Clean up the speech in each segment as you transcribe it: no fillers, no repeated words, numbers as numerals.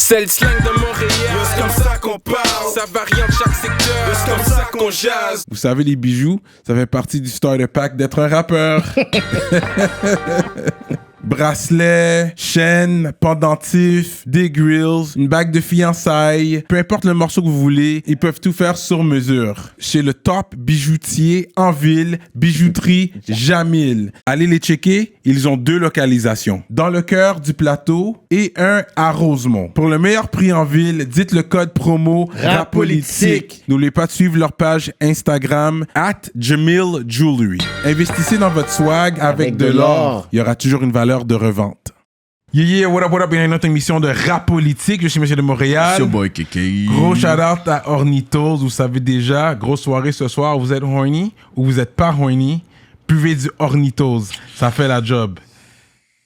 C'est le slang de Montréal, c'est comme ça qu'on parle. Ça varie en chaque secteur, c'est comme ça qu'on jase. Vous savez, les bijoux, ça fait partie du starter pack d'être un rappeur. Bracelet, chaîne, pendentif, des grills, une bague de fiançailles, peu importe le morceau que vous voulez, ils peuvent tout faire sur mesure. Chez le top bijoutier en ville, bijouterie Jamil. Allez les checker, ils ont 2 localisations. Dans le cœur du plateau et un à Rosemont. Pour le meilleur prix en ville, dites le code promo RAPOLITIQUE. N'oubliez pas de suivre leur page Instagram @JamilJewelry. Investissez dans votre swag avec de l'or. Il y aura toujours une valeur de revente. Yeah, what up, il y a une autre émission de Rap Politique. Je suis Monsieur de Montréal. Your boy Kiki. Gros shout-out à Ornitos, vous savez déjà. Grosse soirée ce soir. Vous êtes horny ou vous êtes pas horny, buvez du Ornitos. Ça fait la job.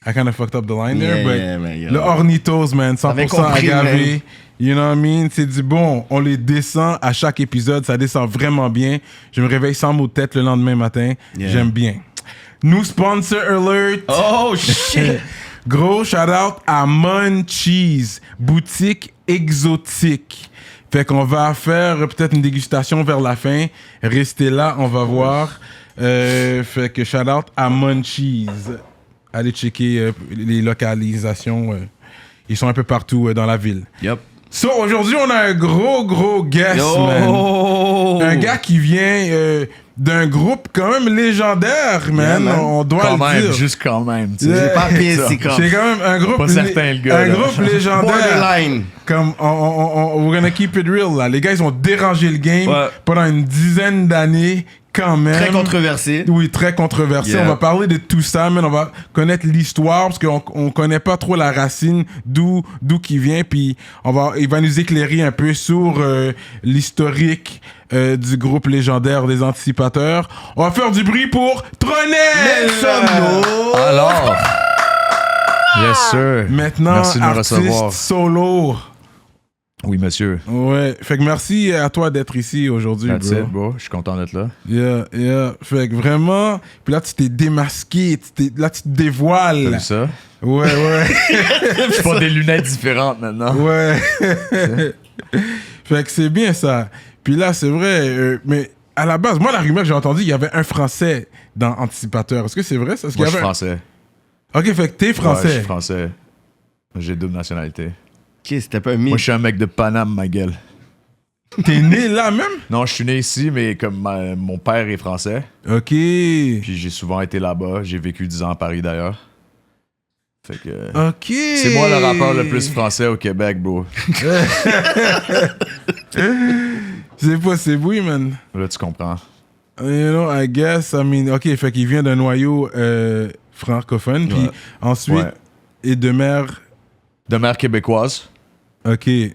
I kind of fucked up the line there, but man, le Ornitos, man, 100% agave. You know what I mean? C'est du bon. On les descend à chaque épisode. Ça descend vraiment bien. Je me réveille sans maux de tête le lendemain matin. Yeah. J'aime bien. New sponsor alert. Oh shit. Gros shout-out à Munchies, boutique exotique. Fait qu'on va faire peut-être une dégustation vers la fin. Restez là, on va voir. Fait que shout-out à Munchies. Allez checker les localisations. Ils sont un peu partout dans la ville. Yep. So, aujourd'hui, on a un gros guest, man. Un gars qui vient d'un groupe quand même légendaire, man. Yeah, man. On doit quand le même, dire. juste quand même. Yeah. J'ai pas pire, c'est comme. C'est quand même un groupe, Pas certain, le gars, un là. groupe légendaire. Borderline. Comme, we're gonna keep it real, là. Les gars, ils ont dérangé le game Ouais. pendant une dizaine d'années, quand même. Très controversé. Oui, très controversé. Yeah. On va parler de tout ça, mais on va connaître l'histoire parce qu'on connaît pas trop la racine d'où qui vient. Puis il va nous éclairer un peu sur l'historique du groupe légendaire des Anticipateurs. On va faire du bruit pour Tronel. Alors. Yes, sir. Maintenant, Merci de me artiste recevoir. solo. Oui, monsieur. Ouais, fait que merci à toi d'être ici aujourd'hui, That's bro. it, bro. Je suis content d'être là. Yeah. Fait que vraiment, puis là tu t'es démasqué, là tu te dévoiles. T'as vu ça? Ouais. Je porte des lunettes différentes maintenant. Ouais. Fait que c'est bien ça. Puis là, c'est vrai, mais à la base, moi, la rumeur que j'ai entendue, il y avait un Français dans Anticipateur. Est-ce que c'est vrai ça? Moi, je suis français. Ok, fait que t'es français. Ouais, je suis français. J'ai double nationalité. Ok, c'était pas un mythe. Moi, je suis un mec de Paname, ma gueule. T'es né là même? Non, je suis né ici, mais comme mon père est français. Ok. Puis j'ai souvent été là-bas. J'ai vécu 10 ans à Paris, d'ailleurs. Fait que... Ok. C'est moi le rappeur le plus français au Québec, bro. C'est possible, oui, man. Là, tu comprends. You know, I guess, ok, fait qu'il vient d'un noyau francophone, puis Ouais. ensuite, Ouais. et de mère... De mère québécoise. Ok. Ouais.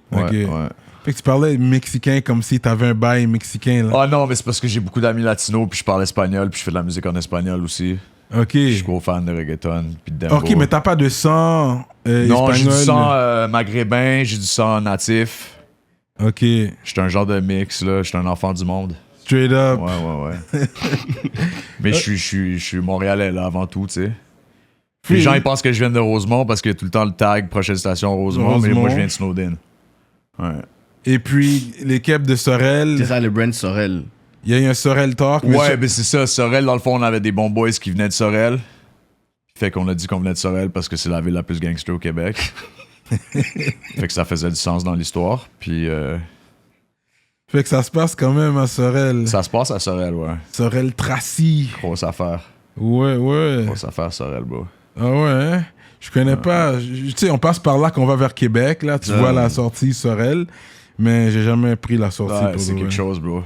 Fait que tu parlais mexicain comme si t'avais un bail mexicain, là. Ah non, mais c'est parce que j'ai beaucoup d'amis latinos, puis je parle espagnol, puis je fais de la musique en espagnol aussi. Ok. Je suis gros fan de reggaeton, puis de dembo. Ok, mais t'as pas de sang non, espagnol? j'ai du sang maghrébin, j'ai du sang natif. Ok. J'étais un genre de mix, là. J'étais un enfant du monde. Straight up. Ouais. Mais je suis montréalais, là, avant tout, tu sais. Les gens, ils pensent que je viens de Rosemont parce qu'il y a tout le temps le tag prochaine station Rosemont, mais moi, je viens de Snowden. Ouais. Et puis, l'équipe de Sorel, C'est ça, le brand Sorel. il y a eu un Sorel Talk. mais Ouais, ben c'est ça. Sorel, dans le fond, on avait des bons boys qui venaient de Sorel. Fait qu'on a dit qu'on venait de Sorel parce que c'est la ville la plus gangster au Québec. Fait que ça faisait du sens dans l'histoire. Puis Fait que ça se passe quand même à Sorel. ça se passe à Sorel, ouais. Sorel Tracy. Grosse affaire. Ouais. Grosse affaire, Sorel, bro. Ah ouais, hein? Je connais pas. Tu sais, on passe par là qu'on va vers Québec, là. Tu vois la sortie Sorel. Mais j'ai jamais pris la sortie. Ouais, pour c'est de vrai. quelque chose, bro.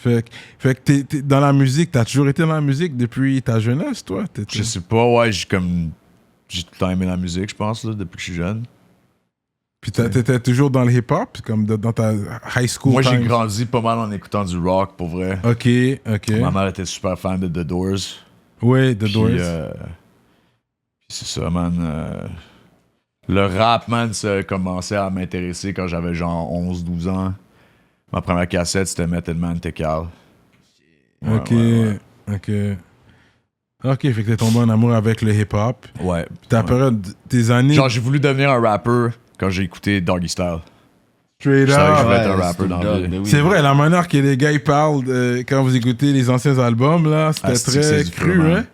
Fait que t'es dans la musique, t'as toujours été dans la musique depuis ta jeunesse, toi? Je sais pas, ouais, j'ai tout le temps aimé la musique, je pense, là, depuis que je suis jeune. Puis t'étais toujours dans le hip-hop, comme dans ta high school Moi, j'ai times? grandi pas mal en écoutant du rock, pour vrai. Ok. Ma mère était super fan de The Doors. Oui, The Puis, Doors. puis c'est ça, man. Le rap, man, ça a commencé à m'intéresser quand j'avais genre 11-12 ans. Ma première cassette, c'était Method Man Tekal. Ok. Ok, fait que t'es tombé en amour avec le hip-hop. Ouais. Ta période, tes années... Genre, j'ai voulu devenir un rappeur quand j'ai écouté Doggy Style. Straight Je savais que je up. voulais être un rapper dans la vie. ben oui. C'est vrai, la manière que les gars ils parlent quand vous écoutez les anciens albums, là, c'était c'est très du cru, feu, man. hein?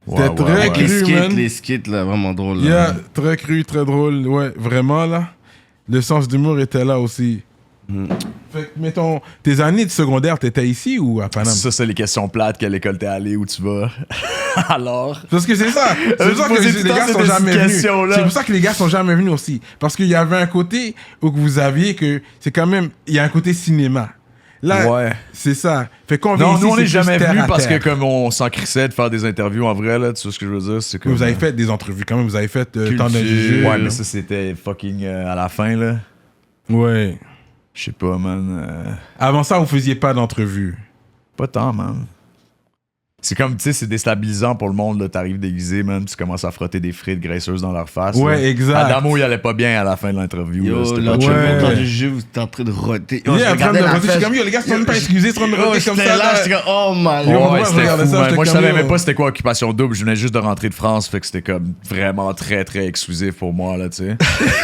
C'était très Avec cru, man. les skits, là, vraiment drôle. Là. Yeah, très cru, très drôle. Ouais, vraiment, là. Le sens d'humour était là aussi. Fait que, mettons, tes années de secondaire, t'étais ici ou à Paname? Ça, c'est les questions plates. Quelle école t'es allé, où tu vas. Alors. Parce que c'est ça. C'est pour ça que posez tout les le temps gars sont ces jamais venus. questions-là. C'est pour ça que les gars sont jamais venus aussi. Parce qu'il y avait un côté où vous aviez que c'est quand même. Il y a un côté cinéma. Là, Ouais. c'est ça. Fait qu'on vient Non, ici, nous, on c'est n'est jamais plus terre venus à parce que terre. comme on s'en crissait de faire des interviews en vrai, là, tu sais ce que je veux dire? C'est comme, Vous avez fait des entrevues quand même. Vous avez fait tant d'un culture. jugé. Ouais, mais ça, c'était fucking à la fin, là. Ouais. Je sais pas, man. Avant ça, vous faisiez pas d'entrevues. Pas tant, man. C'est comme, tu sais, c'est déstabilisant pour le monde, là. T'arrives déguisé, man, tu commences à frotter des frites graisseuses dans leur face. Ouais, là. exact. Adamo, il allait pas bien à la fin de l'interview. là. Yo, C'était là, pas tu chill. Ouais. vois, du jeu, vous êtes en train de roter. Il est en train de roter. Je suis fête. comme, yo, les gars, ils sont même pas excusés, ils sont en train de Oh, roter comme j'étais ça. là, là. j'étais comme, oh my Yo, god. moi, Ouais, je c'était regardais fou, ça, man. j'étais Moi, je comme, savais yo. même pas c'était quoi Occupation Double. Je venais juste de rentrer de France, fait que c'était comme vraiment très, très exclusif pour moi, là, tu sais.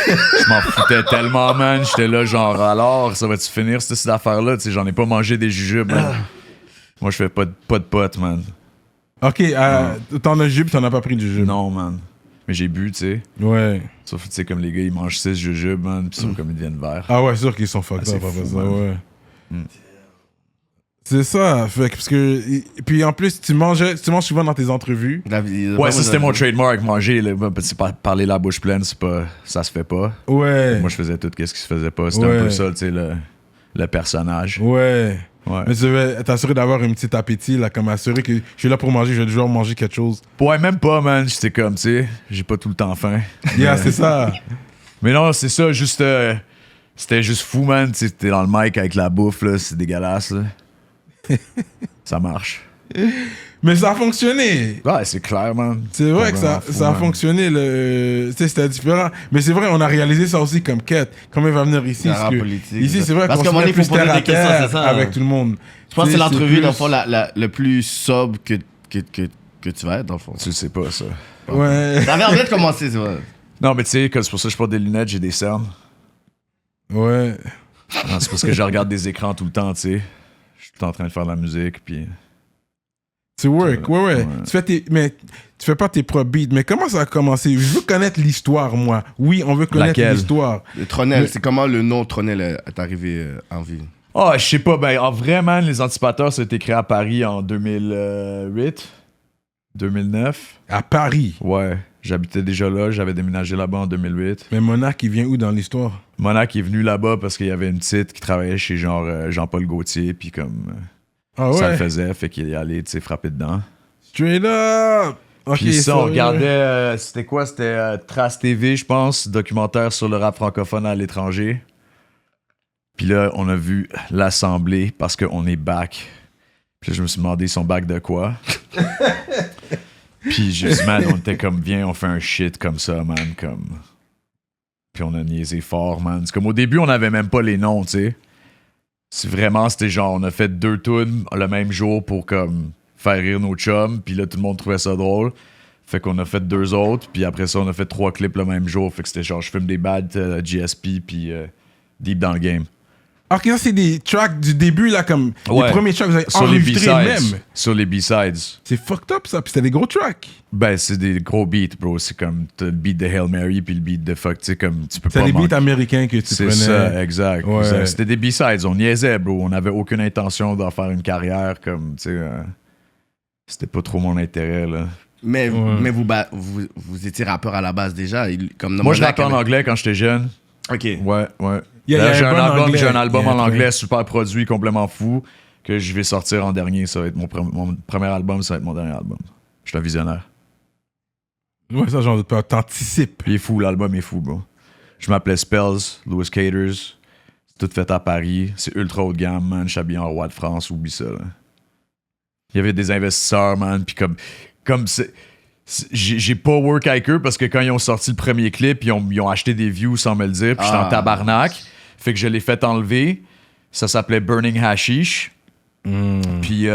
Je m'en foutais tellement, man. J'étais là, genre, alors, ça va-tu finir, cette affaire-là? Tu sais, j'en ai pas mangé des jujubes, man. Moi, je fais pas de potes, man. Ok, t'en as jus, t'en as pas pris du jus. Non, man. Mais j'ai bu, tu sais. Ouais. Sauf, tu sais, comme les gars, ils mangent 6 jujubes, man, pis comme ils deviennent verts. Ah ouais, c'est sûr qu'ils sont fucked Ah, c'est up après fou, ça, man. ouais. Mm. C'est ça, fait que, parce que... Et puis en plus, tu manges souvent dans tes entrevues. Ouais, ça, c'était mon trademark, manger, là, c'est parler la bouche pleine, c'est pas... Ça se fait pas. Ouais. Moi, je faisais tout ce qui se faisait pas. C'était Ouais. un peu ça, tu sais, le personnage. Ouais. Ouais. Mais tu devais t'assurer d'avoir un petit appétit, là, comme assurer que je suis là pour manger, je vais toujours manger quelque chose. Ouais, même pas, man. J'étais comme, tu sais, j'ai pas tout le temps faim. Yeah, c'est ça. Mais non, c'est ça, juste... c'était juste fou, man. Tu sais, t'es dans le mic avec la bouffe, là, c'est dégueulasse, là. Ça marche. Mais ça a fonctionné. Ouais, c'est clair, man. C'est vrai que Vraiment ça fou, a man. fonctionné. Tu sais, c'était différent. Mais c'est vrai, on a réalisé ça aussi comme quête. Comment il va venir ici? C'est parce rap que politique, ici, ça. c'est vrai Parce qu'on qu'à un se moment met donné, plus faut poser terre à des questions, terre c'est ça, avec hein. tout le monde. Je pense que c'est l'entrevue, plus- dans le fond, le plus sobre que tu vas être, dans le fond. Tu le sais pas, ça. Ouais. Ça avait envie de commencer, c'est vrai. Non, mais tu sais, c'est pour ça que je porte des lunettes, j'ai des cernes. Ouais. Non, c'est parce que je regarde des écrans tout le temps, tu sais. Je suis tout le temps en train de faire de la musique, puis... Tu work, ouais. Ouais. Mais tu fais pas tes propres beats. Mais comment ça a commencé? Je veux connaître l'histoire, moi. Oui, on veut connaître Laquelle? l'histoire. Le Tronel, Mais- c'est comment le nom Tronel est arrivé en vie? Oh, je sais pas, ben, en vrai, man, les Anticipateurs, ça a été créé à Paris en 2008, 2009. À Paris. Ouais, j'habitais déjà là, j'avais déménagé là-bas en 2008. Mais Monarch, il vient où dans l'histoire? Monac est venu là-bas parce qu'il y avait une petite qui travaillait chez genre Jean-Paul Gaultier, puis comme Ah ça le ouais? faisait, fait qu'il est allé, tu sais, frapper dedans. Straight up! Ok, Puis ça, on sérieux. regardait, c'était quoi? C'était Trace TV, je pense, documentaire sur le rap francophone à l'étranger. Puis là, on a vu l'Assemblée parce qu'on est back. Puis là, je me suis demandé, ils sont back de quoi? Puis juste, man, on était comme, viens, on fait un shit comme ça, man, comme... Puis on a niaisé fort, man. C'est comme au début, on avait même pas les noms, tu sais. C'est vraiment, c'était genre, on a fait 2 tunes le même jour pour comme faire rire nos chums, puis là, tout le monde trouvait ça drôle. Fait qu'on a fait 2 autres, puis après ça, on a fait 3 clips le même jour. Fait que c'était genre, je filme des bad GSP, puis Deep dans le game. Ok, ça, c'est des tracks du début, là, comme Ouais. les premiers tracks que vous avez Sur les enregistrés B-sides. même. Sur les B-sides. C'est fucked up, ça. Puis c'était des gros tracks. Ben, c'est des gros beats, bro. C'est comme t'as le beat de Hail Mary, puis le beat de fuck, tu sais, comme tu peux C'est pas des beats manquer. américains que tu C'est prenais. ça, exact. Ouais. exact. C'était des B-sides. On niaisait, bro. On n'avait aucune intention d'en faire une carrière comme, tu sais. C'était pas trop mon intérêt, là. Mais, Ouais. mais vous étiez rappeur à la base déjà. Comme Moi, je Monac rappais en avait- anglais quand j'étais jeune. Ok. Ouais, ouais. Il y a D'ailleurs, un bon anglais. j'ai un album Il y a en un anglais truc. super produit, complètement fou, que je vais sortir en dernier. Ça va être mon premier album, ça va être mon dernier album. Je suis un visionnaire. Ouais, ça, j'en doute pas. T'anticipes. Il est fou, l'album est fou, bro. Je m'appelais Spells, Louis Caters. C'est tout fait à Paris. C'est ultra haut de gamme, man. Je suis habillé en roi de France, oublie ça, là. Il y avait des investisseurs, man, puis comme j'ai pas work avec eux parce que quand ils ont sorti le premier clip, ils ont acheté des views sans me le dire, puis j'étais en tabarnak. Fait que je l'ai fait enlever. Ça s'appelait Burning Hashish. Puis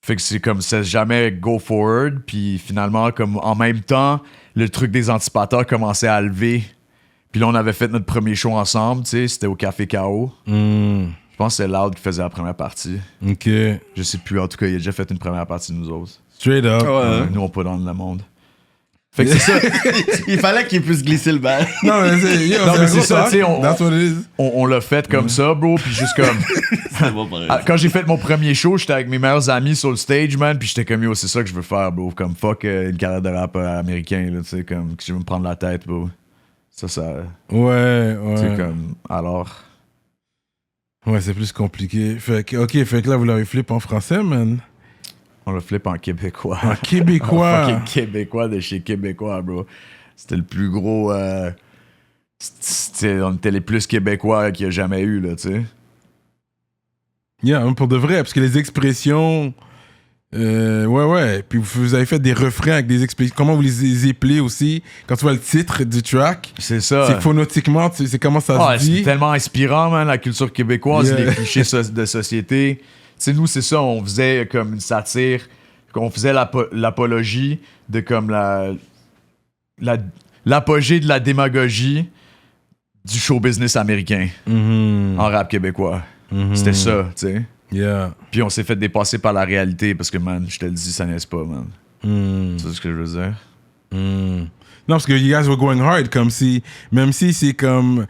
fait que c'est comme c'est jamais go forward. Puis finalement, comme en même temps, le truc des anticipateurs commençait à lever. Puis là, on avait fait notre premier show ensemble, tu sais, c'était au Café K.O. Hmm. Je pense que c'est Loud qui faisait la première partie. OK. Je sais plus, en tout cas, il a déjà fait une première partie de nous autres. Straight up. Nous, on pas dans le monde. Fait que c'est ça. Il fallait qu'il puisse glisser le bal. Non, mais c'est, yo, Non, mais un c'est gros ça, talk. tu sais, on- That's what it is. On l'a fait comme ça, bro, puis juste comme... C'est bon, pareil. Quand j'ai fait mon premier show, j'étais avec mes meilleurs amis sur le stage, man, puis j'étais comme, yo, c'est ça que je veux faire, bro. Comme, fuck une carrière de rappeur américain, là, tu sais, comme, que je veux me prendre la tête, bro. Ça, Ouais, tu sais, ouais. comme, alors... Ouais, c'est plus compliqué. Fait que, OK, fait que là, vous l'avez flip en français, man. On le flip en québécois. En québécois. Fucking québécois de chez québécois, bro. C'était le plus gros... on était les plus québécois qu'il y a jamais eu, là, tu sais. Yeah, pour de vrai, parce que les expressions... ouais. Puis vous avez fait des refrains avec des expressions. Comment vous les appelez aussi? Quand tu vois le titre du track, C'est ça. c'est phonétiquement, c'est comment ça Ah, se c'est dit. tellement inspirant, man, la culture québécoise, Yeah. les clichés de société. Tu sais, nous, c'est ça, on faisait comme une satire, on faisait l'apologie de comme l'apogée de la démagogie du show business américain Mhm. en rap québécois. Mhm. C'était ça, tu sais. Yeah. Puis on s'est fait dépasser par la réalité parce que, man, je te le dis, ça n'est pas, man. Mhm. Tu sais ce que je veux dire? Hmm. Non, parce que you guys were going hard, comme si, même si c'est comme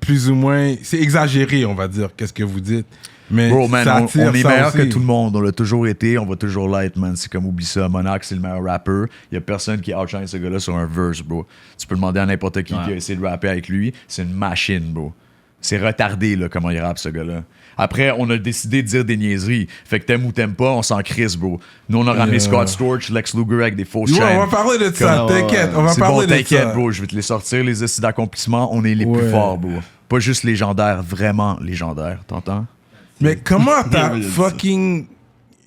plus ou moins, c'est exagéré, on va dire, qu'est-ce que vous dites. Mais Bro, man, ça on attire est ça meilleur aussi. que tout le monde. On l'a toujours été, on va toujours l'être, man. C'est comme, oublie ça. Monarch, c'est le meilleur rapper. Il y a personne qui outshine ce gars-là sur un verse, bro. Tu peux demander à n'importe qui a essayé de rapper avec lui. C'est une machine, bro. C'est retardé, là, comment il rappe, ce gars-là. Après, on a décidé de dire des niaiseries. Fait que t'aimes ou t'aimes pas, on s'en crisse, bro. Nous, on a ramené Scott Storch, Lex Luger avec des fausses Ouais, chaînes. on va parler de ça, Comme- t'inquiète, on va C'est parler bon, de ça. t'inquiète, bro. Je vais te les sortir, les essais d'accomplissements. On est les Ouais. plus forts, bro. Pas juste légendaires, vraiment légendaires. T'entends? Mais comment t'as Ouais, fucking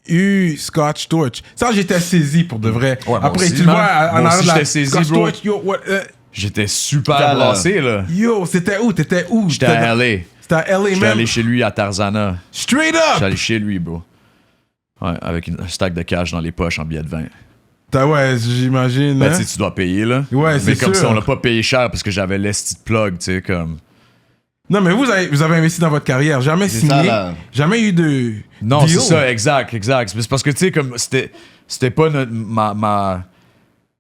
eu Scotch Torch? Ça, j'étais saisi pour de vrai. Ouais, moi Après, aussi, tu le man. vois, en Moi aussi, arrière de la j'étais saisi, Scotch bro. Torch, yo, J'étais super Là, là. brassé, là. yo, c'était où? T'étais où? J'étais à LA. C'était à LA J'étais même? allé chez lui à Tarzana. Straight J'étais up! allé chez lui, bro. Ouais, avec un stack de cash dans les poches en billets de vin. Ouais, j'imagine. Ben, hein? tu sais, tu dois payer, là. Ouais, Mais c'est comme sûr. ça, on l'a pas payé cher parce que j'avais l'esti de plug, tu sais, comme... Non, mais vous avez investi dans votre carrière. Jamais C'est signé. ça, là. Jamais eu de. Non, deal. c'est ça, exact. C'est parce que, tu sais, comme, c'était pas ma...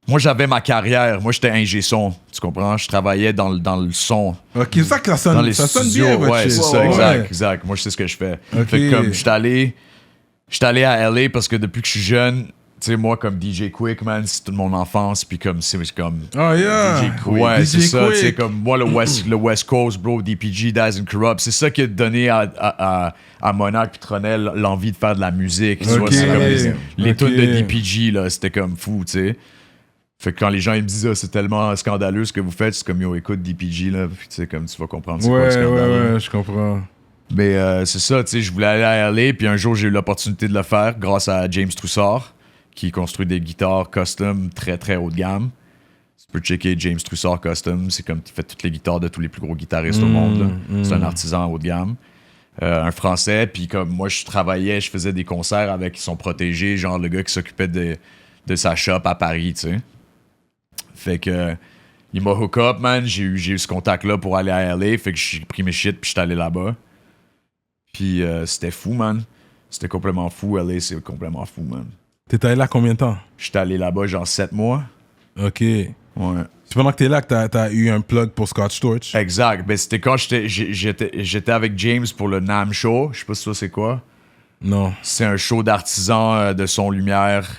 Moi, j'avais ma carrière. Moi, j'étais ingé son, tu comprends? Je travaillais dans le son. Ok, c'est ça que ça sonne, Dans les ça sonne studios, bien, votre ouais, shit. c'est ça, Ouais. exact. Moi, je sais ce que je fais. Ok. Fait que comme, j'étais allé à LA parce que depuis que je suis jeune, tu sais, moi, comme DJ Quick, man, c'est toute mon enfance, puis comme, c'est comme... Oh, yeah. DJ Quick. Ouais, c'est DJ ça, tu sais, Quick. comme moi, le West Coast, bro, DPG, Daz and Corrupt, c'est ça qui a donné à Monarch et Tronel l'envie de faire de la musique. Tu vois, Ok. c'est comme les Ok. tunes de DPG, là, c'était comme fou, tu sais. Fait que quand les gens ils me disent, ah, c'est tellement scandaleux ce que vous faites, c'est comme, yo, écoute DPG, là, puis tu sais, comme tu vas comprendre c'est quoi le Ouais, scandale. ouais, je comprends. Mais c'est ça, tu sais, je voulais aller à LA, puis un jour, j'ai eu l'opportunité de le faire grâce à James Troussard, qui construit des guitares custom très, très haut de gamme. Tu peux checker James Troussard Custom, c'est comme il fait toutes les guitares de tous les plus gros guitaristes au monde, là. C'est un artisan haut de gamme. Un Français, puis comme moi, je travaillais, je faisais des concerts avec son protégé, genre le gars qui s'occupait de sa shop à Paris, tu sais. Fait que... il m'a hook up, man. J'ai eu ce contact-là pour aller à LA. Fait que j'ai pris mes shit puis j'étais allé là-bas. Puis c'était fou, man. C'était complètement fou. LA, c'est complètement fou, man. T'es allé là combien de temps? J'étais allé là-bas genre 7 mois. Ok. Ouais. C'est pendant que t'es là que t'as eu un plug pour Scotch Torch. Exact. Ben, c'était quand j'étais avec James pour le NAMM Show. Je sais pas si ça c'est quoi. Non. C'est un show d'artisans de son lumière.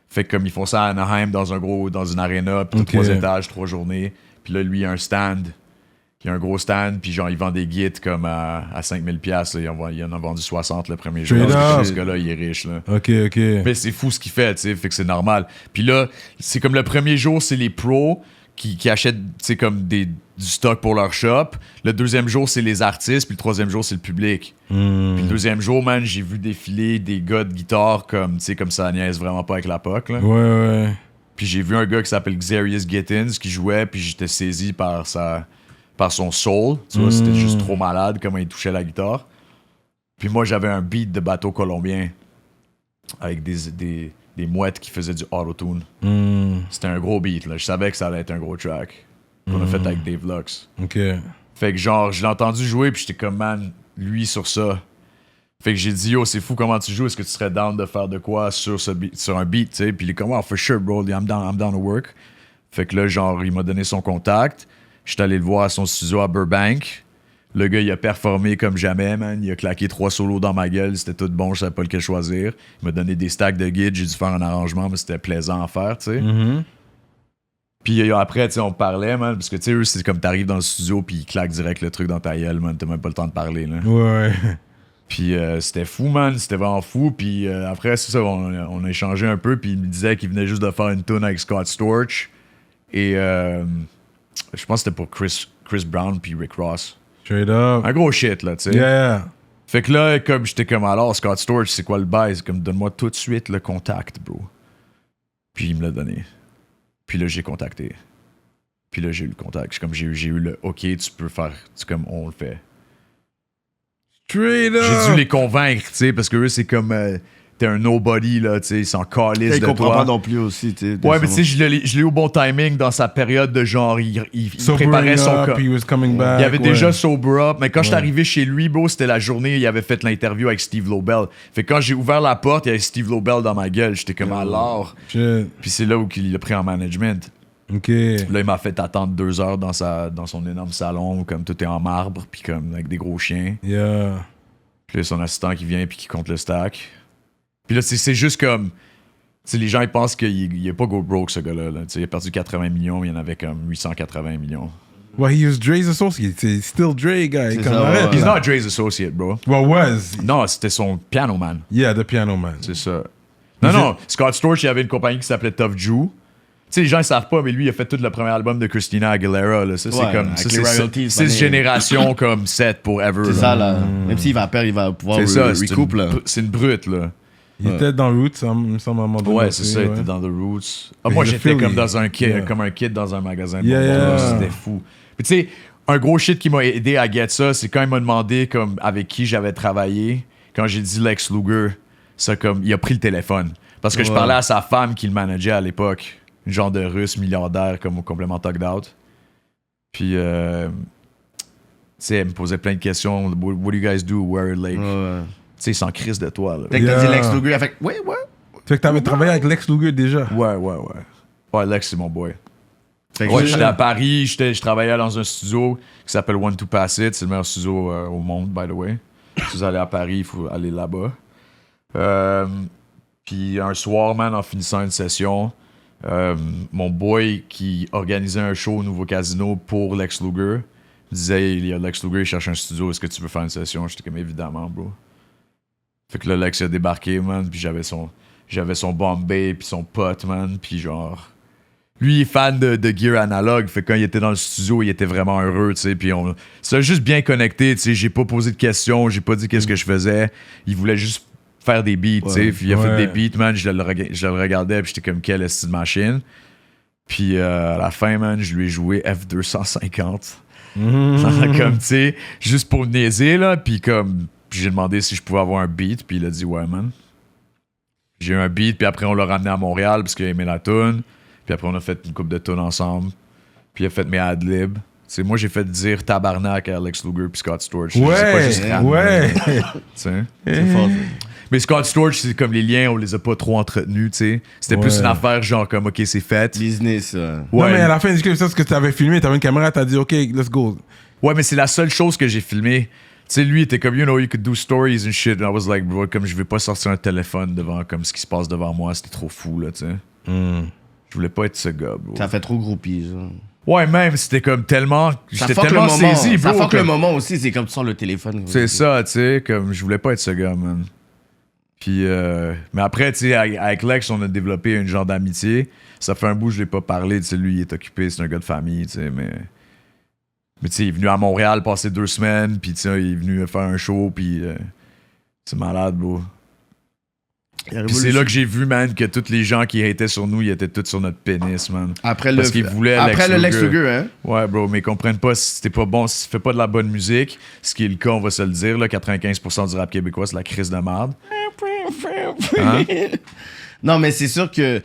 Fait que comme ils font ça à Anaheim dans une arena, puis Ok. 3 étages, 3 journées. Puis là, lui, il a un stand. Il a un gros stand, puis genre, il vend des guides comme à 5000$. Là. Il en a vendu 60 le premier jour. Straight Parce que up. ce gars-là, il est riche, là. Ok, ok. Mais c'est fou ce qu'il fait, tu sais, fait que c'est normal. Puis là, c'est comme le premier jour, c'est les pros qui achètent, tu sais, comme du stock pour leur shop. Le deuxième jour, c'est les artistes, puis le troisième jour, c'est le public. Puis le deuxième jour, man, j'ai vu défiler des gars de guitare comme, tu sais, comme ça niaise vraiment pas avec la POC, là. Ouais, ouais. Puis j'ai vu un gars qui s'appelle Xarius Gittins qui jouait, puis j'étais saisi par son soul. Tu vois, c'était juste trop malade comment il touchait la guitare. Puis moi, j'avais un beat de bateau colombien avec des mouettes qui faisaient du auto-tune. C'était un gros beat, là. Je savais que ça allait être un gros track. qu'on a fait avec Dave Lux. OK. Fait que genre, je l'ai entendu jouer, puis j'étais comme, man, lui sur ça. Fait que j'ai dit, yo, c'est fou comment tu joues, est-ce que tu serais down de faire de quoi sur un beat, tu sais? Puis il est comme, oh, for sure, bro, I'm down to work. Fait que là, genre, il m'a donné son contact. J'étais allé le voir à son studio à Burbank. Le gars, il a performé comme jamais, man. Il a claqué 3 solos dans ma gueule, c'était tout bon, je savais pas lequel choisir. Il m'a donné des stacks de guides, j'ai dû faire un arrangement, mais c'était plaisant à faire, tu sais. Puis après, tu sais, on parlait, man, parce que, tu sais, eux, c'est comme t'arrives dans le studio, puis ils claquent direct le truc dans ta gueule, man. T'as même pas le temps de parler, là. Ouais. Puis c'était fou, man. C'était vraiment fou. Puis après, c'est ça, on a échangé un peu, puis il me disait qu'il venait juste de faire une tune avec Scott Storch. Et je pense que c'était pour Chris Brown puis Rick Ross. Straight up. Un gros shit, là, tu sais. Yeah. Fait que là, comme j'étais comme, alors, Scott Storch, c'est quoi le bail? C'est comme, donne-moi tout de suite le contact, bro. Puis il me l'a donné. Puis là, j'ai contacté. Puis là, j'ai eu le contact. Comme j'ai eu le OK, tu peux faire. C'est comme, on le fait. Straight up. J'ai dû les convaincre, tu sais, parce que eux, c'est comme. T'es un nobody, là, tu sais, ils s'en calissent de toi. Il comprend pas non plus aussi, tu sais. Ouais, mais tu sais, je l'ai eu au bon timing dans sa période de genre, il préparait son up, cas. he was coming back, Il avait déjà ouais. sober up, mais quand je suis arrivé chez lui, bro, c'était la journée, il avait fait l'interview avec Steve Lobel. Fait que quand j'ai ouvert la porte, il y avait Steve Lobel dans ma gueule, j'étais comme alors. Shit. Puis c'est là où il l'a pris en management. OK. Là, il m'a fait attendre 2 heures dans son énorme salon, où comme tout est en marbre, puis comme avec des gros chiens. Yeah. Puis là, son assistant qui vient puis qui compte le stack. Puis là, c'est juste comme... Tu sais, les gens, ils pensent qu'il est pas go broke, ce gars-là. Là. Il a perdu 80 millions, il y en avait comme 880 millions. Well, he was Dre's associate. C'est still Dre, guy. C'est Comme ça, arrête, He's là. not Dre's associate, bro. Well, was. Non, c'était son piano man. Yeah, the piano man. C'est ça. Non, Scott Storch, il avait une compagnie qui s'appelait Tough Jew. Tu sais, les gens, ils savent pas, mais lui, il a fait tout le premier album de Christina Aguilera. Là. Ça, c'est Ouais, comme... avec Ça, les royalties, c'est c'est génération comme 7 pour ever. C'est ça, là. Même s'il va perdre, il va pouvoir C'est ça, recoupe, là. c'est une brute, là. Il était dans Roots, il me semble, à un moment donné. Ouais, c'est ça, il ouais. était dans The Roots. Ah, Mais moi, il a j'étais Philly. comme dans un kid, Yeah. comme un kid dans un magasin de Yeah, bonbons, là. yeah. C'était fou. Puis tu sais, un gros shit qui m'a aidé à get ça, c'est quand il m'a demandé comme avec qui j'avais travaillé. Quand j'ai dit Lex Luger, ça comme il a pris le téléphone parce que je Ouais. parlais à sa femme qui le manageait à l'époque, une genre de russe milliardaire comme au complément tugged out. Puis tu sais, elle me posait plein de questions. What do you guys do? Where like, Ouais. tu sais, ils s'en crissent de toi là. Fait que t'as Yeah. dit Lex Luger, elle fait ouais. Fait que t'avais travaillé avec Lex Luger déjà. Ouais. Ouais, Lex, c'est mon boy. Fait que Ouais, je- j'étais à Paris, je travaillais dans un studio qui s'appelle One to Pass It. C'est le meilleur studio au monde, by the way. Si vous allez à Paris, il faut aller là-bas. Puis un soir, man, en finissant une session, mon boy qui organisait un show au Nouveau Casino pour Lex Luger disait, il y a Lex Luger, il cherche un studio, est-ce que tu veux faire une session? J'étais comme, évidemment, bro. Fait que là, Lex a débarqué, man, puis j'avais son Bombay, puis son pote, man, puis genre... Lui, il est fan de gear analogue. Fait que quand il était dans le studio, il était vraiment heureux, tu sais. Puis on s'est juste bien connecté, tu sais. J'ai pas posé de questions, j'ai pas dit qu'est-ce que je faisais. Il voulait juste faire des beats, tu sais. Puis il a fait des beats, man. Je le regardais, puis j'étais comme, quelle est-ce de machine. Puis à la fin, man, je lui ai joué F250. Comme, tu sais, juste pour niaiser, là. Puis comme, j'ai demandé si je pouvais avoir un beat, puis il a dit, ouais, man. J'ai eu un beat, puis après, on l'a ramené à Montréal, parce qu'il a aimé la tune. Puis après, on a fait une couple de tunes ensemble. Puis il a fait mes ad-libs. C'est moi, j'ai fait dire tabarnak à Lex Luger puis Scott Storch. C'est pas juste rap, Ouais. tu sais. C'est fort, ça. Mais Scott Storch, c'est comme les liens, on les a pas trop entretenus, tu sais. C'était plus Ouais. une affaire genre comme, OK, c'est fait. Business. Non, mais à la fin du clip, ça, ce que tu avais filmé, t'avais une caméra, t'as dit, OK, let's go. Ouais, mais c'est la seule chose que j'ai filmé. Tu sais, lui, il était comme, you know, you could do stories and shit. And I was like, bro, comme je vais pas sortir un téléphone devant comme ce qui se passe devant moi, c'était trop fou, là, tu sais. Je voulais pas être ce gars, bro. Ça fait trop groupie, ça. Ouais, même, c'était comme tellement... Ça J'étais fuck tellement le moment. saisi, bro. Ça fuck comme- le moment aussi, c'est comme tu sors le téléphone. C'est ça, tu sais, comme je voulais pas être ce gars, man. Puis, mais après, tu sais, avec Lex, on a développé une genre d'amitié. Ça fait un bout, je l'ai pas parlé, tu sais, lui, il est occupé, c'est un gars de famille, tu sais, mais tu sais, il est venu à Montréal passer 2 semaines, puis tu sais, il est venu faire un show, puis c'est malade, bro. Puis c'est là que j'ai vu, man, que tous les gens qui étaient sur nous, ils étaient tous sur notre pénis, man. Après Parce qu'ils voulaient Après le Lex Luger. Luger, hein. Ouais, bro, mais ils comprennent pas si t'es pas bon, si tu fais pas de la bonne musique, ce qui est le cas, on va se le dire, là, 95% du rap québécois, c'est la crise de merde. Hein? Non, mais c'est sûr que.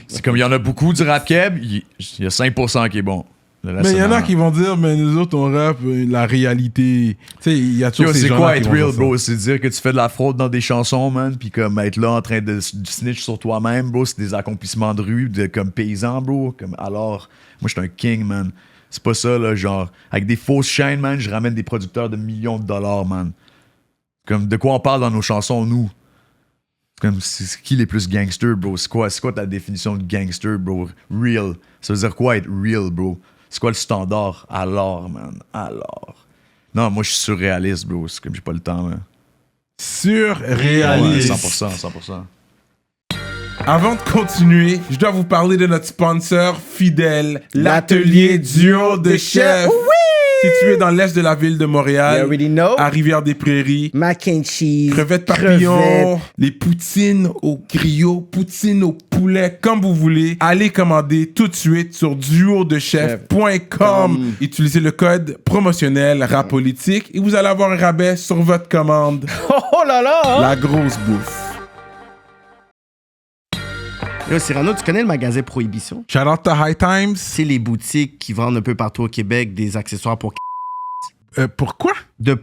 C'est comme il y en a beaucoup du rap keb, il y a 5% qui est bon. Le reste, Mais il y en a non. qui vont dire, mais nous autres, on rappe la réalité. Tu sais, il y a toujours Yo, ces c'est gens-là quoi qui être vont real, dire ça. bro? C'est dire que tu fais de la fraude dans des chansons, man, puis comme être là en train de snitch sur toi-même, bro. C'est des accomplissements de rue, comme paysan, bro. Comme, alors, moi, je suis un king, man. C'est pas ça, là, genre, avec des fausses chaînes, man, je ramène des producteurs de millions de dollars, man. Comme, de quoi on parle dans nos chansons, nous? Comme, c'est qui les plus gangsters, bro? C'est quoi ta définition de gangster, bro? Real. Ça veut dire quoi être real, bro? C'est quoi le standard? Alors, man. Alors. Non, moi, je suis surréaliste, bro. C'est comme j'ai pas le temps, là. Surréaliste. 100%. Avant de continuer, je dois vous parler de notre sponsor fidèle, l'atelier duo de chef. Situé dans l'est de la ville de You Montréal, already know. à Rivière-des-Prairies. Mac and cheese. Crevettes papillons, crevettes. les poutines au griot, poutines au poulet, comme vous voulez. Allez commander tout de suite sur duodechef.com. Utilisez le code promotionnel RAPOLITIQUE et vous allez avoir un rabais sur votre commande. Oh là là! La grosse bouffe. Yo, Cyrano, tu connais le magasin Prohibition? Shout out to High Times. C'est les boutiques qui vendent un peu partout au Québec des accessoires pour Pourquoi? de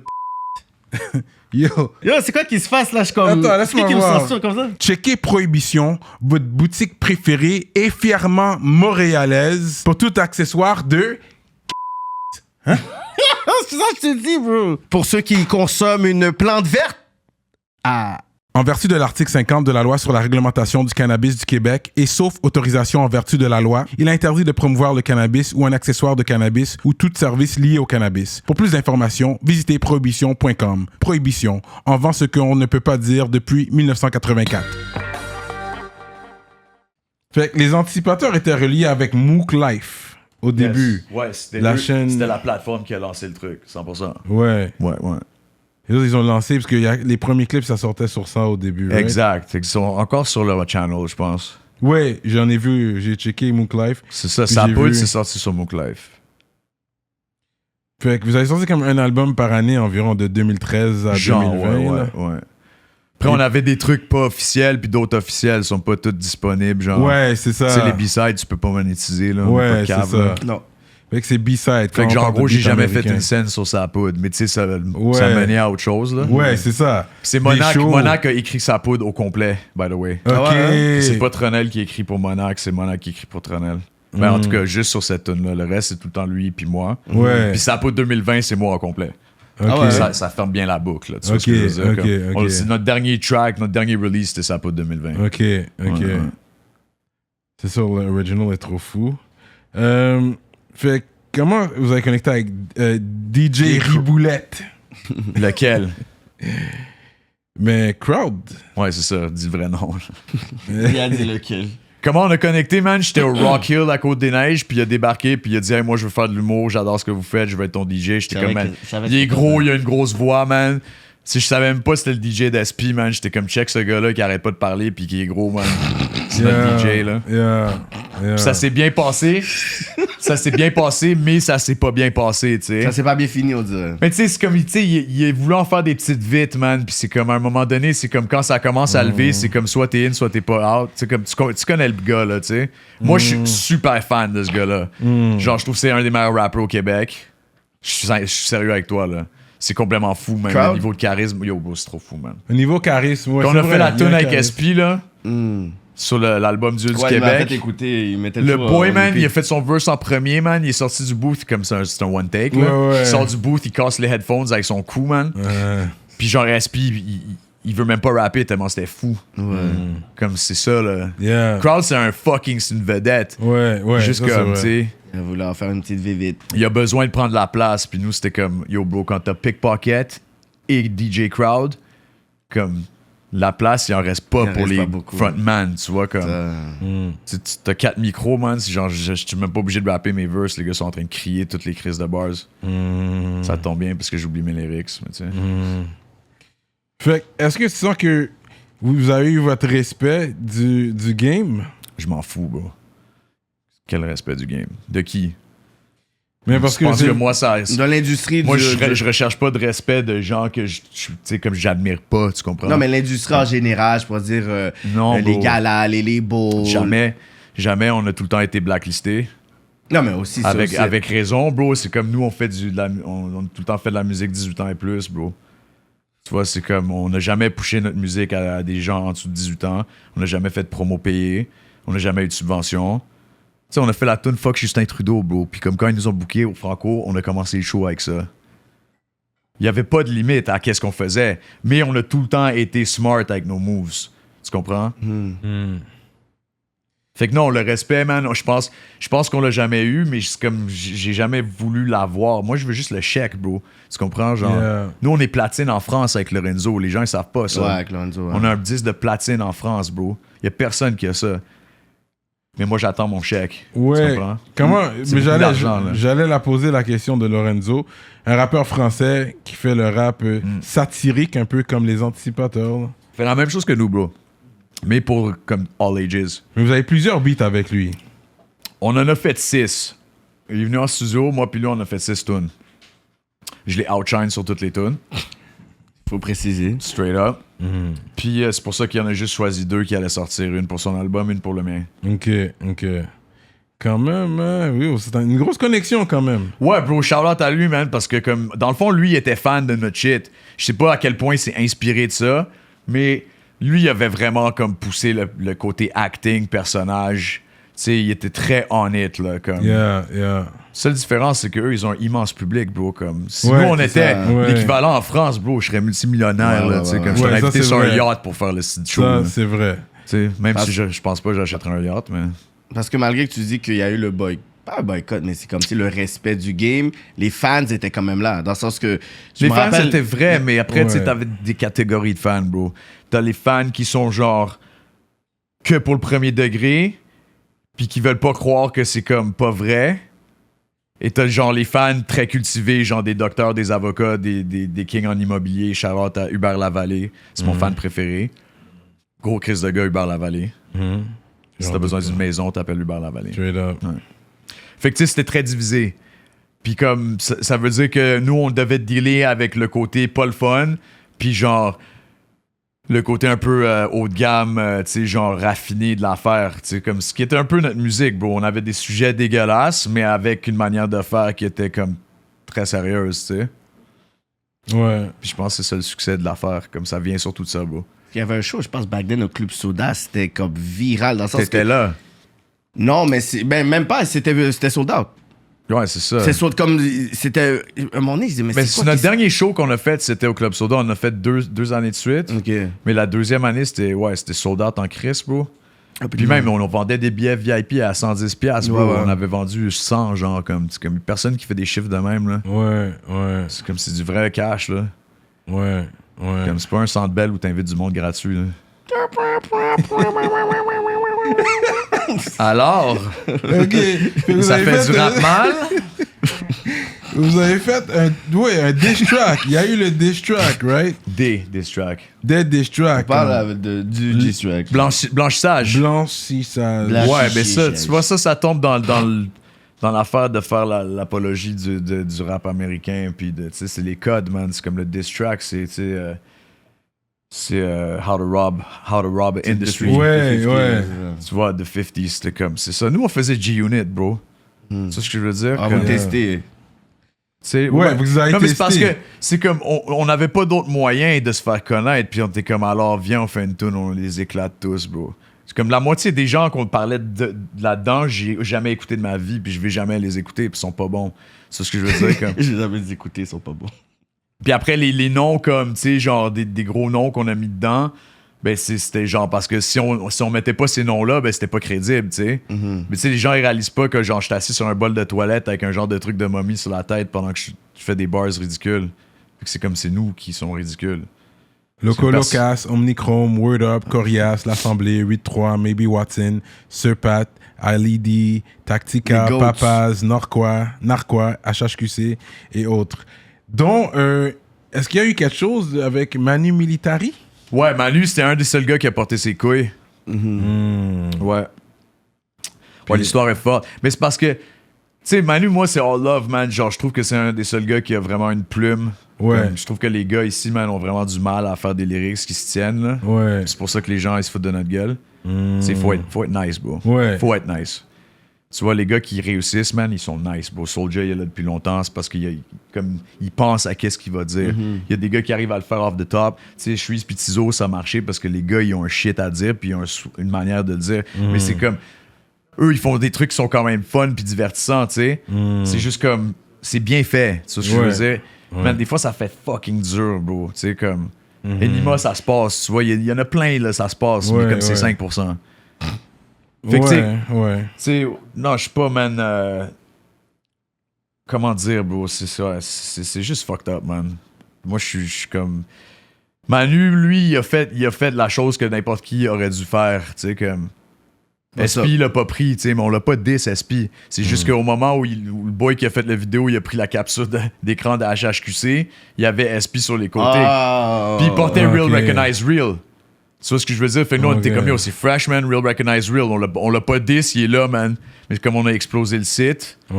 Yo. Yo, c'est quoi qui se passe là? Je comme. Attends, laisse-moi qui me voir. censure comme ça? Checkez Prohibition, votre boutique préférée et fièrement montréalaise pour tout accessoire de... C'est ça que je te dis, bro. Pour ceux qui consomment une plante verte. Ah. En vertu de l'article 50 de la loi sur la réglementation du cannabis du Québec et sauf autorisation en vertu de la loi, il est interdit de promouvoir le cannabis ou un accessoire de cannabis ou tout service lié au cannabis. Pour plus d'informations, visitez prohibition.com. Prohibition, en vend ce qu'on ne peut pas dire depuis 1984. Fait que les anticipateurs étaient reliés avec Mook Life au début. Ouais, c'était La chaîne- C'était la plateforme qui a lancé le truc, 100%. Ouais. Ouais. Les autres, ils ont lancé parce que les premiers clips, ça sortait sur ça au début. right? Exact. Ils sont encore sur leur channel, je pense. Ouais, j'en ai vu, j'ai checké Mook Life. C'est ça, Puis sa j'ai poudre, vu- c'est sorti sur Mook Life. Fait que vous avez sorti comme un album par année environ de 2013 à 2020. là. ouais. Après, on avait des trucs pas officiels, puis d'autres officiels sont pas tous disponibles. Genre, Ouais, c'est ça. tu sais, les B-sides, tu peux pas monétiser. Là, on est Ouais, pas de c'est cave, ça. là. Non. Fait que c'est B-side. Fait que genre, en gros, j'ai jamais fait une scène sur sa poudre, mais tu sais, ça menait à autre chose. Là. Ouais, c'est ça. C'est Des Monarch. shows. Monarch a écrit sa poudre au complet, by the way. Ok. C'est pas Tronel qui écrit pour Monarch, c'est Monarch qui écrit pour Tronel. Ben, en tout cas, juste sur cette tune là. Le reste, c'est tout le temps lui puis moi. Ouais. Puis sa poudre 2020, c'est moi au complet. Ok. Ah ouais. Ça ferme bien la boucle. Là, tu vois Ok, ce que je veux dire, ok, comme- ok. c'est notre dernier track, notre dernier release, c'était sa poudre 2020. Ok. Ouais. C'est sûr, l'original est trop fou. Fait que comment vous avez connecté avec DJ Riboulette? Lequel? Mais Crowd. Ouais, c'est ça, dis le vrai nom. Il a dit lequel. Comment on a connecté, man? J'étais au Rock Hill à Côte-des-Neiges, puis il a débarqué, puis il a dit hey, moi, je veux faire de l'humour, j'adore ce que vous faites, je veux être ton DJ. J'étais savais comme, man, que- je savais il est que- gros, il a une grosse voix, man. Si je savais même pas c'était le DJ d'Espi, man, j'étais comme check ce gars-là qui arrête pas de parler, puis qui est gros, man. C'est notre DJ, là. Yeah. Puis ça s'est bien passé. Ça s'est bien passé, mais ça s'est pas bien passé, tu sais. Ça s'est pas bien fini, on dirait. Mais tu sais, c'est comme, tu sais, il a voulu en faire des petites vites, man. Puis c'est comme, à un moment donné, c'est comme quand ça commence à lever, c'est comme soit t'es in, soit t'es pas out. C'est comme, tu connais le gars, là, tu sais. Moi, je suis super fan de ce gars-là. Genre, je trouve que c'est un des meilleurs rappers au Québec. Je suis sérieux avec toi, là. C'est complètement fou, man. Crowd? Le niveau de charisme, yo, bro, c'est trop fou, man. Au niveau charisme, ouais, Quand on c'est a vrai, fait la il y a tune un avec charisme. SP, là, Hmm. sur l'album Dieu du Ouais, il m'a Québec. fait écouter, il mettait Le toujours, boy, man, repeat. il a fait son verse en premier, man. Il est sorti du booth comme c'est un one take. Là. Ouais, ouais. Il sort du booth, il casse les headphones avec son cou, man. Puis genre, SP, il veut même pas rapper tellement c'était fou. Comme c'est ça, là. Yeah. Crowd, c'est c'est une vedette. Ouais, Juste ça, c'est comme, vrai. tu sais, Il a voulu en faire une petite vite. il a besoin de prendre la place. Puis nous, c'était comme, yo, bro, quand t'as Pickpocket et DJ Crowd, comme, la place, il en reste pas Il en pour reste les pas beaucoup. frontman, tu vois, comme. Hmm. Tu t'as 4 micros, man. C'est genre, je suis même pas obligé de rapper mes verses. Les gars sont en train de crier toutes les crises de bars. Hmm. Ça tombe bien parce que j'oublie mes lyrics, mais tu sais. Fait que, est-ce que tu sens que vous avez eu votre respect du game? Je m'en fous, bro. Quel respect du game. De qui? Mais parce Je pense c'est- que moi, ça. Dans l'industrie Moi, du... je recherche pas de respect de gens que tu sais, comme j'admire pas, tu comprends? Non, mais l'industrie en général, je pourrais dire Non, les bro. galas, les labels. Jamais on a tout le temps été blacklisté. Non, mais aussi, Avec raison, bro. C'est comme nous, on a tout le temps fait de la musique 18 ans et plus, bro. Tu vois, c'est comme, on n'a jamais poussé notre musique à des gens en dessous de 18 ans. On n'a jamais fait de promo payée. On n'a jamais eu de subvention. Tu sais, on a fait la tune Fuck Justin Trudeau, bro. Puis comme quand ils nous ont bookés au Franco, on a commencé le show avec ça. Il n'y avait pas de limite à qu'est-ce qu'on faisait. Mais on a tout le temps été smart avec nos moves. Tu comprends? Fait que non, le respect, man, je pense qu'on l'a jamais eu, mais c'est comme j'ai jamais voulu l'avoir. Moi, je veux juste le chèque, bro. Tu comprends? Genre, nous, on est platine en France avec Lorenzo. Les gens, ils savent pas ça. Ouais, avec Lorenzo. Ouais. On a un disque de platine en France, bro. Il y a personne qui a ça. Mais moi, j'attends mon chèque. Ouais. Tu comprends? Comment? C'est Mais beaucoup d'argent, là. j'allais la poser la question de Lorenzo, un rappeur français qui fait le rap satirique, un peu comme les Anticipateurs. Là. Il fait la même chose que nous, bro. Mais pour comme all ages. Mais vous avez plusieurs beats avec lui. On en a fait 6. Il est venu en studio, moi puis lui, on a fait 6 tunes. Je l'ai outshine sur toutes les tunes. Faut préciser. Straight up. Puis c'est pour ça qu'il y en a juste choisi 2 qui allaient sortir. Une pour son album, une pour le mien. Ok. Quand même, oui, c'est une grosse connexion quand même. Ouais, bro, shout-out à lui, man, parce que comme dans le fond, lui, il était fan de notre shit. Je sais pas à quel point il s'est inspiré de ça, mais lui, il avait vraiment comme poussé le côté acting, personnage. Tu sais, il était très on it, là, comme... Yeah. Seule différence, c'est qu'eux, ils ont un immense public, bro, comme... Si Ouais, nous, on c'est était ça, ouais. l'équivalent en France, bro, je serais multimillionnaire, Ouais, là, tu sais, ouais, comme ouais. je serais Ouais, ça, invité c'est sur un vrai. yacht pour faire le site show, Ça, là. c'est vrai. Tu sais, même Parce- si je pense pas que j'achèterais un yacht, mais... Parce que malgré que tu dis qu'il y a eu le boycott, pas un boycott, mais c'est comme si le respect du game, les fans étaient quand même là. Dans le sens que. Les fans, c'était vrai, mais après, tu sais, Ouais. t'avais des catégories de fans, bro. T'as les fans qui sont genre que pour le premier degré, puis qui veulent pas croire que c'est comme pas vrai. Et t'as genre les fans très cultivés, genre des docteurs, des avocats, des kings en immobilier. Shout-out à Hubert Lavallée. C'est mon fan préféré. Gros crise de gars, Hubert Lavallée. Si t'as besoin d'une maison, t'appelles Hubert Lavallée. Straight up. Fait que tu sais, c'était très divisé. Puis comme, ça veut dire que nous, on devait dealer avec le côté pas le fun, puis genre, le côté un peu haut de gamme, tu sais, genre raffiné de l'affaire. Tu sais, comme ce qui était un peu notre musique, bro. On avait des sujets dégueulasses, mais avec une manière de faire qui était comme très sérieuse, tu sais. Ouais. Puis je pense que c'est ça le succès de l'affaire, comme ça vient surtout de ça, bro. Il y avait un show, je pense, back then au Club Soda, c'était comme viral. Dans le sens T'étais que... là. Non, mais même pas, c'était sold out. Ouais, c'est ça. C'était sold comme. C'était. À un moment donné, je disais, mais Mais c'est c'est quoi notre qui- dernier show qu'on a fait, c'était au Club Soda. On a fait deux années de suite. Ok. Mais la deuxième année, c'était sold out en crise, bro. Puis même, on vendait des billets VIP à 110$, bro. Ouais, ouais. On avait vendu 100, genre, comme personne qui fait des chiffres de même, là. Ouais. C'est comme c'est du vrai cash, là. Ouais. Comme c'est pas un centre belle où t'invites du monde gratuit, là. Alors, Ok. Vous ça avez fait du rap mal? Vous avez fait un diss track. Il y a eu le diss track, right? Des diss track. Dead diss track. On parle du distract. Blanchissage. Blanchissage. Blanc- Ouais, mais ça, Blanchissage. tu vois, ça tombe dans l'affaire de faire l'apologie du rap américain, puis tu sais, c'est les codes, man. C'est comme le diss track, c'est, tu sais, c'est how to rob industry. Ouais. Tu vois, The 50s, c'était comme, c'est ça. Nous, on faisait G-Unit, bro. C'est ce que je veux dire. Ah, comme, vous testez. tu sais, Ouais, vous avez non, mais c'est parce testé. que c'est comme, on n'avait pas d'autres moyens de se faire connaître, puis on était comme, alors, viens, on fait une tune, on les éclate tous, bro. C'est comme la moitié des gens qu'on parlait de là-dedans, j'ai jamais écouté de ma vie, puis je vais jamais les écouter, puis ils sont pas bons. C'est ce que je veux dire. Comme. J'ai jamais écouté, ils sont pas bons. Puis après, les noms comme, tu sais, genre des gros noms qu'on a mis dedans, ben c'était genre, parce que si on mettait pas ces noms-là, ben c'était pas crédible, tu sais. Mais tu sais, les gens, ils réalisent pas que genre, je suis assis sur un bol de toilette avec un genre de truc de momie sur la tête pendant que je fais des bars ridicules. Fait que c'est comme c'est nous qui sont ridicules. Loco C'est Locas, Omnichrome, Word Up, Corias, L'Assemblée, 8-3, Maybe Watson, Surpat, LED, Tactica, Les Goats. Papaz, Narquois, HHQC et autres. Dont, est-ce qu'il y a eu quelque chose avec Manu Militari? Ouais, Manu, c'était un des seuls gars qui a porté ses couilles. Ouais. Ouais, l'histoire est forte. Mais c'est parce que, tu sais, Manu, moi, c'est all love, man. Genre, je trouve que c'est un des seuls gars qui a vraiment une plume. Ouais. Comme, je trouve que les gars ici, man, ont vraiment du mal à faire des lyrics qui se tiennent, là. Ouais. C'est pour ça que les gens, ils se foutent de notre gueule. Tu sais, faut être nice, bro. Ouais. Faut être nice. Tu vois, les gars qui réussissent, man, ils sont nice, bro. Soulja, il est là depuis longtemps, c'est parce qu'il pense à qu'est-ce qu'il va dire. Il y a des gars qui arrivent à le faire off the top. Tu sais, Shreeze pis Tizo, ça a marché parce que les gars, ils ont un shit à dire, puis ils ont une manière de le dire. Mais c'est comme... Eux, ils font des trucs qui sont quand même fun puis divertissants, tu sais. C'est juste comme... C'est bien fait, tu sais ce que je veux dire. Man, des fois, ça fait fucking dur, bro. Tu sais, comme... Enima, ça se passe, tu vois. Il y en a plein, là, ça se passe, mais comme c'est 5%. Fait que, tu sais, non, je suis pas, man. Comment dire, bro? C'est ça. C'est juste fucked up, man. Moi, je suis comme. Manu, lui, il a fait la chose que n'importe qui aurait dû faire, tu sais, comme. SP l'a pas pris, tu sais, mais on l'a pas dis SP. C'est juste qu'au moment où le boy qui a fait la vidéo, il a pris la capture d'écran de HHQC, il y avait SP sur les côtés. Puis il portait Real Recognize Real. Tu vois ce que je veux dire? Fait que nous, on était comme, yo, c'est fresh, man, Real Recognize Real. On l'a pas dis, il est là, man. Mais comme on a explosé le site, tu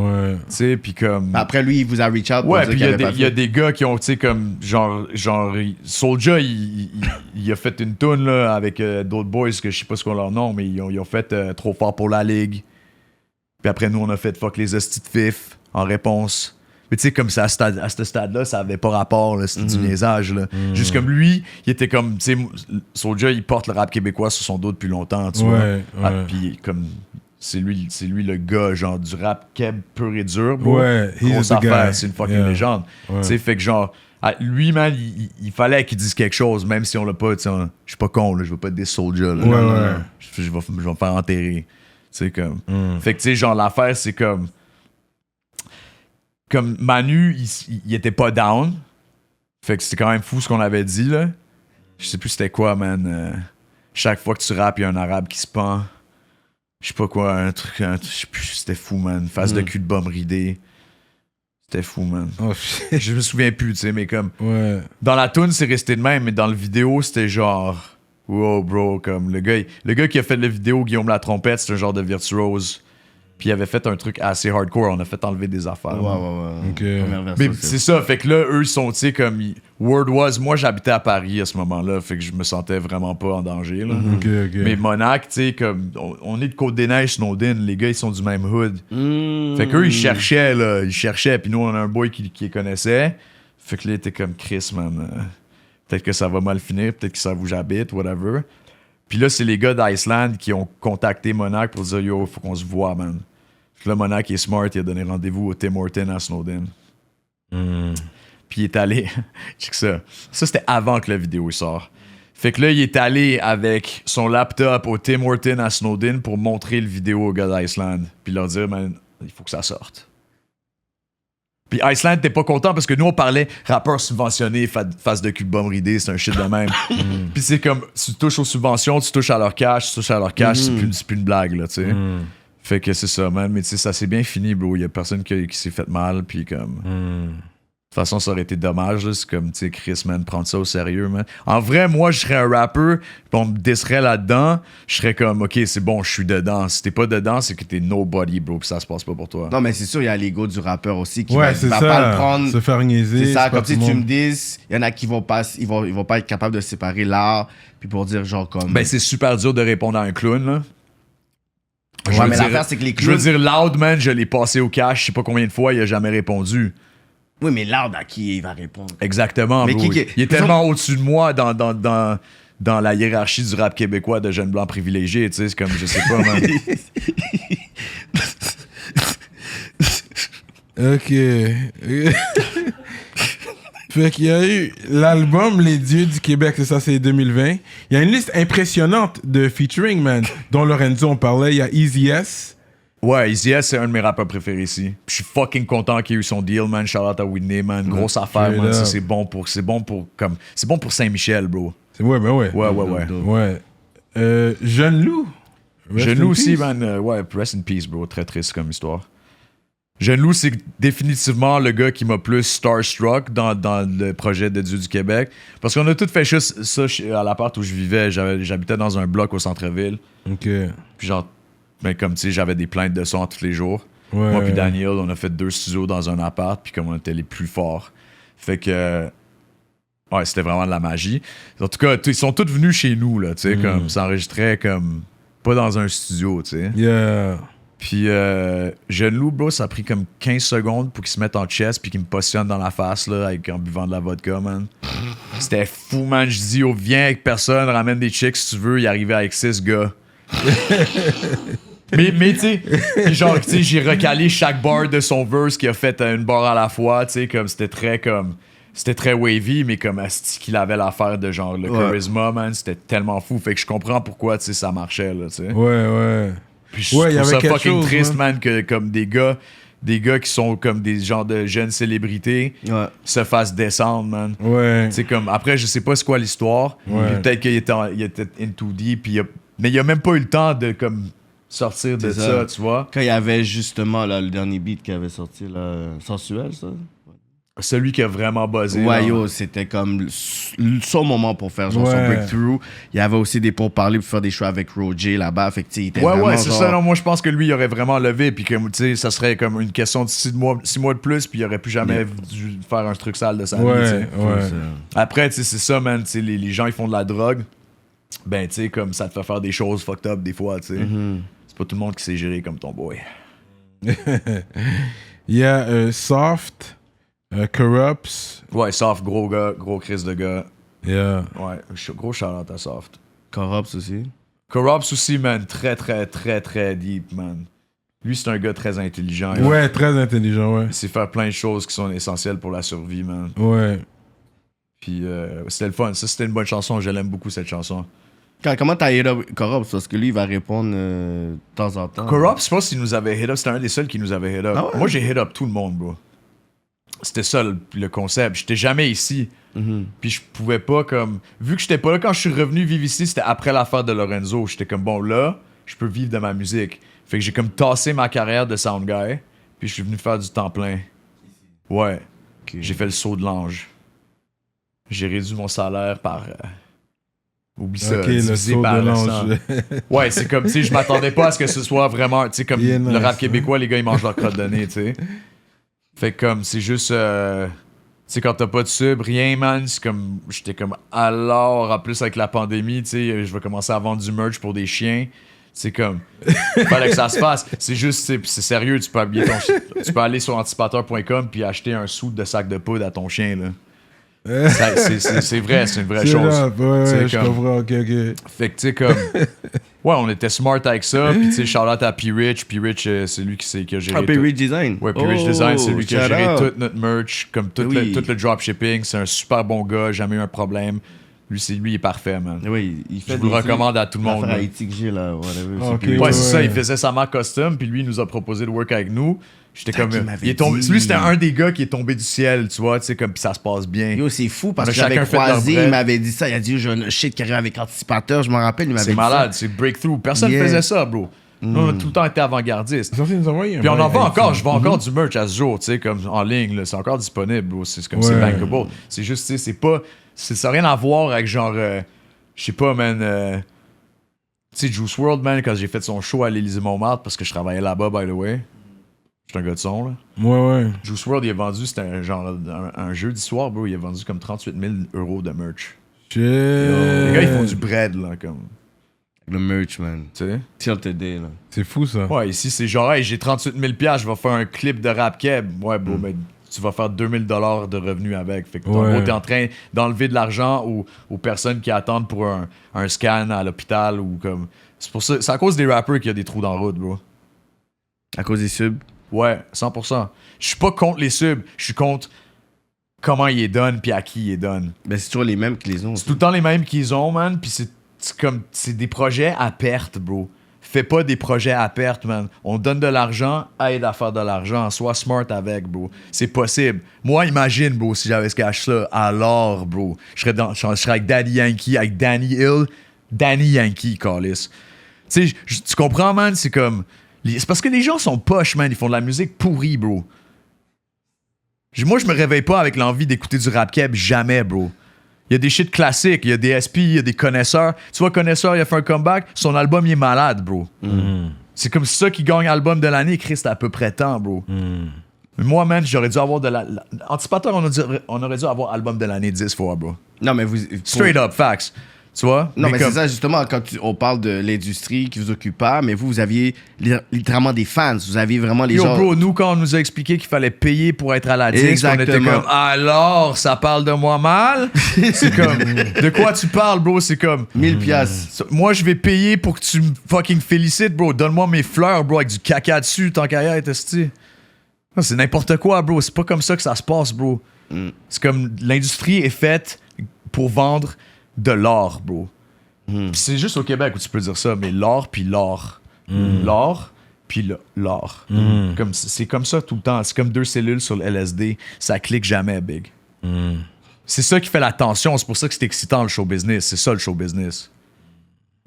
sais, puis comme... Après, lui, il vous a reach out pour dire puis qu'il avait pas il y a des gars qui ont, tu sais, comme, genre Soulja, il a fait une toune, là, avec d'autres boys, que je sais pas ce qu'on leur nom, mais ils ont fait Trop fort pour la ligue. Puis après, nous, on a fait Fuck les hosties de fif en réponse. Mais tu sais, comme ça, à ce stade-là, ça avait pas rapport, là, c'était du niaisage, là. Juste comme lui, il était comme, tu sais, Soulja, il porte le rap québécois sur son dos depuis longtemps, tu vois. Puis comme, c'est lui le gars, genre, du rap keb pur et dur, bro. Grosse affaire, c'est une fucking légende. Tu sais, fait que genre, lui, man, il fallait qu'il dise quelque chose, même si on l'a pas, tu sais, je suis pas con, là, je veux pas dire Soulja, là. Je vais me faire enterrer. Tu sais, comme. Fait que, tu sais, genre, l'affaire, c'est comme Manu, il était pas down. Fait que c'était quand même fou ce qu'on avait dit, là. Je sais plus c'était quoi, man. Chaque fois que tu rappes, il y a un arabe qui se pend. Je sais pas quoi, un truc, je sais plus, c'était fou, man. Face de cul de bum ridé. C'était fou, man. Oh, shit. Je me souviens plus, tu sais, mais comme... Dans la toune, c'est resté de même, mais dans le vidéo, c'était genre... Wow, bro, comme le gars qui a fait la vidéo, Guillaume la trompette, c'est un genre de virtuose. Puis il avait fait un truc assez hardcore, on a fait enlever des affaires. Mais c'est ça, fait que là, eux, ils sont, tu sais, comme... Word was, moi, j'habitais à Paris à ce moment-là, fait que je me sentais vraiment pas en danger, là. Mais Monac, tu sais, comme... On est de Côte-des-Neiges, Snowden, les gars, ils sont du même hood. Fait qu'eux, ils cherchaient, puis nous, on a un boy qui les connaissait. Fait que là, il était comme Chris, man. Peut-être que ça va mal finir, peut-être que ça où j'habite, whatever. Puis là, c'est les gars d'Iceland qui ont contacté Monac pour dire, yo, faut qu'on se voit, man. Puis là, Monac est smart, il a donné rendez-vous au Tim Hortons à Snowden. Puis il est allé... Check ça. Ça, c'était avant que la vidéo sort. Fait que là, il est allé avec son laptop au Tim Hortons à Snowden pour montrer le vidéo aux gars d'Iceland. Puis leur dire, man, il faut que ça sorte. Puis Iceland t'es pas content parce que nous, on parlait rappeurs subventionnés, face de cul de bum ridé, c'est un shit de même. Puis c'est comme, tu touches aux subventions, tu touches à leur cash, c'est plus une blague, là, tu sais. Fait que c'est ça, man. Mais tu sais, ça s'est bien fini, bro. Il y a personne qui s'est fait mal, puis comme... De toute façon, ça aurait été dommage, là. C'est comme, tu sais, Chris, man, prendre ça au sérieux, man. En vrai, moi, je serais un rappeur, puis on me disserait là-dedans, je serais comme, OK, c'est bon, je suis dedans. Si t'es pas dedans, c'est que t'es nobody, bro, puis ça se passe pas pour toi. Non, mais c'est sûr, il y a l'ego du rappeur aussi qui Ouais, va pas le prendre. Se faire niaiser. C'est ça, comme si tu me dis, il y en a qui vont pas, ils vont pas être capables de séparer l'art, puis pour dire genre comme... Ben, c'est super dur de répondre à un clown, là. Ouais, mais l'affaire, c'est que les clowns... Je veux dire, Loud, man, je l'ai passé au cash, je sais pas combien de fois, il a jamais répondu. Oui, mais Loud, à qui il va répondre? Exactement, mais bro. Il est tellement au-dessus de moi dans la hiérarchie du rap québécois de jeunes blancs privilégiés, tu sais, c'est comme, je sais pas, man. OK. Fait qu'il y a eu l'album Les Dieux du Québec, c'est ça, c'est 2020. Il y a une liste impressionnante de featuring, man, dont Lorenzo on parlait. Il y a Easy S. Ouais, Easy S, c'est un de mes rappeurs préférés ici. Je suis fucking content qu'il ait eu son deal, man. Shout out à Whitney, man. Grosse affaire, man. Ça, c'est bon pour Saint-Michel, bro. Ouais, ben ouais. Ouais. Jeune Loup. Jeune Loup aussi, man. Ouais, rest in peace, bro. Très triste comme histoire. Jeune Loup, c'est définitivement le gars qui m'a plus starstruck dans le projet de Dieu du Québec. Parce qu'on a tout fait ça à l'appart où je vivais. J'habitais dans un bloc au centre-ville. OK. Puis genre, ben comme tu sais, j'avais des plaintes de son tous les jours. Ouais, moi puis Daniel, on a fait 2 studios dans un appart, puis comme on était les plus forts. Fait que... Ouais, c'était vraiment de la magie. En tout cas, ils sont tous venus chez nous, là, tu sais, comme, s'enregistraient comme... Pas dans un studio, tu sais. Yeah. Puis Jeune Loup, bro, ça a pris comme 15 secondes pour qu'il se mette en chest puis qu'il me positionne dans la face là, en buvant de la vodka, man. C'était fou, man. Je dis, oh, viens avec personne, ramène des chicks si tu veux. Il arrivait avec 6 gars. mais tu sais, genre, tu sais, j'ai recalé chaque bar de son verse qui a fait une bar à la fois, tu sais, comme c'était très wavy, mais comme asti qu'il avait l'affaire de genre le charisma, man, c'était tellement fou. Fait que je comprends pourquoi, tu sais, ça marchait, là, tu sais. Ouais. Puis je Ouais, il y trouve avait ça quelque fucking chose, triste, man, que comme des gars qui sont comme des genres de jeunes célébrités se fassent descendre, man. Ouais. Tu sais, comme, après, je sais pas c'est quoi l'histoire. Ouais. Puis peut-être qu'il était in too deep, puis mais il a même pas eu le temps de, comme, sortir de ça, tu vois. Quand il y avait justement là, le dernier beat qui avait sorti, là, Sensuel, ça. Celui qui a vraiment buzzé. Ouais, là. yo, c'était comme son moment pour faire genre son Ouais. breakthrough. Il y avait aussi des pourparlers pour faire des shows avec Roger là-bas. Fait que, tu sais, il était Ouais, vraiment c'est genre... ça. Non, moi, je pense que lui, il aurait vraiment levé, puis comme, tu sais, ça serait comme une question de 6 mois de plus, puis il aurait plus jamais dû faire un truc sale de sa vie, tu sais. Ouais. Après, tu sais, c'est ça, man. Tu sais, les gens, ils font de la drogue. Ben, tu sais, comme ça te fait faire des choses fucked up des fois, tu sais. C'est pas tout le monde qui sait gérer comme ton boy. Il y a Soft, Corrupts. Ouais, Soft, gros gars, gros Chris de gars. Yeah. Ouais, gros shout-out à Soft. Corrupts aussi. Corrupts aussi, man. Très, très, très, très deep, man. Lui, c'est un gars très intelligent. Ouais, très intelligent, ouais. Il sait faire plein de choses qui sont essentielles pour la survie, man. Ouais. Puis c'était le fun. Ça, c'était une bonne chanson. Je l'aime beaucoup, cette chanson. Comment t'as hit up Corrupts? Parce que lui, il va répondre de temps en temps. Corrupt, je pense qu'il nous avait hit up. C'était un des seuls qui nous avait hit up. Ah ouais? Moi, j'ai hit up tout le monde, bro. C'était ça le concept. J'étais jamais ici. Puis je pouvais pas comme... Vu que j'étais pas là quand je suis revenu vivre ici, c'était après l'affaire de Lorenzo. J'étais comme, bon, là, je peux vivre de ma musique. Fait que j'ai comme tassé ma carrière de sound guy. Puis je suis venu faire du temps plein. Ouais. J'ai fait le saut de l'ange. J'ai réduit mon salaire par... Oublie ça, Ok, le divisé saut par de le l'ange. 100. Ouais, c'est comme, tu sais, je m'attendais pas à ce que ce soit vraiment, tu sais, comme Yeah, le nice, rap québécois, les gars, ils mangent leur crotte de nez, tu sais. Fait que comme, c'est juste, tu sais, quand t'as pas de sub, rien, man, c'est comme, j'étais comme, alors, en plus avec la pandémie, tu sais, je vais commencer à vendre du merch pour des chiens. C'est comme, fallait que ça se fasse. C'est juste, c'est sérieux, tu peux aller sur anticipateur.com puis acheter un sou de sac de poudre à ton chien, là. C'est vrai, c'est une vraie chose. Ouais, je comme- comprends, ok. Fait que, tu sais, comme. Ouais, on était smart avec ça. Puis, tu sais, shout-out à P-Rich. P-Rich, c'est lui qui a géré. Ah, Rich Design. Ouais, P-Rich Design, c'est lui qui a shout géré out. toute notre merch, comme tout, Oui. tout le dropshipping. C'est un super bon gars, jamais eu un problème. Lui, il est parfait, man. Oui, il fait Je vous le recommande à tout le monde. L'affaire là. Haïti que j'ai là, whatever. Ok, c'est plus- Ouais, c'est ouais. ça, il faisait sa marque custom, puis lui, il nous a proposé de work avec nous. J'étais comme. qu'il m'avait Il est tombé, dit. lui, c'était un des gars qui est tombé du ciel, tu vois, tu sais, comme, puis ça se passe bien. Yo, c'est fou parce On a que j'avais chacun fait leur croisé, bread. il m'avait dit ça. Il a dit, j'ai un shit qui arrive avec Anticipateur. Je m'en rappelle, il m'avait C'est dit malade, c'est breakthrough. Personne ne Yeah. faisait ça, bro. Nous, on a tout le temps été avant-gardistes. Censé nous envoyer un Puis on en mail vend avec encore, ça. je vends encore du merch à ce jour, tu sais, comme en ligne, là, c'est encore disponible, bro. C'est comme c'est Ouais. bankable. C'est juste, tu sais, c'est pas. Ça n'a rien à voir avec genre. Je sais pas, man. Tu sais, Juice WRLD, man, quand j'ai fait son show à l'Élysée-Montmartre, parce que je travaillais là-bas, by the way. J'étais un gars de son, là. Ouais. Juice WRLD, il a vendu, c'était un jeudi soir, bro, il a vendu comme 38 000 € de merch. Shit. Les gars, ils font du bread, là, comme. le merch, man. Tu sais? Si on t'aidait, là. C'est fou, ça. Ouais, ici, c'est genre, hey, j'ai 38 000 $, je vais faire un clip de rap keb. Ouais, bro, mais tu vas faire 2000 $ de revenus avec. Fait que, en Ouais. gros, t'es en train d'enlever de l'argent aux personnes qui attendent pour un scan à l'hôpital ou comme. C'est pour ça, c'est à cause des rappers qu'il y a des trous dans la route, bro. À cause des subs. Ouais, 100%. Je suis pas contre les subs, je suis contre comment ils les donnent puis à qui ils les donnent. Ben, c'est toujours les mêmes qui les ont. C'est tout le temps les mêmes qu'ils ont, man, puis c'est comme, c'est des projets à perte, bro. Fais pas des projets à perte, man. On donne de l'argent, aide à faire de l'argent. Sois smart avec, bro. C'est possible. Moi, imagine, bro, si j'avais ce cash-là, alors, bro, je serais avec Daddy Yankee, avec Danny Hill. Danny Yankee, Callis. Tu sais, tu comprends, man? C'est comme... C'est parce que les gens sont poches, man. Ils font de la musique pourrie, bro. Moi, je me réveille pas avec l'envie d'écouter du rap keb. Jamais, bro. Il y a des shit classiques, il y a des SP, il y a des connaisseurs. Tu vois, Connaisseur, il a fait un comeback, son album, il est malade, bro. C'est comme ça qui gagne album de l'année, Chris, à peu près temps, bro. Mais moi, man, j'aurais dû avoir de la... Anticipateur, on aurait dû avoir album de l'année 10 fois, bro. Non, mais vous. Straight up, facts. Tu vois? Non, mais comme- c'est ça, justement, quand on parle de l'industrie qui vous occupe pas, mais vous aviez littéralement des fans. Vous aviez vraiment les Yo, gens... bro, nous, quand on nous a expliqué qu'il fallait payer pour être à la disque, on était Exactement. comme, alors, ça parle de moi mal? C'est comme, de quoi tu parles, bro? C'est comme, 1000 piastres. moi, je vais payer pour que tu me fucking félicites, bro. Donne-moi mes fleurs, bro, avec du caca dessus, tant qu'à y être, esti. C'est n'importe quoi, bro. C'est pas comme ça que ça se passe, bro. C'est comme, l'industrie est faite pour vendre de l'or, bro. Puis c'est juste au Québec où tu peux dire ça, mais l'or puis l'or. L'or puis l'or. Comme, c'est comme ça tout le temps. C'est comme 2 cellules sur le LSD. Ça clique jamais, big. C'est ça qui fait la tension. C'est pour ça que c'est excitant, le show business. C'est ça, le show business.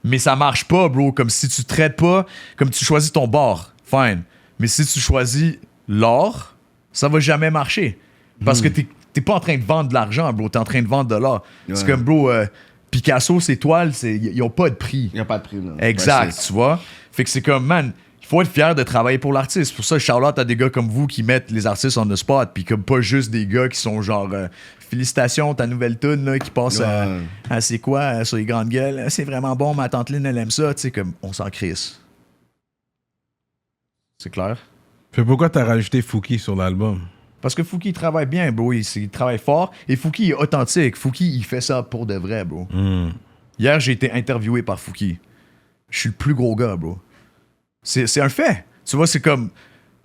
Mais ça marche pas, bro. Comme si tu traites pas, comme tu choisis ton bord. Fine. Mais si tu choisis l'or, ça va jamais marcher. Parce que t'es pas en train de vendre de l'argent, bro. T'es en train de vendre de l'or. Ouais. C'est comme, bro, Picasso, ses toiles, ils ont pas de prix. Il n'y a pas de prix, non. Exact, Ouais, c'est- tu vois. Fait que c'est comme, man, il faut être fier de travailler pour l'artiste. Pour ça, Charlotte a des gars comme vous qui mettent les artistes on the spot, puis comme pas juste des gars qui sont genre, félicitations, ta nouvelle tune là, qui passe à c'est quoi, sur les grandes gueules. C'est vraiment bon, ma tante Lynn, elle aime ça. Tu sais, comme, on s'en crisse. C'est clair? Fait pourquoi t'as rajouté Fouki sur l'album? Parce que Fouki, il travaille bien, bro. Il travaille fort. Et Fouki est authentique. Fouki, il fait ça pour de vrai, bro. Hier, j'ai été interviewé par Fouki. Je suis le plus gros gars, bro. C'est un fait. Tu vois, c'est comme...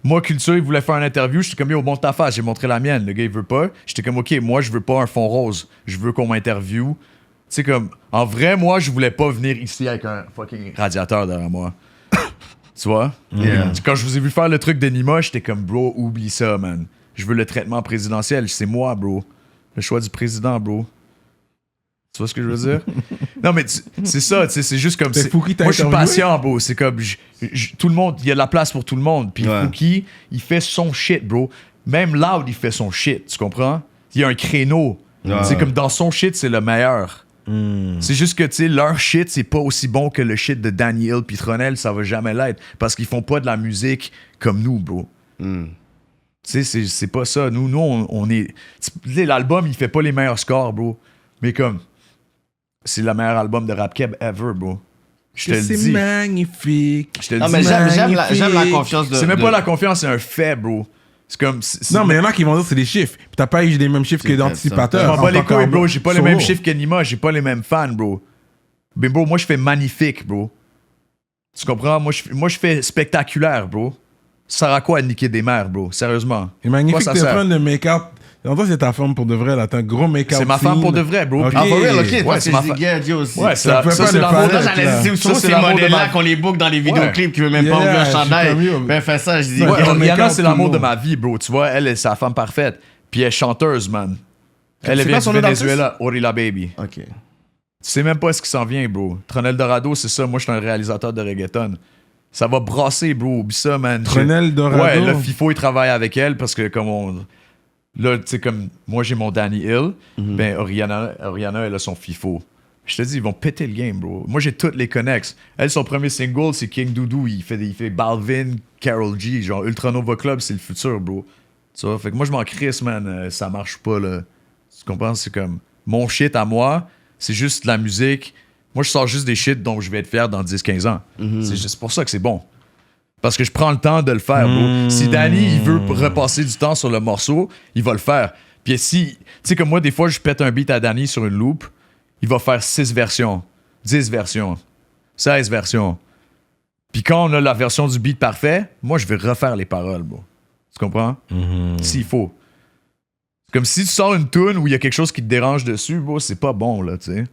Moi, Culture, il voulait faire une interview. J'étais comme, yo, montre ta face. J'ai montré la mienne. Le gars, il veut pas. J'étais comme, OK, moi, je veux pas un fond rose. Je veux qu'on m'interviewe. Tu sais, comme... En vrai, moi, je voulais pas venir ici avec un fucking radiateur derrière moi. Tu vois? Yeah. Quand je vous ai vu faire le truc de Nima, j'étais comme, bro, oublie ça, man. Je veux le traitement présidentiel. C'est moi, bro. Le choix du président, bro. Tu vois ce que je veux dire? Non, mais c'est ça, tu sais, c'est juste comme... C'est Fouki t'a moi, je suis interviewé? patient, bro. C'est comme... tout le monde, il y a de la place pour tout le monde. Puis Ouais. Fouki, il fait son shit, bro. Même Loud, il fait son shit, tu comprends? Il y a un créneau. Ouais. C'est comme dans son shit, c'est le meilleur. C'est juste que, tu sais, leur shit, c'est pas aussi bon que le shit de Danny Hill pis Tronel, ça va jamais l'être. Parce qu'ils font pas de la musique comme nous, bro. Tu sais, c'est pas ça. Nous on est... Tu sais, l'album, il fait pas les meilleurs scores, bro. Mais comme... C'est le meilleur album de rap keb ever, bro. Je te le C'est dis. magnifique. Je te le Non, dis. mais j'aime Magnifique. la confiance de... C'est même de- pas la confiance, c'est un fait, bro. C'est comme... Non, mais il y en a qui vont dire que c'est des chiffres. Puis t'as pas eu les mêmes chiffres que C'est d'anticipateur. Je m'en en bats les tant couilles, bro. qu'album J'ai pas les solo. mêmes chiffres qu'Anima. J'ai pas les mêmes fans, bro. Mais bro, moi, je fais magnifique, bro. Tu comprends? Moi, je fais spectaculaire, bro. Ça sert à quoi de niquer des mères, bro? Sérieusement. C'est magnifique, Quoi, t'es ça en sert? train de make-up. En toi, c'est ta femme pour de vrai, là. T'as un gros make-up. C'est ma femme scene. pour de vrai, bro. Ok. Puis- Ah, for real, ok. Ouais, Parce c'est que ma je fa- dis Gary aussi. Ouais, Ça peut ça, pas c'est le l'amour faire, de... là. J'allais dire, Ça, souvent, c'est ces l'amour de modèles-là ma- qu'on les book dans les vidéoclips qui veut même Yeah, pas ouvrir un je suis chandail. comme, yo. Ben, fais ça, je dis. Ouais, on Rihanna, make-up c'est tout le l'amour de monde. ma vie, bro. Tu vois, elle, c'est la femme parfaite. Puis elle est chanteuse, man. Elle C'est vient quoi du son nom d'artiste? Venezuela, Orilla Baby. Ok. Tu sais même pas ce qui s'en vient, bro. Tronel Dorado, c'est ça. Moi, je suis un réalisateur de reggaeton. Ça va brasser, bro. Oublie ça, man. Tronel Dorado? Ouais, là, FIFO, il travaille avec elle parce que comme on... Là, tu sais, comme moi, j'ai mon Danny Hill. Ben, Oriana, elle a son FIFO. Je te dis, ils vont péter le game, bro. Moi, j'ai toutes les connects. Elle, son premier single, c'est King Doudou. Il fait Balvin, Karol G. Genre, Ultra Nova Club, c'est le futur, bro. Tu vois? Fait que moi, je m'en crisse, man. Ça marche pas, là. Tu comprends? C'est comme... Mon shit à moi, c'est juste de la musique. Moi, je sors juste des shit dont je vais être fier dans 10-15 ans. C'est juste pour ça que c'est bon. Parce que je prends le temps de le faire, bro. Si Danny, il veut repasser du temps sur le morceau, il va le faire. Puis si... Tu sais, comme moi, des fois, je pète un beat à Danny sur une loop, il va faire 6 versions, 10 versions, 16 versions. Puis quand on a la version du beat parfait, moi, je vais refaire les paroles, bro. Tu comprends? S'il faut. C'est comme si tu sors une tune où il y a quelque chose qui te dérange dessus, bro, c'est pas bon, là, tu sais.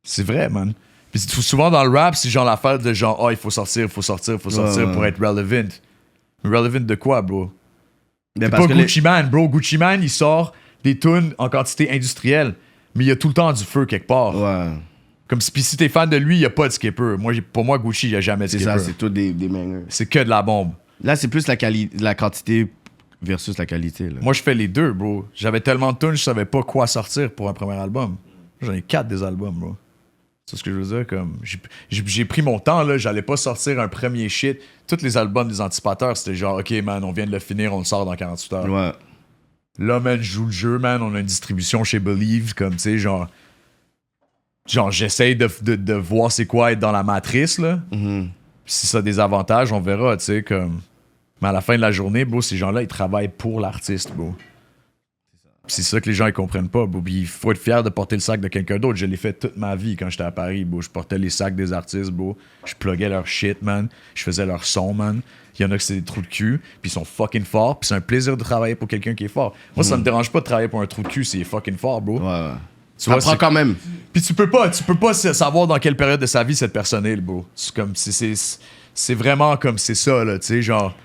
C'est vrai, man. Puis souvent dans le rap, c'est genre l'affaire de genre, oh, il faut sortir pour être relevant. Relevant de quoi, bro? Ben, C'est parce pas que Gucci Mane, bro. Gucci Mane, il sort des tunes en quantité industrielle, mais il y a tout le temps du feu quelque part. Ouais. Comme si t'es fan de lui, il n'y a pas de skipper. Pour moi, Gucci, il n'y a jamais de C'est skipper. ça, c'est tout des bangers. C'est que de la bombe. Là, c'est plus la quantité versus la qualité. Là. Moi, je fais les deux, bro. J'avais tellement de tunes, je savais pas quoi sortir pour un premier album. J'en ai 4 des albums, bro. C'est ce que je veux dire, comme... J'ai pris mon temps, là. J'allais pas sortir un premier shit. Tous les albums des Anticipateurs, c'était genre, OK, man, on vient de le finir, on le sort dans 48 heures. Ouais. Là, man, je joue le jeu, man. On a une distribution chez Believe, comme, tu sais, genre... genre, j'essaye de voir c'est quoi être dans la matrice, là. Mhm. Puis si ça a des avantages, on verra, tu sais, comme... Mais à la fin de la journée, bro, ces gens-là, ils travaillent pour l'artiste, bro. Puis c'est ça que les gens, ils comprennent pas, bro. Puis il faut être fier de porter le sac de quelqu'un d'autre. Je l'ai fait toute ma vie quand j'étais à Paris, bro. Je portais les sacs des artistes, bro. Je pluguais leur shit, man. Je faisais leur son, man. Il y en a qui c'est des trous de cul, puis ils sont fucking forts, puis c'est un plaisir de travailler pour quelqu'un qui est fort. Moi, ça me dérange pas de travailler pour un trou de cul s'il est fucking fort, bro. Ouais. Tu vois, Ça prend c'est- quand même. Puis tu peux pas savoir dans quelle période de sa vie cette personne est, bro. C'est comme, c'est vraiment comme c'est ça, là, tu sais, genre...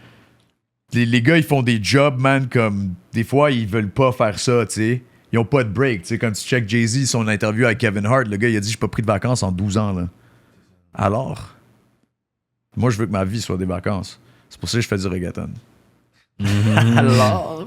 Les gars, ils font des jobs, man, comme... Des fois, ils veulent pas faire ça, tu sais. Ils ont pas de break, tu sais. Quand tu check Jay-Z, son interview avec Kevin Hart, le gars, il a dit « J'ai pas pris de vacances en 12 ans, là. » Alors? Moi, je veux que ma vie soit des vacances. C'est pour ça que je fais du reggaeton. Alors.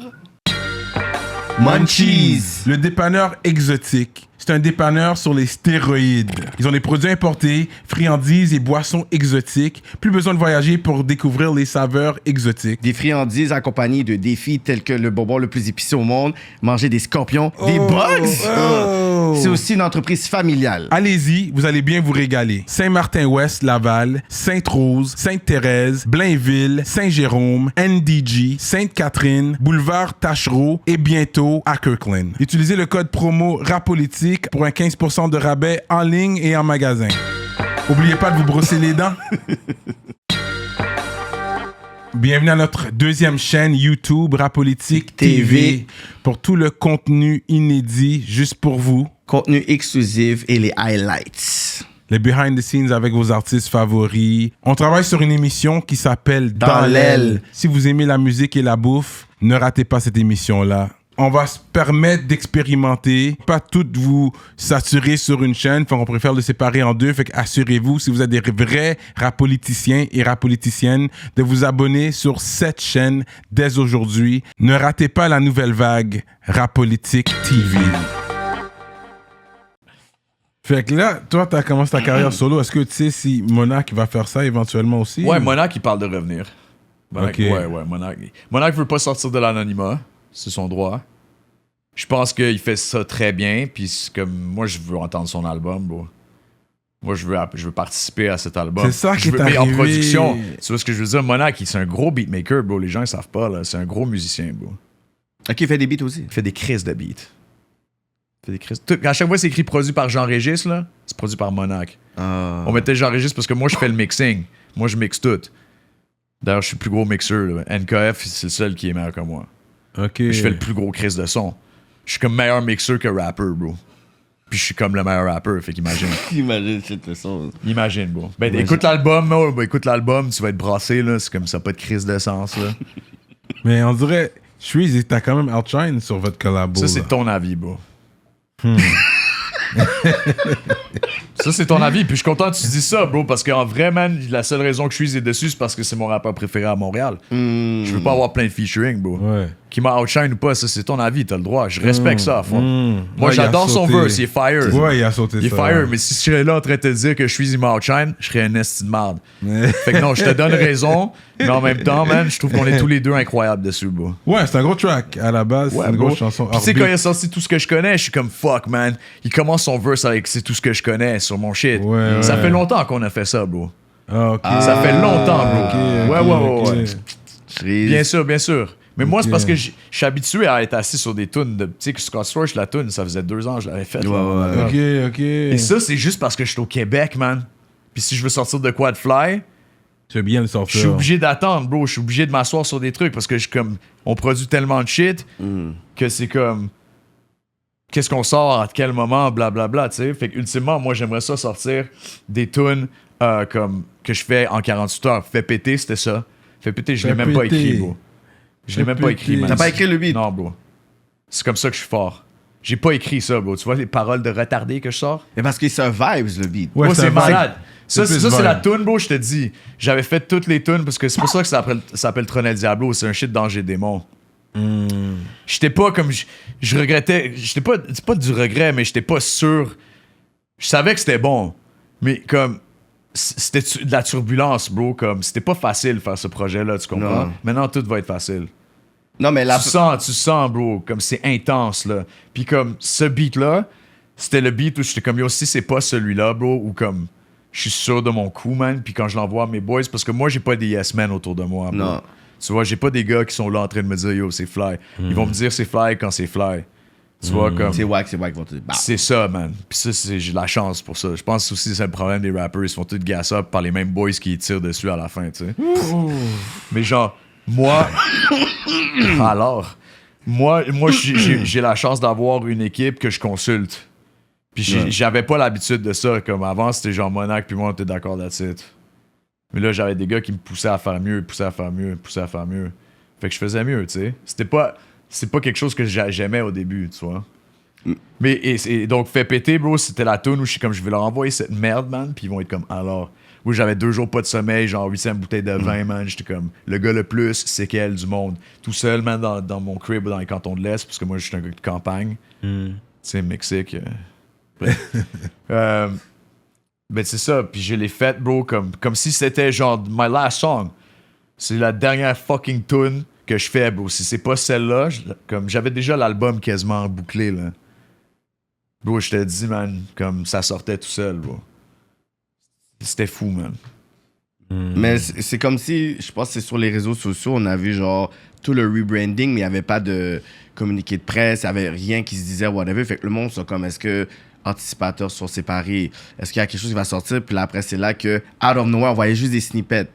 Munchies. Le dépanneur exotique. C'est un dépanneur sur les stéroïdes. Ils ont des produits importés, friandises et boissons exotiques. Plus besoin de voyager pour découvrir les saveurs exotiques. Des friandises accompagnées de défis tels que le bonbon le plus épicé au monde, manger des scorpions, des bugs. C'est aussi une entreprise familiale. Allez-y, vous allez bien vous régaler. Saint-Martin-Ouest, Laval, Sainte-Rose, Sainte-Thérèse, Blainville, Saint-Jérôme, NDG, Sainte-Catherine, Boulevard Tachereau et bientôt à Kirkland. Utilisez le code promo RAPOLITIQUE pour un 15% de rabais en ligne et en magasin. Oubliez pas de vous brosser les dents. Bienvenue à notre deuxième chaîne YouTube Rapolitique TV pour tout le contenu inédit juste pour vous. Contenu exclusif et les highlights. Les behind the scenes avec vos artistes favoris. On travaille sur une émission qui s'appelle Dans l'aile. Si vous aimez la musique et la bouffe, ne ratez pas cette émission-là. On va se permettre d'expérimenter, pas toutes vous saturer sur une chaîne, on préfère le séparer en deux, fait assurez-vous, si vous êtes des vrais rapoliticiens et rapoliticiennes, de vous abonner sur cette chaîne dès aujourd'hui. Ne ratez pas la nouvelle vague Rapolitique TV. Fait que là, toi, t'as commencé ta carrière solo. Est-ce que tu sais si Monarch va faire ça éventuellement aussi? Ouais, Monarch, il parle de revenir. Monarch, Ok. Ouais, Monarch. Monarch veut pas sortir de l'anonymat. C'est son droit. Je pense qu'il fait ça très bien. Puis c'est comme moi, je veux entendre son album, bro. Moi, je veux participer à cet album. C'est ça qui est mais en arrivé. production. Tu vois ce que je veux dire? Monarch, c'est un gros beatmaker, bro. Les gens, ils savent pas, là. C'est un gros musicien, bro. Ok, il fait des beats aussi. Il fait des crises de beats. À chaque fois, c'est écrit produit par Jean-Régis, là. C'est produit par Monarch. On mettait Jean-Régis parce que moi, je fais le mixing. Moi, je mixe tout. D'ailleurs, je suis le plus gros mixeur, là. NKF, c'est le seul qui est meilleur que moi. Ok. Je fais le plus gros crise de son. Je suis comme meilleur mixeur que rapper, bro. Puis je suis comme le meilleur rapper, fait qu'imagine. Imagine cette leçon. Imagine, bro. Ben, écoute l'album, écoute l'album, tu vas être brassé, là. C'est comme ça, pas de crise d'essence, là. Mais on dirait, Shreeze, t'as quand même outshine sur votre collabo. Ça, c'est là. ton avis, bro. Ça, c'est ton avis. Puis je suis content que tu dis ça, bro, parce qu'en vrai, man, la seule raison que je suis dessus, c'est parce que c'est mon rappeur préféré à Montréal. Je veux pas avoir plein de featuring, bro. Ouais. Qui m'a outshine ou pas, ça, c'est ton avis, t'as le droit. Je respecte ça à fond. Moi, Ouais, j'adore il a son sauté. verse, il est fire. Ouais, il a sauté Il est ça. fire, ouais. mais si je serais là en train de te dire que je suis il outshine, je serais un esti de marde. Fait que non, je te donne raison, mais en même temps, man, je trouve qu'on est tous les deux incroyables dessus, bro. Ouais, c'est un gros track. À la base, c'est une bro. grosse chanson. Puis tu sais, quand il Heartbeat. a sorti tout ce que je connais, je suis comme fuck, man. Il commence son verse avec c'est tout ce que je connais sur mon shit. Ouais, Ça ouais. fait longtemps qu'on a fait ça, bro. Ah, ok. Ça fait longtemps, bro. Ok, Ouais. ok. Bien sûr, bien sûr. Mais moi, c'est Ok. parce que je suis habitué à être assis sur des tunes. Tu sais, que Scott Storch, la tune, ça faisait 2 ans que je l'avais faite. là. Ok. Et ça, c'est juste parce que je suis au Québec, man. Puis si je veux sortir de quoi de fly, Tu veux bien le je sortir. suis obligé d'attendre, bro. Je suis obligé de m'asseoir sur des trucs parce que on produit tellement de shit que c'est comme. Qu'est-ce qu'on sort, à quel moment, blablabla, tu sais. Fait que, ultimement, moi, j'aimerais ça sortir des tunes comme que je fais en 48 heures. Fait péter, c'était ça. Fait péter, je l'ai Fait même pas péter. écrit, bro. Je l'ai Fait même pas péter. écrit, man. T'as pas écrit le beat? Non, bro. C'est comme ça que je suis fort. J'ai pas écrit ça, bro. Tu vois les paroles de retardé que je sors? Mais parce que c'est un vibes, le beat. Ouais, Moi, c'est un malade. Ça, C'est c'est plus la vibe. tune, bro, je te dis. J'avais fait toutes les tunes parce que c'est pour ça que ça s'appelle Tronel Diablo. C'est un shit danger démon. J'étais pas comme. Je regrettais. J'étais pas. C'est pas du regret, mais j'étais pas sûr. Je savais que c'était bon. Mais comme. C'était de la turbulence, bro. Comme. C'était pas facile de faire ce projet-là, tu comprends? Non. Maintenant, tout va être facile. Non, mais là. Tu sens, bro, comme c'est intense, là. Puis comme ce beat-là, C'était le beat où j'étais comme, yo, si c'est pas celui-là, bro, ou comme, je suis sûr de mon coup, man, puis quand je l'envoie à mes boys, parce que moi, j'ai pas des yes men autour de moi, bro. Non. Tu vois, j'ai pas des gars qui sont là en train de me dire, yo, c'est fly. Ils vont me dire c'est fly quand c'est fly. Tu vois, comme... C'est wack, vont te dire. Bah. C'est ça, man. Puis ça, j'ai de la chance pour ça. Je pense aussi que c'est le problème des rappers. Ils se font tous gas up par les mêmes boys qui tirent dessus à la fin, tu sais. Mais genre, moi... Alors, moi j'ai la chance d'avoir une équipe que je consulte. Puis j'avais pas l'habitude de ça. Comme avant, c'était genre Monac, puis moi, on était d'accord là-dessus. Mais là, j'avais des gars qui me poussaient à faire mieux, poussaient à faire mieux. Fait que je faisais mieux, tu sais. C'est pas quelque chose que j'aimais au début, tu vois. Mais et donc, Fait péter, bro, c'était la tune où je suis comme, je vais leur envoyer cette merde, man, puis ils vont être comme, alors. Où j'avais 2 jours pas de sommeil, genre 800 bouteilles de vin, man. J'étais comme, le gars le plus séquel du monde. Tout seul, man, dans mon crib, dans les cantons de l'Est, parce que moi, je suis un gars de campagne. Tu sais, Mexique. Ben, c'est ça. Puis je l'ai fait, bro, comme si c'était genre my last song. C'est la dernière fucking tune que je fais, bro. Si c'est pas celle-là, comme j'avais déjà l'album quasiment bouclé, là. Bro, je te dis, man, comme ça sortait tout seul, bro. C'était fou, man. Mais c'est comme si, je pense que c'est sur les réseaux sociaux, on a vu genre tout le rebranding, mais il n'y avait pas de communiqué de presse, il n'y avait rien qui se disait, whatever. Fait que le monde, c'est comme, est-ce que anticipateurs sont séparés? Est-ce qu'il y a quelque chose qui va sortir? Puis là, après, c'est là que, out of nowhere, on voyait juste des snippets,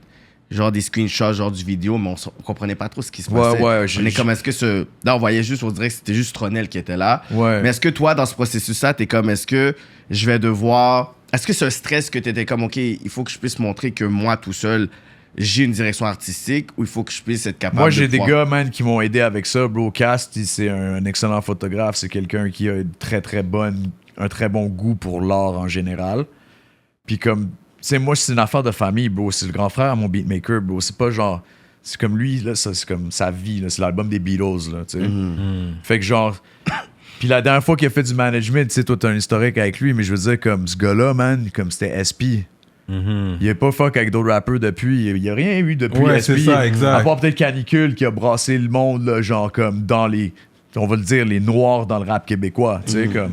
genre des screenshots, genre du vidéo, mais on comprenait pas trop ce qui se passait. On est comme, est-ce que là, on voyait juste, on dirait que c'était juste Tronel qui était là. Ouais. Mais est-ce que toi, dans ce processus-là, t'es comme, est-ce que je vais devoir... Est-ce que c'est un stress que t'étais comme, OK, il faut que je puisse montrer que moi, tout seul, j'ai une direction artistique, ou il faut que je puisse être capable de... Moi, j'ai des pouvoir... gars, man, qui m'ont aidé avec ça. Bro, Cast, c'est un excellent photographe. C'est quelqu'un qui a un très bon goût pour l'art en général. Puis comme, tu sais, moi, c'est une affaire de famille, bro. C'est le grand frère à mon beatmaker, bro. C'est pas genre... C'est comme lui, là, ça, c'est comme sa vie, là. C'est l'album des Beatles, là, tu sais. Fait que genre... Puis la dernière fois qu'il a fait du management, tu sais, toi, t'as un historique avec lui, mais je veux dire, comme ce gars-là, man, comme c'était SP. Il a pas fuck avec d'autres rappeurs depuis. Il y a rien eu depuis Ouais, SP. c'est ça, exact. À part peut-être Canicule qui a brassé le monde, là, genre comme dans les... On va le dire, les noirs dans le rap québécois, tu sais, comme...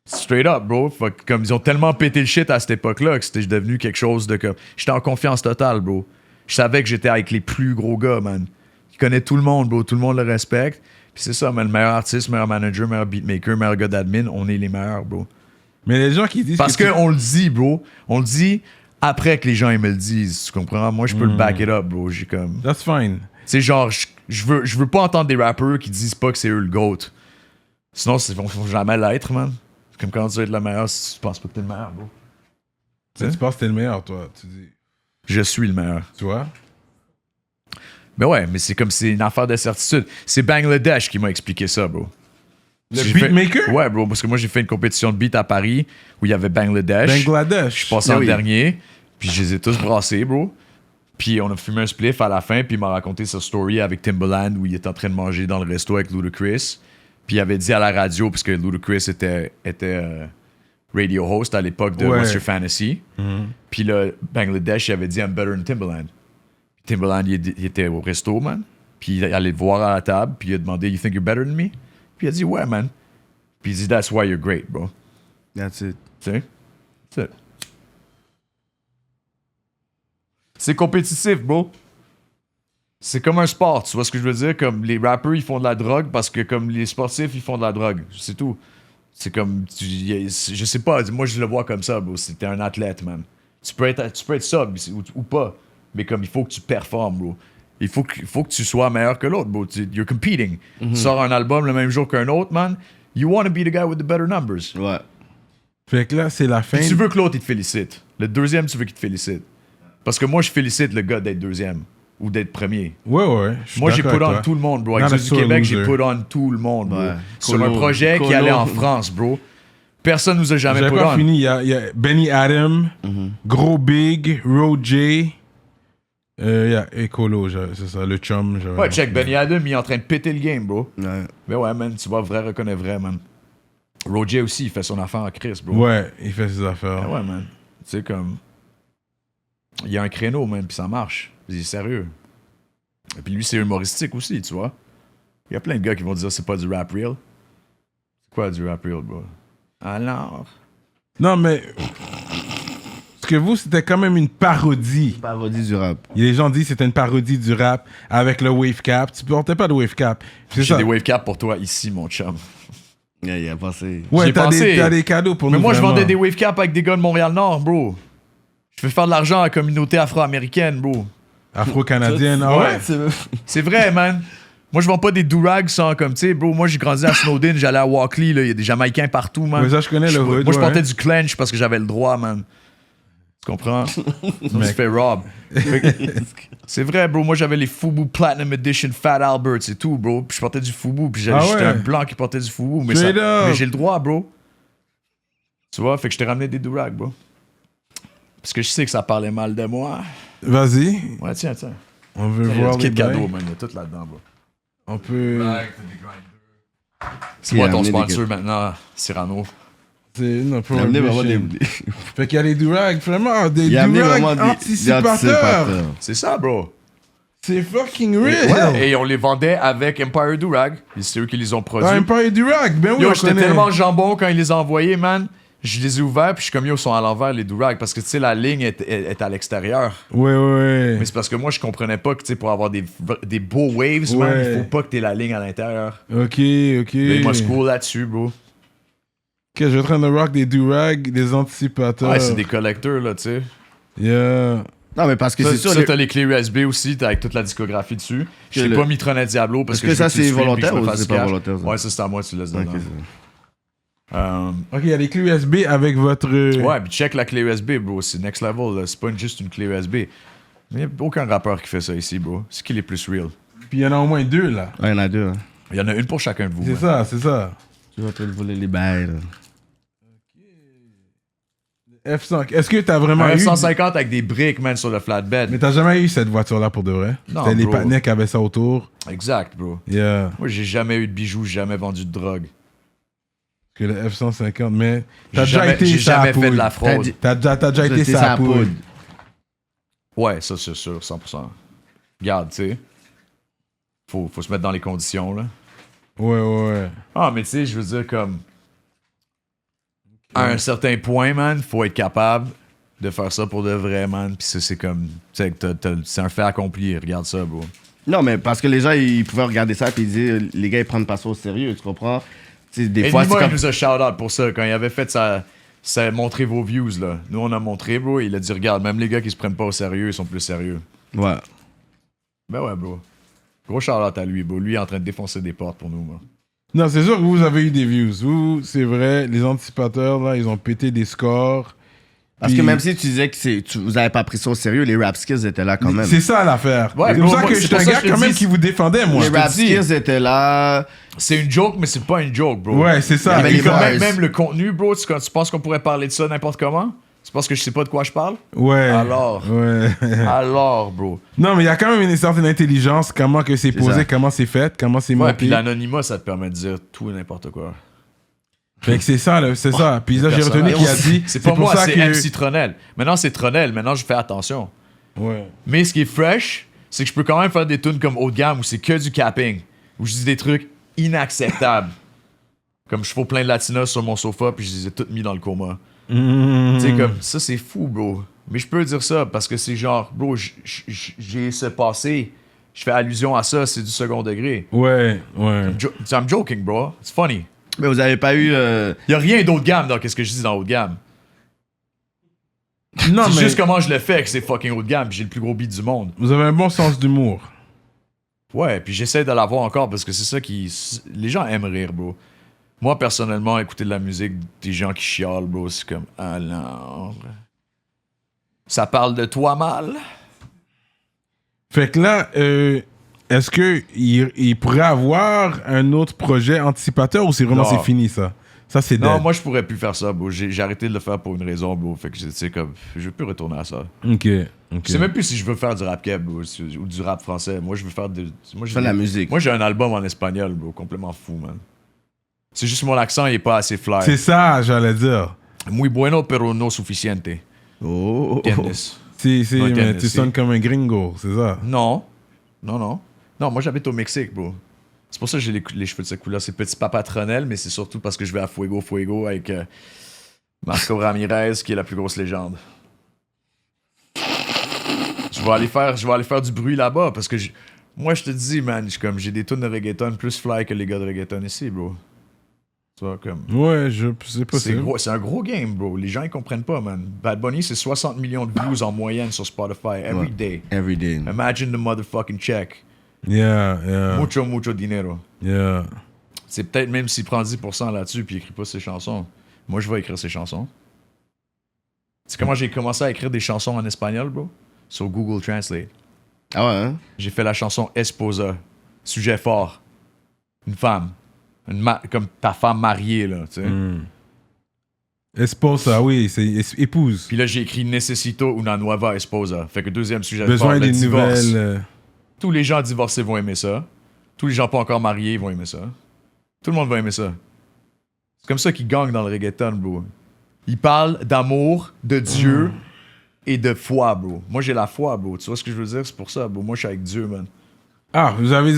Straight up, bro. Fuck, comme ils ont tellement pété le shit à cette époque-là que c'était devenu quelque chose de comme... J'étais en confiance totale, bro. Je savais que j'étais avec les plus gros gars, man. Ils connaissent tout le monde, bro. Tout le monde le respecte. Puis c'est ça, mais le meilleur artiste, meilleur manager, meilleur beatmaker, meilleur gars d'admin, on est les meilleurs, bro. Mais les gens qui disent... Parce qu'on le dit, bro. On le dit après que les gens ils me le disent. Tu comprends? Moi, je peux le back it up, bro. J'ai comme... That's fine. C'est genre, je veux pas entendre des rappeurs qui disent pas que c'est eux le GOAT. Sinon, ils vont jamais l'être, man. C'est comme quand tu veux être le meilleur si tu penses pas que t'es le meilleur, bro. Tu penses que t'es le meilleur, toi. Tu dis... Je suis le meilleur. Tu vois? Mais ouais, mais c'est comme c'est une affaire de certitude. C'est Bangladesh qui m'a expliqué ça, bro. Le beatmaker? Ouais, bro, parce que moi, j'ai fait une compétition de beat à Paris où il y avait Bangladesh. Bangladesh. Je suis passé en dernier, puis je les ai tous brassés, bro. Puis on a fumé un spliff à la fin, puis il m'a raconté sa story avec Timbaland où il était en train de manger dans le resto avec Ludacris. Puis il avait dit à la radio, parce que Ludacris était radio host à l'époque de What's Your Fantasy. Puis le Bangladesh, il avait dit I'm better than Timbaland. Timbaland, il était au resto, man. Puis il allait le voir à la table, puis il a demandé You think you're better than me? Puis il a dit ouais, man. Puis il dit That's why you're great, bro. That's it. Tu sais? That's it. C'est compétitif, bro. C'est comme un sport, tu vois ce que je veux dire? Comme les rappers, ils font de la drogue parce que comme les sportifs, ils font de la drogue. C'est tout. C'est comme... je sais pas, moi je le vois comme ça, bro. T'es un athlète, man. Tu peux être sub ou pas. Mais comme il faut que tu performes, bro. Il faut que tu sois meilleur que l'autre, bro. You're competing. Tu sors un album le même jour qu'un autre, man. You want to be the guy with the better numbers. Ouais. Fait que là, c'est la fin. Puis tu veux que l'autre, il te félicite. Le deuxième, tu veux qu'il te félicite. Parce que moi, je félicite le gars d'être deuxième ou d'être premier. Ouais. Moi, j'ai put on tout le monde, bro. Avec ceux du Québec, j'ai put on tout le monde, bro. Ouais. Sur un projet qui allait en France, bro. Personne nous a jamais J'ai put pas on. fini. Il y a Benny Adam, Gros Big, Roger. Il y a Ecolo, c'est ça, le chum. Ouais, check, Benny Adam, il est en train de péter le game, bro. Ouais. Mais ouais, man, tu vois, vrai reconnaît vrai, man. Roger aussi, il fait son affaire en Chris, bro. Ouais, il fait ses affaires. Ouais, man. Tu sais, comme... Il y a un créneau, man, puis ça marche. Il est sérieux. Et puis lui, c'est humoristique aussi, tu vois. Il y a plein de gars qui vont dire c'est pas du rap real. C'est quoi du rap real, bro? Alors. Non, mais. Parce que vous, c'était quand même une parodie. Parodie du rap. Et les gens disent que c'était une parodie du rap avec le wave cap. Tu portais pas de wave cap. C'est J'ai ça. des wave caps pour toi ici, mon chum. Il a passé. Ouais, J'ai pensé. t'as des cadeaux pour Mais nous. moi, je vraiment. vendais des wave caps avec des gars de Montréal-Nord, bro. Je fais faire de l'argent à la communauté afro-américaine, bro. Afro-canadienne. Ah ouais? C'est vrai, man. Moi, je vends pas des durags sans comme, tu sais, bro. Moi, j'ai grandi à Snowden, j'allais à Walkley, là. Il y a des Jamaïcains partout, man. Mais ça, je connais le hood. Moi, je ouais. portais du clench parce que j'avais le droit, man. Tu comprends? Je me suis fait rob. C'est vrai, bro. Moi, j'avais les Fubu Platinum Edition Fat Albert, c'est tout, bro. Puis je portais du Fubu. Puis Ah j'étais ouais? un blanc qui portait du Fubu. Mais, Straight up. mais j'ai le droit, bro. Tu vois? Fait que je t'ai ramené des durags, bro. Parce que je sais que ça parlait mal de moi. Vas-y. Ouais, tiens. On veut Il y a voir du les kit cadeau, bails. man. Il y a tout là-dedans, bro. On peut... C'est moi Il a ton amené des sponsor maintenant, Cyrano. C'est une Il a amené vraiment des. Fait qu'il y a les durags, vraiment, des Il a amené durags vraiment des anticipateurs. C'est ça, bro. C'est fucking real. Et on les vendait avec Empire Durag. Et c'est eux qui les ont produits. Ah, Empire Durag, ben oui, Yo, on j'étais connaît. tellement jambon quand ils les ont envoyés, man. Je les ai ouverts, puis je suis comme, yo, ils sont à l'envers, les Durag. Parce que, tu sais, la ligne est à l'extérieur. Ouais. Mais c'est parce que moi, je comprenais pas que, tu sais, pour avoir des beaux waves, man, Ouais. il faut pas que t'aies la ligne à l'intérieur. Ok. Mais moi, je cool là-dessus, bro. Ok, je vais en train de rock des durags, des anticipateurs. Ouais, c'est des collecteurs, là, tu sais. Yeah. Non, mais parce que Ça, c'est sûr. ça, t'as les clés USB aussi, t'as avec toute la discographie dessus. Je t'ai le- pas mis Tronet Diablo parce Est-ce que que je veux ça, tu c'est streames puis volontaire que je me ou fasse c'est pas cash. volontaire, ça? Ouais, ça, c'est à moi, tu laisses dedans. Ok, Ok, il y a les clés USB avec votre... Ouais, puis check la clé USB, bro. C'est next level, là. C'est pas juste une clé USB. Il y a aucun rappeur qui fait ça ici, bro. C'est qui les plus real? Puis il y en a au moins deux, là. Ouais, il y en a deux. Hein. Il y en a une pour chacun de vous. C'est man. ça. Tu vas en train de voler les bails. là. F100. Est-ce que t'as vraiment Un eu... F-150 avec des briques, man, sur le flatbed. Mais t'as jamais eu cette voiture-là pour de vrai? Non, C'était les bro. partenaires qui avaient ça autour. Exact, bro. Yeah. Moi, j'ai jamais eu de bijoux, j'ai jamais vendu de drogue. Que le F-150, mais... T'as J'ai déjà jamais, été j'ai sa jamais fait de poudre. la fraude. T'as déjà été C'était sa poudre. Ouais, ça, c'est sûr, 100%. Regarde, tu sais. Faut se mettre dans les conditions, là. Ouais. Ah, mais tu sais, je veux dire, comme. À un certain point, man, faut être capable de faire ça pour de vrai, man. Puis ça, c'est comme. Tu sais, c'est un fait accompli. Regarde ça, bro. Non, mais parce que les gens, ils pouvaient regarder ça et ils disaient, les gars, ils prennent pas ça au sérieux, tu comprends? Tu sais, des Et fois, c'est Nima, il comme. nous a shout-out pour ça. Quand il avait fait ça montrer vos views, là. Nous, on a montré, bro. Il a dit, regarde, même les gars qui se prennent pas au sérieux, ils sont plus sérieux. Ouais. Ben ouais, bro. Gros shout-out à lui, bro. Lui, il est en train de défoncer des portes pour nous, bro. Non, c'est sûr que vous avez eu des views. Vous, c'est vrai, les anticipateurs, là, ils ont pété des scores. Parce Puis- que même si tu disais que vous avez pas pris ça au sérieux, les rap skills étaient là quand même. C'est ça l'affaire. Ouais, c'est pour bro, ça moi, que c'est j'étais pour un ça gars que je te quand même dis- qui vous défendait, moi. Les rap skills étaient là. C'est une joke, mais c'est pas une joke, bro. Ouais, c'est ça. Il y avait Et les comme bars. même le contenu, bro, tu penses qu'on pourrait parler de ça n'importe comment? C'est parce que je sais pas de quoi je parle? Ouais. Alors. Ouais. Alors, bro. Non, mais il y a quand même une certaine intelligence, comment que c'est posé, ça. comment c'est fait, comment c'est Ouais, monté. puis l'anonymat, ça te permet de dire tout et n'importe quoi. Fait que c'est ça, là, c'est ça. Puis là, j'ai Personne- retenu qu'il a dit... C'est pas pour moi, ça c'est que... MC Tronel. Maintenant, c'est Tronel. Maintenant, je fais attention. Ouais. Mais ce qui est fresh, c'est que je peux quand même faire des tunes comme haut de gamme où c'est que du capping. Où je dis des trucs inacceptables. Comme je fais plein de latinos sur mon sofa, puis je les ai toutes mis dans le coma. Tu sais, comme ça, c'est fou, bro. Mais je peux dire ça parce que c'est genre, bro, j'ai ce passé. Je fais allusion à ça, c'est du second degré. Ouais. I'm joking, bro. It's funny. Mais vous avez pas eu. Y a rien d'autre gamme dans qu'est-ce que je dis dans haut de gamme. Non, C'est mais juste comment je le fais que c'est fucking haut de gamme, puis j'ai le plus gros beat du monde. vous avez un bon sens d'humour. Ouais, puis j'essaie de l'avoir encore parce que c'est ça qui. Les gens aiment rire, bro. Moi, personnellement, écouter de la musique des gens qui chialent, bro, c'est comme. Alors. Ça parle de toi mal? Fait que là, est-ce que il pourrait avoir un autre projet anticipateur ou c'est vraiment Non. c'est fini, ça? Ça, c'est Non, dead. moi, je pourrais plus faire ça, bro. J'ai arrêté de le faire pour une raison, bro. Fait que, tu sais, comme. Je veux plus retourner à ça. OK. Je sais même plus si je veux faire du rap keb, bro, ou du rap français. Moi, je veux faire de. Moi, Faire de la musique. Moi, j'ai un album en espagnol, bro. Complètement fou, man. C'est juste mon accent, il est pas assez fly. C'est ça, j'allais dire. Muy bueno, pero no suficiente. Oh. ¿Entiendes? C'est, Ouais, mais tu Tennessee. sonnes comme un gringo, c'est ça? Non. Non, moi, j'habite au Mexique, bro. C'est pour ça que j'ai les cheveux de cette couleur. C'est petit papa Tronel, mais c'est surtout parce que je vais à Fuego avec Marco Ramirez, qui est la plus grosse légende. Je vais aller faire du bruit là-bas parce que moi, je te dis, man, j'ai des tunes de reggaeton plus fly que les gars de reggaeton ici, bro. Tu vois, comme. Ouais, c'est possible. C'est un gros game, bro. Les gens, ils comprennent pas, man. Bad Bunny, c'est 60 millions de views en moyenne sur Spotify every day. Every day. Imagine the motherfucking check. Yeah. Mucho dinero. Yeah. C'est peut-être même s'il prend 10% là-dessus puis il écrit pas ses chansons. Moi, je vais écrire ses chansons. C'est comment j'ai commencé à écrire des chansons en espagnol, bro? Sur Google Translate. Ah ouais, hein? J'ai fait la chanson Esposa. Sujet fort. Une femme. Comme ta femme mariée, là, tu sais. Esposa, oui, c'est épouse. Puis là, j'ai écrit Necesito una nueva esposa. Fait que deuxième sujet Besoin fort, le des divorce. nouvelles. Tous les gens divorcés vont aimer ça. Tous les gens pas encore mariés vont aimer ça. Tout le monde va aimer ça. C'est comme ça qu'ils gagnent dans le reggaeton, bro. Ils parlent d'amour, de Dieu et de foi, bro. Moi, j'ai la foi, bro. Tu vois ce que je veux dire? C'est pour ça, bro. Moi, je suis avec Dieu, man. Ah, vous avez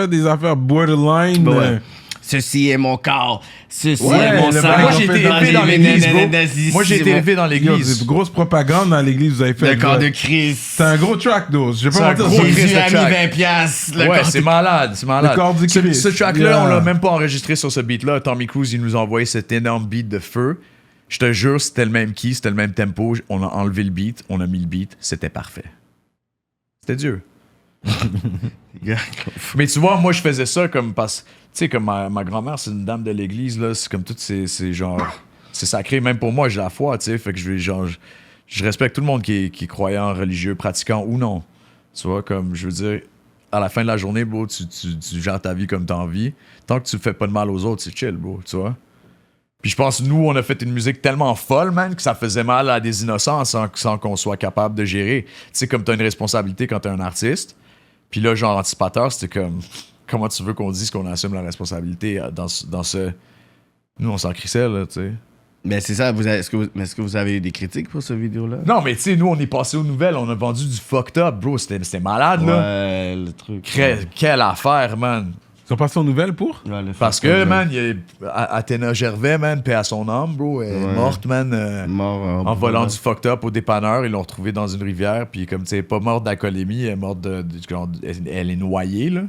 des affaires borderline. Ouais. Ceci est mon corps. Ceci Ouais, est mon le sang. bac, Moi, j'ai été élevé dans l'église, bro. Moi, j'ai été élevé dans Yo, l'église. c'est grosse propagande dans l'église, vous avez fait. Le corps de Christ. C'est un gros track, d'os. Je vais C'est pas un mentir. gros c'est- Christ. Jésus a mis track. 20 piastres. Le Ouais, corps c'est de- malade, c'est malade. Le corps du Christ. Ce track-là, Yeah. on l'a même pas enregistré sur ce beat-là. Tommy Cruise, il nous a envoyé cet énorme beat de feu. Je te jure, c'était le même key, c'était le même tempo. On a enlevé le beat, on a mis le beat, c'était parfait. C'était Dieu. Mais tu vois, moi, je faisais ça comme parce... Tu sais, comme ma grand-mère, c'est une dame de l'église, là. C'est comme toutes ces genre... C'est sacré, même pour moi, j'ai la foi, tu sais. Fait que je respecte tout le monde qui est croyant, religieux, pratiquant ou non. Tu vois, comme, je veux dire, à la fin de la journée, bro, tu gères ta vie comme t'as envie. Tant que tu fais pas de mal aux autres, c'est chill, bro, tu vois. Puis je pense, nous, on a fait une musique tellement folle, man, que ça faisait mal à des innocents sans qu'on soit capable de gérer. Tu sais, comme t'as une responsabilité quand t'es un artiste. Puis là, genre, Anticipateur, c'était comme... Comment tu veux qu'on dise qu'on assume la responsabilité dans ce... Nous, on s'en crissait, là, tu sais. Mais c'est ça, est-ce que vous avez eu des critiques pour cette vidéo-là? Non, mais tu sais, nous, on est passé aux nouvelles. On a vendu du fucked up, bro. C'était malade, là. Ouais, le truc. Quelle affaire, man. Ils sont passés aux nouvelles pour? Ouais, le Parce fait que, man, Athéna Gervais, man, paix à son âme, bro, elle est Ouais. morte, man, mort en volant du fucked up au dépanneur. Ils l'ont retrouvée dans une rivière, puis comme, tu sais, pas morte d'alcoolémie, elle est morte elle est noyée, là.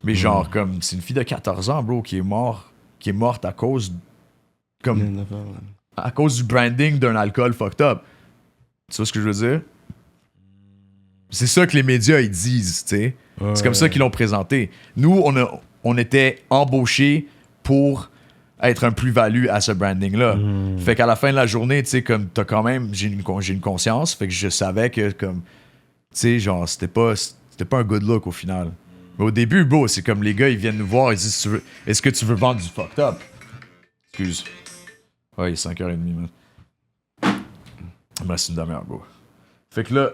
Mais genre, comme, c'est une fille de 14 ans, bro, qui est morte à cause... Comme, à cause du branding d'un alcool fucked up. Tu vois ce que je veux dire? C'est ça que les médias, ils disent, tu sais. C'est comme ça qu'ils l'ont présenté. Nous, on était embauchés pour être un plus-value à ce branding-là. Fait qu'à la fin de la journée, tu sais, comme t'as quand même... J'ai une conscience, fait que je savais que, comme... Tu sais, genre, c'était pas un good look, au final. Mais au début, bro, c'est comme les gars, ils viennent nous voir, ils disent, est-ce que tu veux vendre du fucked up? Excuse. Ouais, il est 5h30, man. Ben, c'est une demi-heure, bro. Fait que là,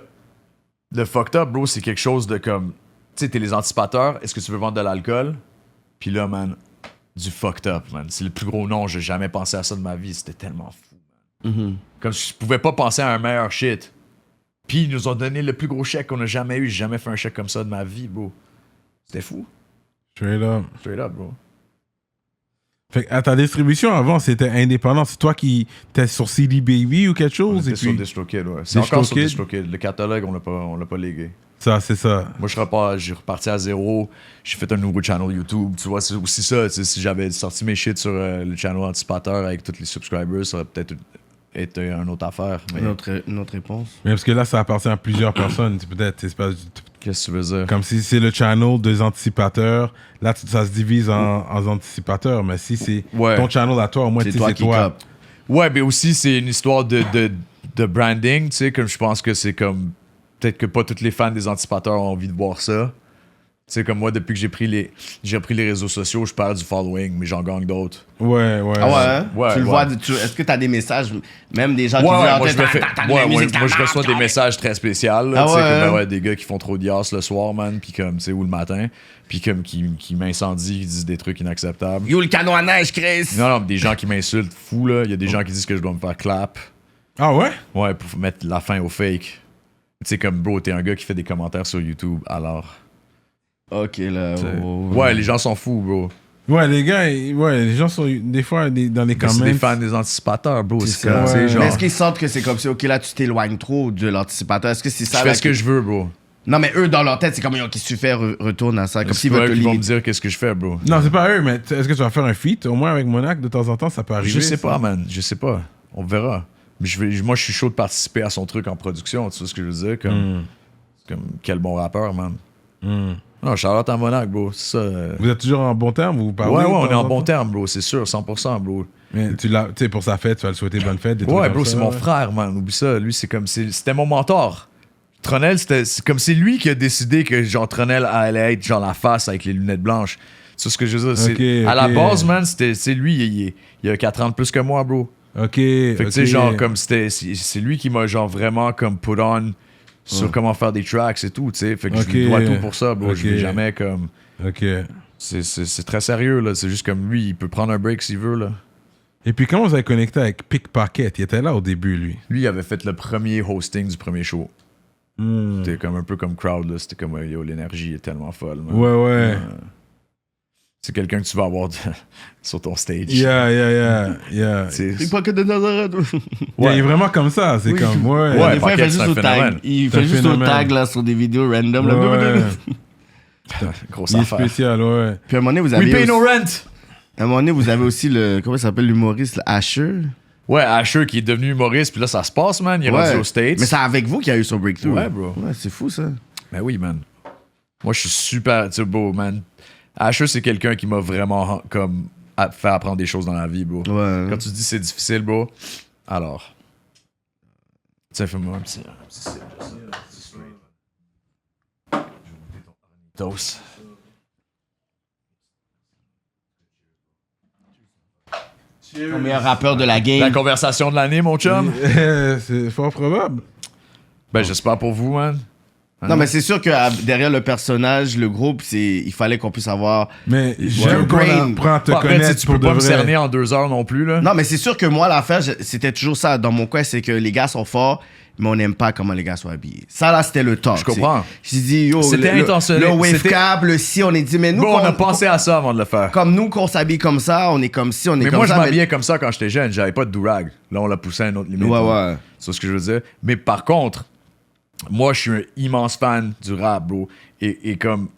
le fucked up, bro, c'est quelque chose de comme... Tu sais, t'es les anticipateurs, est-ce que tu veux vendre de l'alcool? Puis là, man, du fucked up, man. C'est le plus gros nom, j'ai jamais pensé à ça de ma vie. C'était tellement fou, man. Comme je pouvais pas penser à un meilleur shit. Puis ils nous ont donné le plus gros chèque qu'on a jamais eu. J'ai jamais fait un chèque comme ça de ma vie, bro. C'était fou. Straight up. Straight up, bro. Fait que à ta distribution avant, c'était indépendant. C'est toi qui étais sur CD Baby ou quelque chose? C'était Et sur puis, DistroKid, ouais. C'est encore sur DistroKid. DistroKid. Le catalogue, on l'a pas légué. ça, c'est ça. Moi, j'ai reparti à zéro. J'ai fait un nouveau channel YouTube. Tu vois, c'est aussi ça. Si j'avais sorti mes shit sur le channel Anticipateur avec tous les subscribers, ça aurait peut-être été une autre affaire. Mais Une autre réponse. Mais parce que là, ça appartient à plusieurs personnes. C'est peut-être, c'est pas qu'est-ce que tu veux dire? comme si c'est le channel des anticipateurs. Là, ça se divise en anticipateurs. Mais si c'est Ouais. ton channel à toi, au moins, C'est tu sais, toi c'est qui toi. cop. Ouais, mais aussi, c'est une histoire de branding, tu sais, comme je pense que c'est comme... Peut-être que pas tous les fans des anticipateurs ont envie de voir ça. Tu sais, comme moi, depuis que j'ai repris les réseaux sociaux, je perds du following, mais j'en gagne d'autres. Ouais, ouais. Ah ouais, hein? Ouais, Tu le ouais. vois, est-ce que t'as des messages, même des gens qui Ouais, disent, ouais, ah, moi, je me fais... t'as de ouais, la ouais, musique, moi, je t'as reçois des messages très spéciaux, là, Ah tu sais, ouais, comme, hein? ouais, des gars qui font trop d'IAS le soir, man, puis comme, tu sais, ou le matin, puis comme, qui m'incendient, qui disent des trucs inacceptables. Yo, le canon à neige, Chris! Non, non, des gens qui m'insultent, fou, là. Il y a des gens qui disent que je dois me faire clap. Ah ouais? Ouais, pour mettre la fin au fake. Tu sais, comme, bro, t'es un gars qui fait des commentaires sur YouTube, alors... Ok, là. Ouais, les gens sont fous, bro. Ouais, les gars, les gens sont des fois dans les Mais c'est comments. des fans des anticipateurs, bro. C'est ça. comme, tu sais, genre, Mais est-ce qu'ils sentent que c'est comme si, ok, là, tu t'éloignes trop de l'anticipateur? Est-ce que c'est je ça? fais là, ce que je veux, bro. Non, mais eux, dans leur tête, c'est comme, qu'est-ce que tu fais? Retourne à ça. Comme C'est s'ils pas veulent eux te qui vont me limiter. dire qu'est-ce que je fais, bro. Non, c'est pas eux, mais est-ce que tu vas faire un feat au moins avec Monac de temps en temps? Ça peut arriver. Je sais ça. pas, man. Je sais pas. On verra. Mais moi, je suis chaud de participer à son truc en production. Tu sais ce que je veux dire? Comme quel bon rappeur, man. Non, Charlotte à Monac, bro. C'est ça. Vous êtes toujours en bon terme? Vous vous parlez? Ouais, de on est temps en bon temps? terme, bro. C'est sûr, 100%, bro. Mais tu sais, pour sa fête, tu vas le souhaiter bonne fête. Des trucs Ouais, comme bro, ça, c'est mon ouais. frère, man. Oublie ça. Lui, c'était mon mentor. Tronel, c'est comme c'est lui qui a décidé que genre Tronel allait être genre la face avec les lunettes blanches. C'est ce que je veux dire. Ok, à la ok. base, man, c'est lui, il a 4 ans de plus que moi, bro. Ok. Fait que tu sais, genre, comme c'est lui qui m'a genre vraiment comme put on sur comment faire des tracks et tout, tu sais. Fait que je lui Ok. dois tout pour ça, bro. Je Ok. vais jamais comme. Ok. C'est très sérieux, là. C'est juste comme lui, il peut prendre un break s'il veut, là. Et puis, comment vous avez connecté avec Pickpocket? Il était là au début, lui. Lui, il avait fait le premier hosting du premier show. C'était comme un peu comme crowd, là. C'était comme, yo, l'énergie est tellement folle, man. Ouais. C'est quelqu'un que tu vas avoir sur ton stage. Yeah. C'est- Pickpocket de Nazareth. Il est vraiment comme ça. C'est Oui. comme, ouais. Ouais, Des fois, il fait Pickpocket, juste c'est un au tag. phénomène. Il C'est un fait juste au phénomène. tag, là, sur des vidéos random. là. Ouais. Grosse Il est affaire. spécial, ouais. Puis à un moment donné, vous We avez pay aussi, no rent! à un moment donné, vous avez aussi le, comment il s'appelle, l'humoriste, le Asher. Ouais, Asher qui est devenu humoriste, puis là, ça se passe, man. Il est rendu aux States. Mais c'est avec vous qu'il y a eu son breakthrough. Ouais, bro. Ouais, c'est fou, ça. Ben oui, man. Moi, je suis super, tu sais, bro, man. Asher, c'est quelqu'un qui m'a vraiment, comme, fait apprendre des choses dans la vie, bro. Ouais. Quand tu dis c'est difficile, bro, alors. Tiens, fais-moi un petit sip, Toast. Le meilleur rappeur de la game. La conversation de l'année, mon chum? C'est fort probable. Ben, j'espère pour vous, man. Non, mais c'est sûr que derrière le personnage, le groupe, il fallait qu'on puisse avoir. Mais j'aime qu'on brain. apprend à te Bon, après, tu sais, connaître tu pour peux de pas me vrai. cerner en 2 heures non plus, là. Non, mais c'est sûr que moi, l'affaire, c'était toujours ça dans mon coin, c'est que les gars sont forts, mais on n'aime pas comment les gars sont habillés. Ça, là, c'était le top. Je comprends. J'ai dit, yo, C'était intentionnel. Le wave C'était- cap, le si, on est dit, mais nous, Bon, on a quand- pensé à ça avant de le faire. comme nous, qu'on s'habille comme ça, on est comme si, on est Mais comme moi, je ça. m'habillais comme ça quand j'étais jeune. J'avais pas de durag. Là, on l'a poussé à une autre limite. Ouais, là. ouais. C'est ce que je veux dire. Mais par contre, moi, je suis un immense fan du rap, bro. Et comme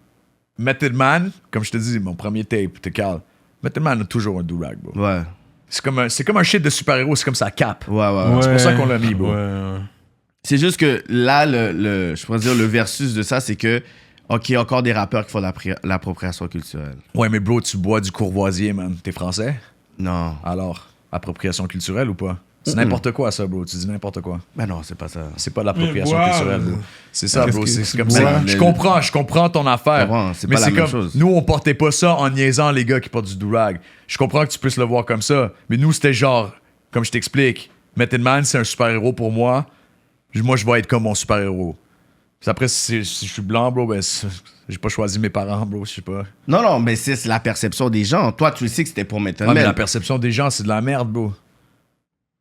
Method Man, comme je te dis, mon premier tape, t'es calme. Method Man a toujours un durag, bro. Ouais. C'est comme un shit de super-héros. C'est comme sa cape. Ouais, ouais. Ouais. C'est pour ça qu'on l'a mis, bro. Ouais. C'est juste que là, je pourrais dire le versus de ça, c'est que, OK, encore des rappeurs qui font l'appropriation culturelle. Ouais, mais bro, tu bois du Courvoisier, man. T'es français? Non. Alors, appropriation culturelle ou pas? C'est n'importe quoi, ça, bro. Tu dis n'importe quoi. Ben non, c'est pas ça. C'est pas de l'appropriation Mais boire, culturelle, bro. C'est ça, qu'est-ce bro. que C'est tu comme bois? ça. Je comprends ton affaire. comprends, c'est Mais pas la c'est même comme, chose. nous, on portait pas ça en niaisant les gars qui portent du durag. Je comprends que tu puisses le voir comme ça. Mais nous, c'était genre, comme je t'explique, Method Man, c'est un super-héros pour moi. Moi, je vais être comme mon super-héros. Puis après, si je suis blanc, bro, ben, j'ai pas choisi mes parents, bro. Je sais pas. Non, mais c'est la perception des gens. Toi, tu sais que c'était pour mettre un Ouais, mais mail. la perception des gens, c'est de la merde, bro.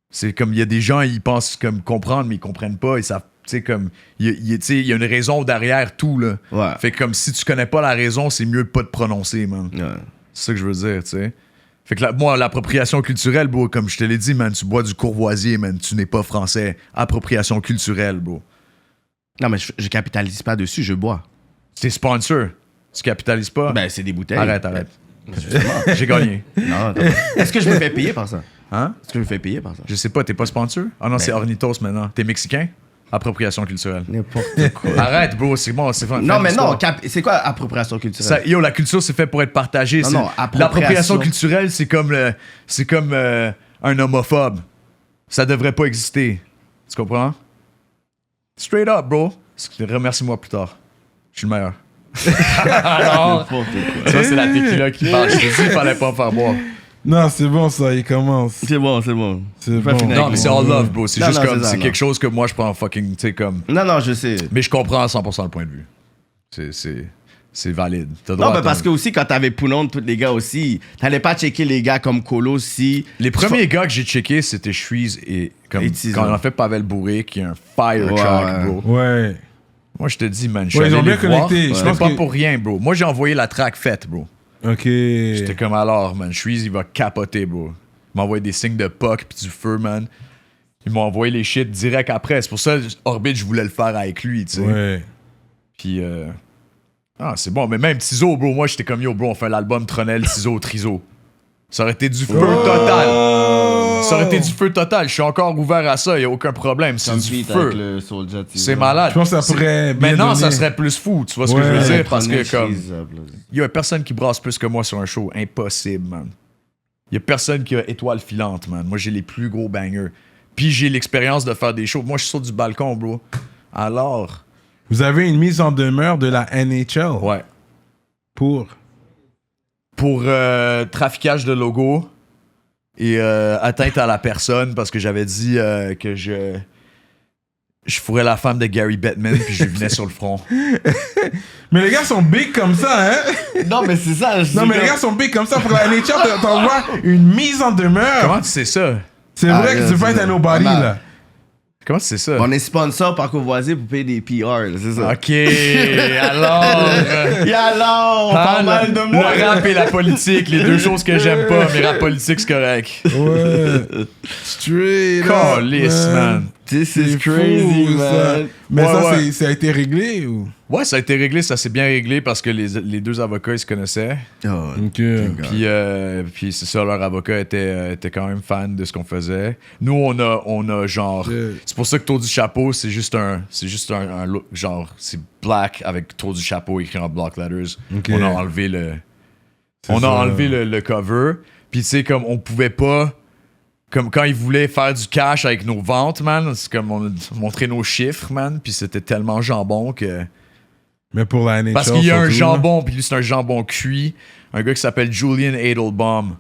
C'est comme, il y a des gens, ils pensent comme comprendre, mais ils comprennent pas. Ils savent, tu sais, comme, tu sais, il y a une raison derrière tout, là. Ouais. Fait que comme si tu connais pas la raison, c'est mieux de pas te prononcer, man. Ouais. C'est ça que je veux dire, tu sais. Fait que moi, l'appropriation culturelle, bro, comme je te l'ai dit, man, tu bois du Courvoisier, man, tu n'es pas français. Appropriation culturelle, bro. Non, mais je capitalise pas dessus, je bois. T'es sponsor. Tu capitalises pas? Ben, c'est des bouteilles. arrête. J'ai gagné. Non, attends. Est-ce que je me fais payer par ça? Hein? Est-ce que je me fais payer par ça? Je sais pas, t'es pas sponsor? Ah non, c'est Ornitos maintenant. T'es mexicain? Appropriation culturelle. N'importe quoi. Arrête, bro, c'est bon, c'est Non, mais non, c'est quoi appropriation culturelle? Ça, yo, la culture, c'est fait pour être partagée. Non, C'est- non, appropriation. L'appropriation culturelle, c'est comme un homophobe. Ça devrait pas exister. Tu comprends? Straight up, bro. Remercie-moi plus tard. Je suis le meilleur. Alors, N'importe quoi. tu vois, c'est la tequila qui parle. Je te dis, il fallait pas me faire boire. Non, c'est bon ça, il commence. C'est bon, c'est bon. C'est Pas bon. finir Non, avec mais les c'est mots. all love, bro. C'est Non, juste non, comme, c'est ça, c'est non. quelque chose que moi, je prends fucking, tu sais, comme. Non, je sais. Mais je comprends à 100% le point de vue. C'est valide. T'as droit Non, à mais parce ton- que aussi, quand t'avais Poulon, tous les gars aussi, t'allais pas checker les gars comme Colo si. Les premiers gars que j'ai checkés, c'était Shreeze et comme Et Tizon. quand on a fait Pavel Bourré, qui est un fire Ouais, track, ouais. bro. Ouais. Moi, je te dis, man, je suis Ouais, ils allé ont bien les voir. connecté. Je C'était pense pas que- pour rien, bro. Moi, j'ai envoyé la track faite, bro. Ok. J'étais comme alors, man, Shreeze, il va capoter, bro. Il m'a envoyé des signes de puck puis du feu, man. Ils m'ont envoyé les shit direct après. C'est pour ça, Orbit, je voulais le faire avec lui, tu sais. Ouais. Puis, ah, c'est bon. Mais même Tizo, bro, moi, j'étais comme, yo, bro, on fait l'album Tronel, Tizo, Trizo. Ça aurait été du feu total. Ça aurait été du feu total. Je suis encore ouvert à ça, y a aucun problème. C'est Comme du feat feu. avec le Soulja. C'est malade. Je pense que ça pourrait bien Maintenant, ça donner. serait plus fou. Tu vois ce que Ouais. je veux dire? Ouais, Parce que, comme, Cheese, il y a personne qui brasse plus que moi sur un show. Impossible, man. Il y a personne qui a étoile filante, man. Moi, j'ai les plus gros bangers. Puis j'ai l'expérience de faire des shows. Moi, je suis sur du balcon, bro. Alors, Vous avez une mise en demeure de la NHL ouais. pour. Pour traficage de logo et atteinte à la personne parce que j'avais dit que je fourrais la femme de Gary Bettman puis je lui venais sur le front. Mais les gars sont big comme ça, hein? Non, mais c'est ça. Non, mais les gars sont big comme ça. Pour la NHL, t'envoies une mise en demeure. Comment tu sais ça? C'est Ah, vrai que là, tu veux pas c'est être ça. un nobody, Ah, là. Comment tu sais ça? On est sponsor par Courvoisier pour payer des PR, là, c'est ça. Ok, alors... Et alors, on Ah, parle mal de moi. le rap et la politique, les deux choses que j'aime pas, mais rap politique, c'est correct. Ouais. Straight up, Calice, man. This C'est is fou, crazy, ça. man. Mais Ouais, ça, ouais. ça a été réglé ou? Ouais, ça a été réglé, ça s'est bien réglé parce que les deux avocats, ils se connaissaient. Oh, Ok. Puis c'est ça, leur avocat était quand même fan de ce qu'on faisait. Nous, on a genre... Yeah. C'est pour ça que Tour du Chapeau, c'est juste un look, genre, c'est black avec Tour du Chapeau écrit en block letters. Ok. On a enlevé C'est ça. enlevé le cover. Puis tu sais, comme on pouvait pas... Comme quand ils voulaient faire du cash avec nos ventes, man, c'est comme on a montré nos chiffres, man, puis c'était tellement jambon que... Mais pour la NHL. Parce qu'il y a un surtout, jambon, puis lui, c'est un jambon cuit. Un gars qui s'appelle Julian Edelbaum.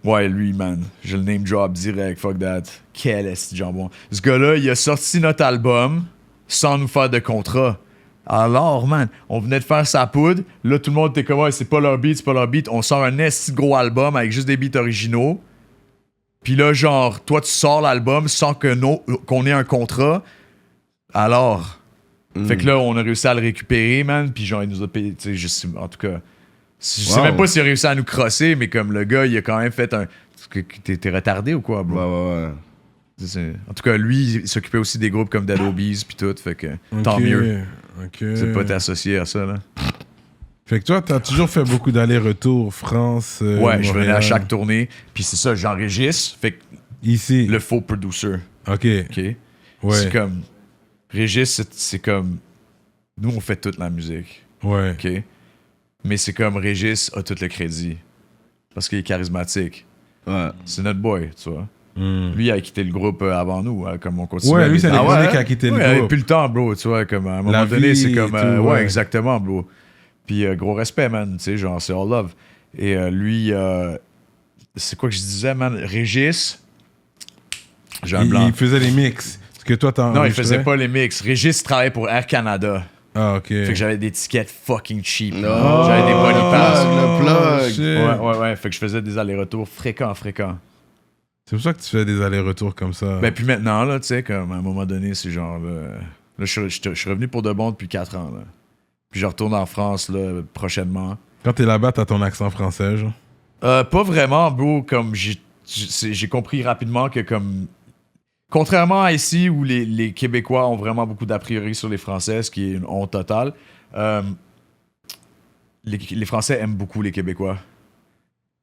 Ouais, lui, man. Je le name drop direct, fuck that. Quel est ce jambon? Ce gars-là, il a sorti notre album sans nous faire de contrat. Alors, man, on venait de faire sa poudre. Là, tout le monde était comme, ouais, c'est pas leur beat, c'est pas leur beat. On sort un esti de gros album avec juste des beats originaux. Puis là, genre, toi, tu sors l'album sans qu'on ait un contrat. Alors... Fait que là, on a réussi à le récupérer, man. Puis genre, il nous a payé, tu sais, en tout cas... Je sais Wow. même pas s'il a réussi à nous crosser, mais comme le gars, il a quand même fait un... T'es retardé ou quoi, bro? ouais. En tout cas, lui, il s'occupait aussi des groupes comme Dead Obies puis tout, fait que tant Ok, mieux. Ok. C'est pas t'associer à ça, là. Fait que toi, t'as toujours fait beaucoup d'allers-retours France. Ouais, je venais à Montréal. chaque tournée, puis c'est ça, j'enregistre, fait que Ici. le faux producer, Ok. OK? Ouais. C'est comme... Régis, c'est comme... Nous, on fait toute la musique, Ouais. OK? Mais c'est comme Régis a tout le crédit, parce qu'il est charismatique. Ouais. C'est notre boy, tu vois. Hmm. Lui, il a quitté le groupe avant nous, comme on continue. Ouais, lui, c'est Ah les ouais, premiers hein? qui a quitté Ouais, il le avait groupe. plus le temps, bro, tu vois, comme à un moment La donné, c'est vie comme... et tout, ouais, ouais. exactement, bro. Puis gros respect, man, tu sais, genre, c'est all love. Et lui, c'est quoi que je disais, man? Régis, j'ai un blanc. Il faisait les mix. Parce que toi, t'en Non, il faisait pas les mix. Régis travaillait pour Air Canada. Ah, ok. Fait que j'avais des tickets fucking cheap. man. Oh, J'avais des body pass. le plug. Shit. Ouais. Fait que je faisais des allers-retours fréquents. C'est pour ça que tu fais des allers-retours comme ça. Ben, puis maintenant, là, tu sais, comme à un moment donné, c'est genre. Là, je suis revenu pour de bon depuis 4 ans, là. Puis je retourne en France, là, prochainement. Quand t'es là-bas, t'as ton accent français, genre. Pas vraiment, bro. Comme j'ai compris rapidement que, comme. Contrairement à ici où les Québécois ont vraiment beaucoup d'a priori sur les Français, ce qui est une honte totale, les Français aiment beaucoup les Québécois.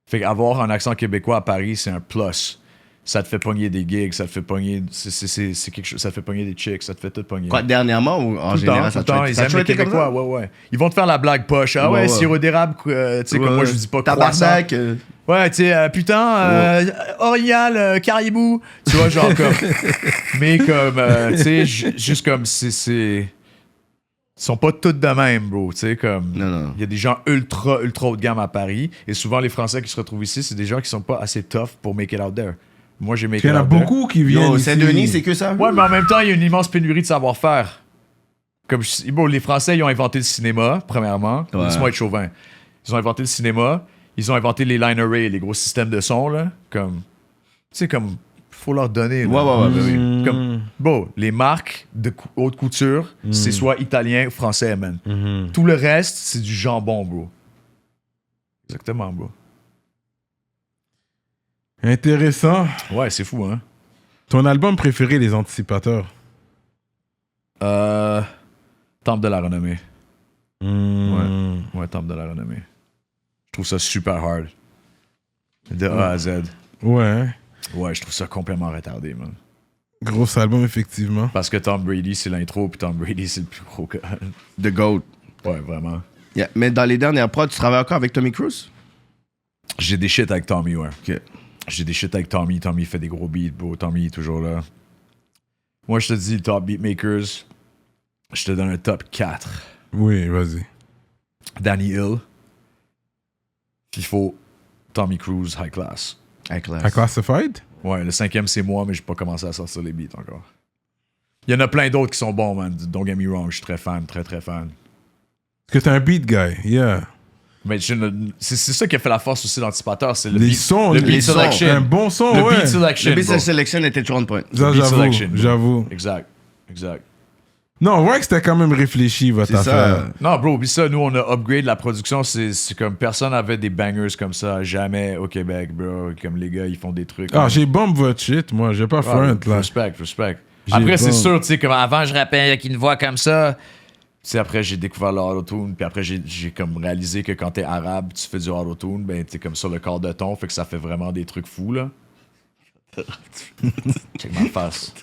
Fait qu'avoir un accent québécois à Paris, c'est un plus. Ça te fait pogner des gigs, ça te fait pogner. C'est quelque chose, ça te fait pogner des chicks, ça te fait tout pogner. Quoi, dernièrement ou en Tout le général, temps, ça tout le temps, ils aiment les Québécois, ouais. Ils vont te faire la blague poche. Ah ouais, sirop d'érable, tu sais, comme moi je dis pas croissant. Tabarnak. Ouais, tu sais, putain, Orial, Caribou. Tu vois, genre comme. Mais comme, tu sais, juste comme c'est. Ils sont pas tous de même, bro. Tu sais, comme. Non. Il y a des gens ultra haut de gamme à Paris. Et souvent, les Français qui se retrouvent ici, c'est des gens qui sont pas assez tough pour make it out there. Moi, j'ai make Il y it en a out there. beaucoup qui viennent Yo, ici. Saint-Denis, c'est que ça? Ouais, mais en même temps, il y a une immense pénurie de savoir-faire. Comme bon, les Français, ils ont inventé le cinéma, premièrement. Ouais. Laisse-moi être chauvin. Ils ont inventé le cinéma. Ils ont inventé les line array, les gros systèmes de son, là. Comme. Tu sais, comme. faut leur donner. là. Ouais, ben oui. Comme, bon, les marques de haute couture, c'est soit italien ou français, man. Tout le reste, c'est du jambon, bro. Exactement, bro. Intéressant. Ouais, c'est fou, hein. Ton album préféré, Les Anticipateurs? Temple de la renommée. Hmm. Ouais, Temple de la renommée. Je trouve ça super hard. De A à Z. Ouais. Ouais, je trouve ça complètement retardé, man. Gros album, effectivement. Parce que Tom Brady, c'est l'intro, puis Tom Brady, c'est le plus gros gars. The GOAT. Ouais, vraiment. Yeah. Mais dans les dernières prods, tu travailles encore avec Tommy Cruise? J'ai des shit avec Tommy, ouais. Ok. J'ai des shit avec Tommy. Tommy fait des gros beats, bro. Tommy est toujours là. Moi, je te dis, top beatmakers, je te donne un top 4. Oui, vas-y. Danny Hill, FIFO, Tommy Cruise, High Class. High Class. À Classified? Ouais, le 5e, c'est moi, mais j'ai pas commencé à sortir les beats encore. Il y en a plein d'autres qui sont bons, man. Don't get me wrong, je suis très fan, très, très fan. Parce que t'es un beat guy, yeah. Mais c'est ça qui a fait la force aussi d'Anticipateur, c'est le Les beat, sons, le les beat sons. selection. Un bon son, le ouais. beat selection, Le business bro. selection était toujours on point. Ça, beat j'avoue, selection, bro. j'avoue. Exact, exact. Non, on voit que c'était quand même réfléchi, votre C'est affaire. ça. Non, bro, oublie ça. Nous, on a upgrade la production. C'est comme personne n'avait des bangers comme ça. Jamais au Québec, bro. Comme les gars, ils font des trucs. Ah, j'ai bombe votre shit, moi. J'ai pas front, là. Respect, respect. J'ai Après, c'est bombe. sûr, tu sais, comme avant, je rappelle avec une voix comme ça. Tu sais, après, j'ai découvert l'autotune. Puis après, j'ai comme réalisé que quand t'es arabe, tu fais du autotune. Ben, t'es comme sur le corps de ton. Fait que ça fait vraiment des trucs fous, là. Check ma face.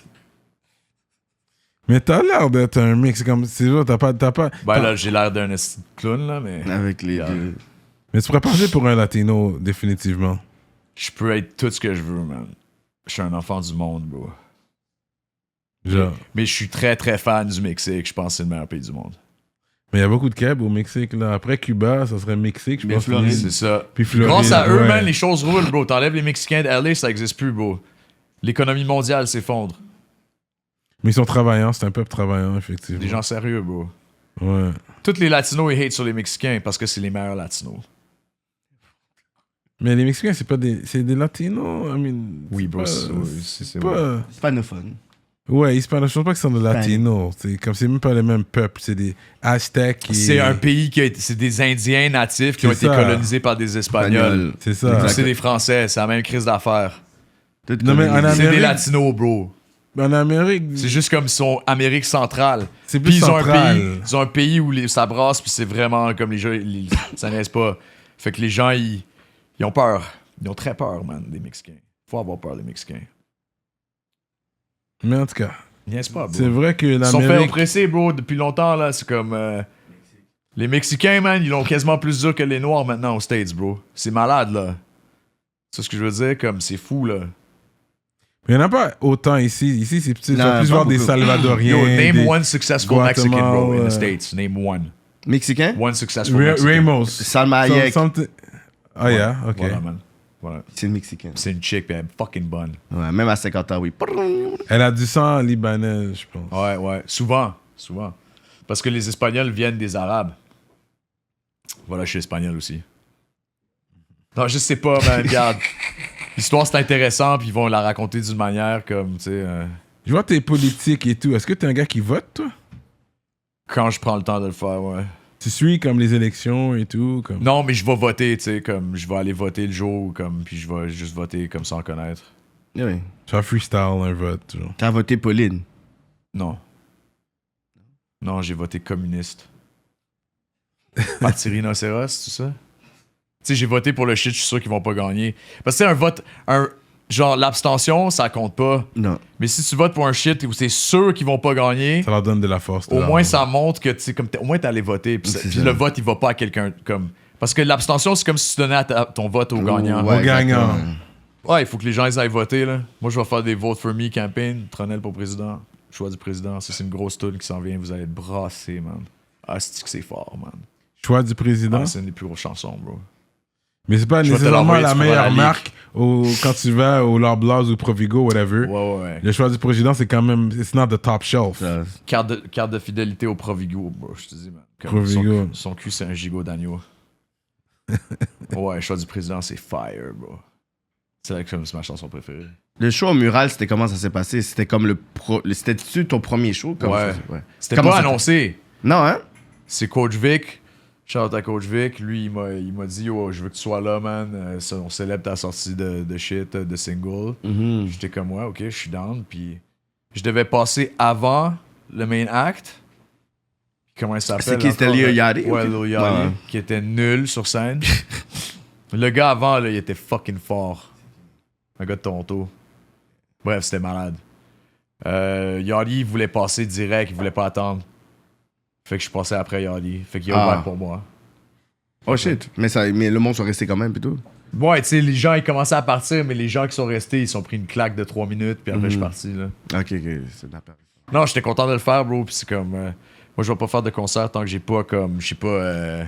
Mais t'as l'air d'être un mix, comme, c'est sûr, t'as pas... Ben là, j'ai l'air d'un esti de clown, là, mais. Avec les Yeah. deux. Mais tu pourrais passer pour un latino, définitivement. Je peux être tout ce que je veux, man. Je suis un enfant du monde, bro. Genre. Mais je suis très, très fan du Mexique. Je pense que c'est le meilleur pays du monde. Mais il y a beaucoup de Keb au Mexique, là. Après Cuba, ça serait Mexique, je Mais pense. Floride. C'est ça. Puis Floride, Grâce à eux, ouais. man, les choses roulent, bro. T'enlèves les Mexicains de LA, ça existe plus, bro. L'économie mondiale s'effondre. Mais ils sont travaillants, c'est un peuple travaillant, effectivement. Des gens sérieux, bro. Ouais. Tous les Latinos, ils hate sur les Mexicains parce que c'est les meilleurs Latinos. Mais les Mexicains, c'est pas des... C'est des latinos, I mean... Oui, bro. C'est pas... Hispanophone. Ouais, Hispano, je pense pas que c'est des latinos. C'est comme c'est même pas les mêmes peuples, c'est des Aztèques et... C'est un pays qui a été... C'est des Indiens natifs qui ont C'est été ça. colonisés par des Espagnols. C'est ça. Nous, c'est des Français. C'est la même crise d'affaires. Non, mais en C'est des Amérique, Latinos, bro. en Amérique, C'est juste comme ils sont Amérique centrale. c'est plus Puis central. ils ont un pays où ça brasse, puis c'est vraiment comme les gens, ça n'est pas. Fait que les gens, ils ont peur. Ils ont très peur, man, des Mexicains. Faut avoir peur des Mexicains. Mais en tout cas, Niaise pas, bro. c'est vrai que Ils sont fait l'Amérique... oppresser, bro, depuis longtemps, là. C'est comme... les Mexicains, man, ils l'ont quasiment plus dur que les Noirs maintenant aux States, bro. C'est malade, là. C'est ce que je veux dire, comme, c'est fou, là. Il n'y en a pas autant ici. Ici, c'est petit. Tu Non, vas plus pas voir des beaucoup. Salvadoriens. Yo, name des... one successful Mexican, bro, in Guatemala, the States. Name one. Mexicain? One successful Mexican. Ramos. Salma Hayek. Ah, yeah, ok. Voilà, man. Voilà. C'est le Mexicain. C'est une chick, pis elle est fucking bonne. Ouais, même à 50 ans, oui. Elle a du sang libanais, je pense. Ouais, ouais. Souvent. Souvent. Parce que les Espagnols viennent des Arabes. Voilà, je suis espagnol aussi. Non, je sais pas, man. Regarde. L'histoire, c'est intéressant, puis ils vont la raconter d'une manière comme, tu sais... Je vois tes politiques et tout. Est-ce que t'es un gars qui vote, toi? quand je prends le temps de le faire, ouais. Tu suis comme les élections et tout? Comme... Non, mais je vais voter, tu sais, comme... Je vais aller voter le jour, comme... Puis je vais juste voter comme sans connaître. Oui. Tu vas freestyle un vote, toujours. T'as voté Pauline. Non. Non, j'ai voté communiste. Parti Rhinocéros, c'est ça? Tu sais, j'ai voté pour le shit, je suis sûr qu'ils vont pas gagner. Parce que c'est un vote... Genre, l'abstention, ça compte pas. Non. Mais si tu votes pour un shit où c'est sûr qu'ils vont pas gagner, Ça leur donne de la force. au moins ça montre que, tu sais, comme au moins t'es allé voter. Puis C'est puis ça. le vote, il va pas à quelqu'un comme... Parce que l'abstention, c'est comme si tu donnais ton vote au gagnant. Ouais, Au gagnant. exactement. Ouais, il faut que les gens ils aillent voter, là. Moi, je vais faire des Vote for Me campaign, Tronel pour président, choix du président. Ça, c'est une grosse toune qui s'en vient. Vous allez être brassés, man. Ah, c'est fort, man. Choix du président. Ah, c'est une des plus grosses chansons, bro. Mais c'est pas Je vais te nécessairement l'envoyer, la tu pourras meilleure la leak. marque quand tu vas au Loblaws ou Provigo, whatever. Ouais, ouais. Le choix du président, c'est quand même... It's not the top shelf. Ça, Carte de fidélité au Provigo, bro, je te dis, man. Comme Provigo. Son cul, c'est un gigot d'agneau. Ouais, choix du président, c'est fire, bro. C'est ma chanson préférée. Le show au Mural, c'était comment ça s'est passé? C'était comme c'était-tu ton premier show? Ouais. Ouais. C'était Comment pas ça annoncé. Non, hein? C'est Coach Vic. Shout out à Coach Vic. Lui, il m'a dit, oh, je veux que tu sois là, man. On célèbre ta sortie de shit, de single. J'étais comme, ouais, ok, je suis down. Puis je devais passer avant le main act. Comment il s'appelle? C'est qui? C'était Lil Yachty? Ouais, Ok. Lil Yachty, Ouais. qui était nul sur scène. Le gars avant, là, il était fucking fort. Un gars de Toronto. Bref, c'était malade. Yachty, il voulait passer direct, il voulait pas attendre. Fait que je suis passé après Yachty. Fait qu'il a ouvert pour moi. Oh shit. Mais le monde sont restés quand même, plutôt. Ouais, tu sais, les gens, ils commençaient à partir, mais les gens qui sont restés, ils sont pris une claque de 3 minutes, puis après, je suis parti, là. Ok, c'est de la perte. Non, j'étais content de le faire, bro, puis c'est comme... moi, je vais pas faire de concert tant que j'ai pas, comme... Je sais pas...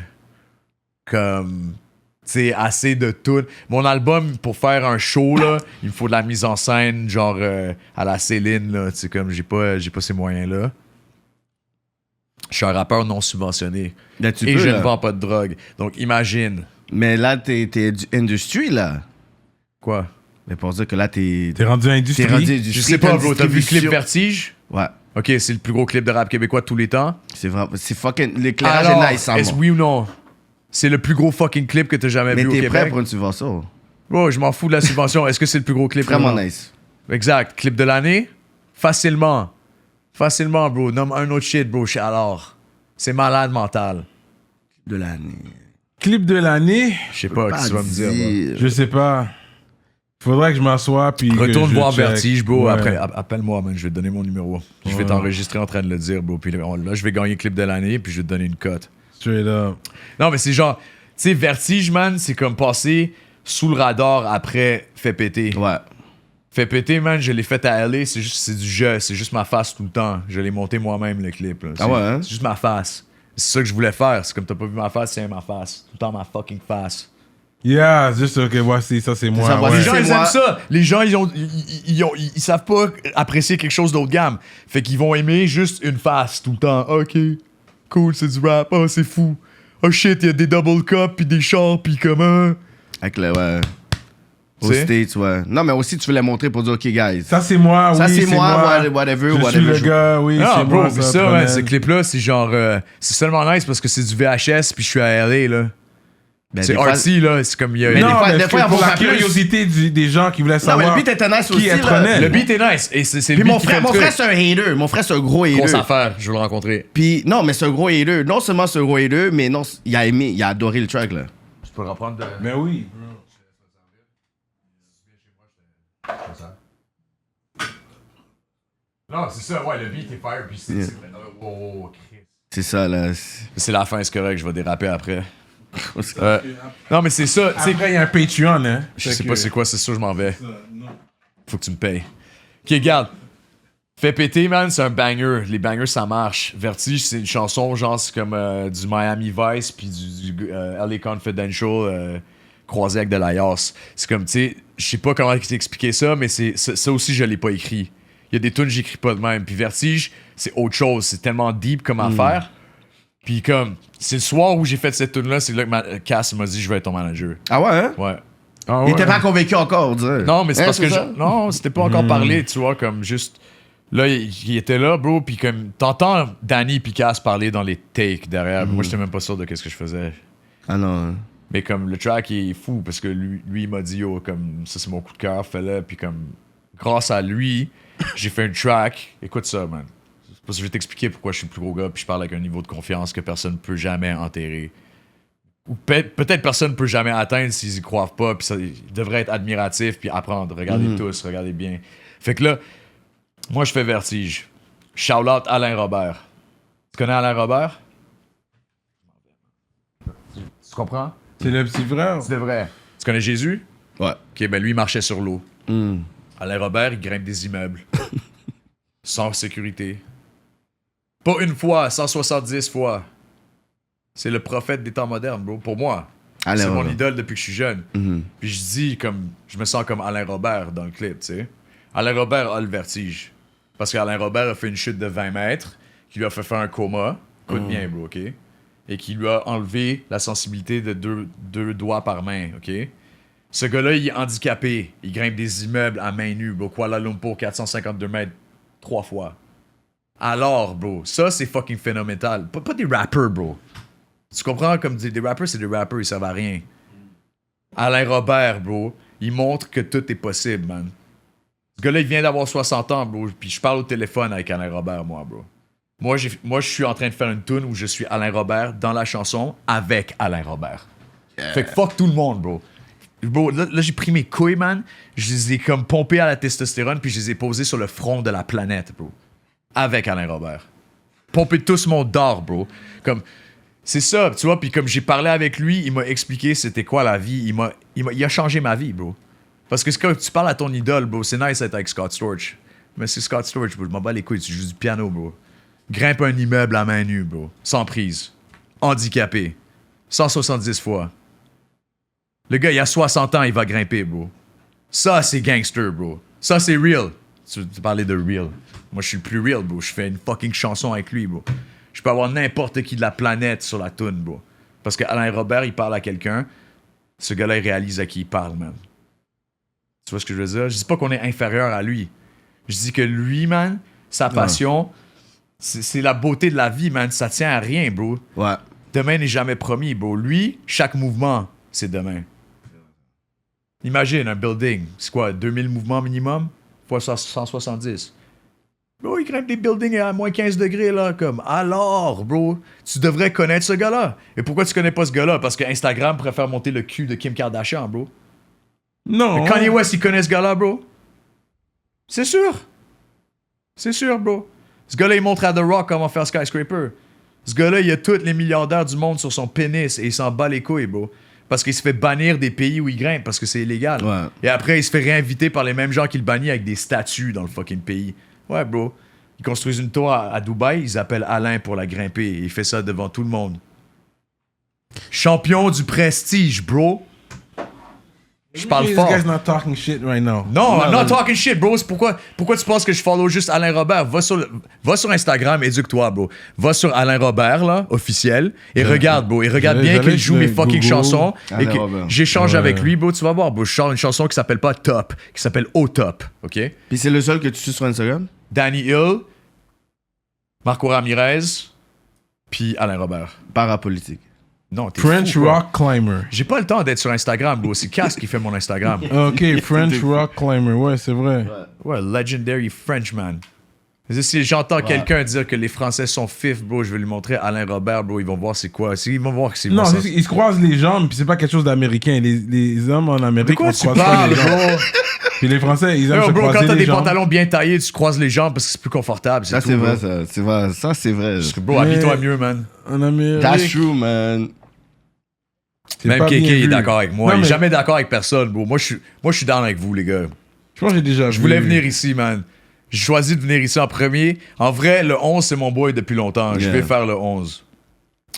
comme... Tu sais, assez de tout. Mon album, pour faire un show, là, il me faut de la mise en scène, genre, à la Céline, là. Tu sais, comme, j'ai pas ces moyens-là. Je suis un rappeur non subventionné. Là, tu Et peux, je là. ne vends pas de drogue. Donc, imagine. Mais là, t'es du industry, là. Quoi? Mais pour dire que là, t'es rendu industrie. t'es rendu industry. Je sais pas, bro. T'as vu le clip distribution. Vertige? Ouais. Ok, c'est le plus gros clip de rap québécois de tous les temps. C'est vraiment... C'est fucking... L'éclairage Alors, est nice, hein, est-ce moi. oui ou non? C'est le plus gros fucking clip que t'as jamais Mais vu au t'es Québec. prêt pour une subvention? Bro, je m'en fous de la subvention. Est-ce que c'est le plus gros clip? Vraiment ou non? nice. Exact. Clip de l'année? Facilement. Facilement, bro. Nomme un autre shit, bro. Alors, c'est malade mental. De l'année. Clip de l'année, Je sais pas, qu'est-ce que tu vas me dire, bro. je sais pas. Faudrait que je m'assoie puis que Retourne je voir check. Vertige, bro. Ouais. Après, appelle-moi, man. Je vais te donner mon numéro. Je vais Ouais. t'enregistrer en train de le dire, bro. Puis là, je vais gagner clip de l'année, puis je vais te donner une cote. Straight up. Non, mais c'est genre, tu sais, Vertige, man, c'est comme passer sous le radar après Fait péter. Ouais. Fait péter, man, je l'ai fait à LA, c'est du jeu, c'est juste ma face tout le temps. Je l'ai monté moi-même, le clip. Là. Ah ouais, hein? C'est juste ma face. C'est ça que je voulais faire. C'est comme t'as pas vu ma face, c'est ma face. Tout le temps ma fucking face. Yeah, juste ok, voici, ça c'est moi. Ça, voici, ouais. Les gens, c'est ils moi. aiment ça. Les gens, ils savent pas apprécier quelque chose d'autre gamme. Fait qu'ils vont aimer juste une face tout le temps. Ok, cool, c'est du rap. Oh, c'est fou. Oh shit, il y a des double cups, puis des chars, puis comment. Avec le... Ouais. Aux T'sais? States, ouais. Non, mais aussi, tu veux les montrer pour dire, OK, guys. Ça c'est moi, Ça, oui, c'est moi, whatever, Je whatever. suis le gars, oui, Non, c'est bro, moi. mais ça, man, prenez- ce clip-là, c'est genre. C'est seulement nice parce que c'est du VHS, puis je suis à LA, là. Ben, C'est des fois- artsy, là. C'est comme. Il y a, Mais Non, des fois- mais des est-ce fois, que ils pour vont la faire plus. curiosité des gens qui voulaient Non, savoir mais le beat était nice qui aussi, est là. honnête. le beat est nice. Et c'est le Puis beat qui fait mon le frère, truc. c'est un hater. Mon frère, c'est un gros Grosse hater. affaire, je veux le rencontrer. Puis, non, mais c'est un gros hater. Non seulement c'est un gros hater, mais non, il a aimé, il a adoré le track, là. Je peux reprendre de. Mais oui. Non, c'est ça, ouais, le beat est fire, puis c'est. Yeah. Oh, Christ. C'est ça, là. C'est la fin, c'est correct, je vais déraper après. Non, mais c'est ça, tu sais. Après, il y a un Patreon, hein. Je sais pas c'est quoi, c'est sûr, je m'en vais. Faut que tu me payes. Ok, regarde. Fait péter, man, c'est un banger. Les bangers, ça marche. Vertige, c'est une chanson, genre, c'est comme du Miami Vice puis du LA Confidential croisé avec de la yasse. C'est comme, tu sais, je sais pas comment t'expliquer ça, mais ça aussi, je l'ai pas écrit. Il y a des tunes que j'écris pas de même. Puis Vertige, c'est autre chose. C'est tellement deep comme affaire. Puis comme, c'est le soir où j'ai fait cette tune là, c'est là que Cass m'a dit, je vais être ton manager. Ah ouais, hein? Ouais. Ah Il ouais. était pas convaincu encore, on dirait. Non, mais c'est Hein, parce que ça? non, c'était pas encore parlé, tu vois, comme juste. Là, il était là, bro, puis comme t'entends Danny et Cass parler dans les takes derrière. Moi, j'étais même pas sûr de qu'est-ce que je faisais. Ah non. Mais comme le track il est fou parce que lui il m'a dit, oh, comme ça c'est mon coup de cœur, fais-le, puis comme grâce à lui, j'ai fait un track. Écoute ça, man. Parce que je vais t'expliquer pourquoi je suis le plus gros gars, puis je parle avec un niveau de confiance que personne ne peut jamais enterrer. Ou peut-être personne ne peut jamais atteindre s'ils y croient pas, puis ça, ils devraient être admiratifs, puis apprendre. Regardez tous, regardez bien. Fait que là, moi je fais Vertige. Shout out Alain Robert. Tu connais Alain Robert? Tu comprends? C'est le petit frère. C'est vrai. Tu connais Jésus? Ouais. Ok, ben lui il marchait sur l'eau. Hmm. Alain Robert, il grimpe des immeubles. Sans sécurité. Pas une fois, 170 fois. C'est le prophète des temps modernes, bro. Pour moi. Alain C'est mon Robert. idole depuis que je suis jeune. Mhm. Puis je dis comme. Je me sens comme Alain Robert dans le clip, tu sais. Alain Robert a le vertige. Parce qu'Alain Robert a fait une chute de 20 mètres qui lui a fait faire un coma. Écoute bien, bro, ok? Et qui lui a enlevé la sensibilité de deux doigts par main, ok? Ce gars-là, il est handicapé. Il grimpe des immeubles à main nue, bro. Kuala Lumpur, 452 mètres, 3 fois. Alors, bro, ça, c'est fucking phénoménal. Pas des rappers, bro. Tu comprends? Comme des rappers, c'est des rappers, ils servent à rien. Alain Robert, bro, il montre que tout est possible, man. Ce gars-là, il vient d'avoir 60 ans, bro. Puis je parle au téléphone avec Alain Robert, moi, bro. Moi, je suis en train de faire une tune où je suis Alain Robert dans la chanson avec Alain Robert. Fait que fuck tout le monde, bro. Bro, là j'ai pris mes couilles, man. Je les ai comme pompées à la testostérone, puis je les ai posées sur le front de la planète, bro. Avec Alain Robert. Pompé tous mon d'or, bro. Comme, c'est ça, tu vois. Puis comme j'ai parlé avec lui, il m'a expliqué c'était quoi la vie. Il a changé ma vie, bro. Parce que quand tu parles à ton idole, bro, c'est nice d'être avec Scott Storch. Mais c'est Scott Storch, bro. Je m'en bats les couilles, tu joues du piano, bro. Grimpe un immeuble à main nue, bro. Sans prise. Handicapé. 170 fois. Le gars, il a 60 ans, il va grimper, bro. Ça, c'est gangster, bro. Ça, c'est real. Tu parlais de real. Moi, je suis plus real, bro. Je fais une fucking chanson avec lui, bro. Je peux avoir n'importe qui de la planète sur la toune, bro. Parce que Alain Robert, il parle à quelqu'un. Ce gars-là, il réalise à qui il parle, man. Tu vois ce que je veux dire? Je dis pas qu'on est inférieur à lui. Je dis que lui, man, sa passion, c'est la beauté de la vie, man. Ça tient à rien, bro. Ouais. Demain n'est jamais promis, bro. Lui, chaque mouvement, c'est demain. Imagine un building. C'est quoi, 2000 mouvements minimum? Fois 170. Bro, il grimpe des buildings à moins 15 degrés, là, comme. Alors, bro, tu devrais connaître ce gars-là. Et pourquoi tu connais pas ce gars-là? Parce que Instagram préfère monter le cul de Kim Kardashian, bro. Non. Mais Kanye West, il connaît ce gars-là, bro. C'est sûr. C'est sûr, bro. Ce gars-là, il montre à The Rock comment faire Skyscraper. Ce gars-là, il a tous les milliardaires du monde sur son pénis et il s'en bat les couilles, bro. Parce qu'il se fait bannir des pays où il grimpe parce que c'est illégal. Ouais. Et après, il se fait réinviter par les mêmes gens qui le bannissent avec des statues dans le fucking pays. Ouais, bro. Ils construisent une tour à Dubaï, ils appellent Alain pour la grimper et il fait ça devant tout le monde. Champion du prestige, bro. Je parle fort. This guy's not talking shit right now. Non, I'm not talking shit, bro. C'est pourquoi tu penses que je follow juste Alain Robert? Va sur Instagram, éduque-toi, bro. Va sur Alain Robert, là, officiel, et regarde, bro. Et regarde bien qu'il joue mes fucking chansons. Et que j'échange avec lui, bro. Tu vas voir, bro. Je sors une chanson qui s'appelle pas Top, qui s'appelle Au Top, OK? Puis c'est le seul que tu suis sur Instagram? Danny Hill, Marco Ramirez, puis Alain Robert. Parapolitique. Non, t'es French fou, quoi. Rock Climber. J'ai pas le temps d'être sur Instagram, bro. C'est Cass qui fait mon Instagram. Ok, French Rock Climber, ouais, c'est vrai. Ouais, legendary Frenchman. Si j'entends quelqu'un dire que les Français sont fifs, bro, je vais lui montrer Alain Robert, bro, ils vont voir c'est quoi. Ils vont voir que c'est Non, bon, ça. ils se croisent les jambes, puis c'est pas quelque chose d'américain. Les hommes en Amérique, De quoi on se tu croise pas parles, les jambes. bro? Puis les Français, ils aiment Yo, se bro, croiser quand t'as les des jambes. pantalons bien taillés, tu croises les jambes parce que c'est plus confortable. Ça, tout, c'est bro. vrai, ça. C'est vrai. Ça, c'est vrai. Bro, habille-toi mieux, man. En Amérique, That's true, man. c'est Même pas Kéké bien est vu. d'accord avec moi. Non, Il est mais jamais d'accord avec personne, bro. Moi, je suis down avec vous, les gars. Je pense que j'ai déjà vu. Je voulais venir ici, man. J'ai choisi de venir ici en premier. En vrai, le 11, c'est mon boy depuis longtemps. Je Yeah. vais faire le 11.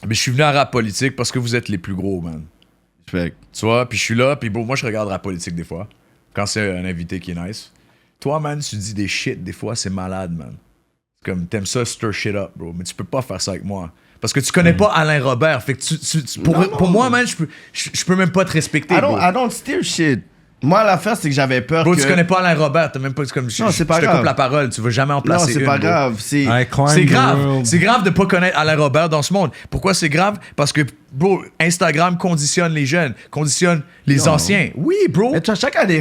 Mais je suis venu à Rap Politique parce que vous êtes les plus gros, man. Fait Tu vois, puis je suis là, puis bon, moi, je regarde Rap Politique des fois. Quand c'est un invité qui est nice. Toi, man, tu dis des shit, des fois, c'est malade, man. C'est comme, t'aimes ça, stir shit up, bro. Mais tu peux pas faire ça avec moi. Parce que tu connais pas Alain Robert. Fait que pour moi, man, je peux même pas te respecter, bro. I don't steer shit. Moi, l'affaire, c'est que j'avais peur Bro, que... tu connais pas Alain Robert, t'as même pas comme Non, c'est pas je te grave. coupe la parole, tu vas jamais en Non, placer c'est une, pas bro. grave. C'est... I climb C'est the grave. world. C'est grave de pas connaître Alain Robert dans ce monde. Pourquoi c'est grave? Parce que, bro, Instagram conditionne les jeunes, conditionne les anciens. Oui, bro. Mais chacun a des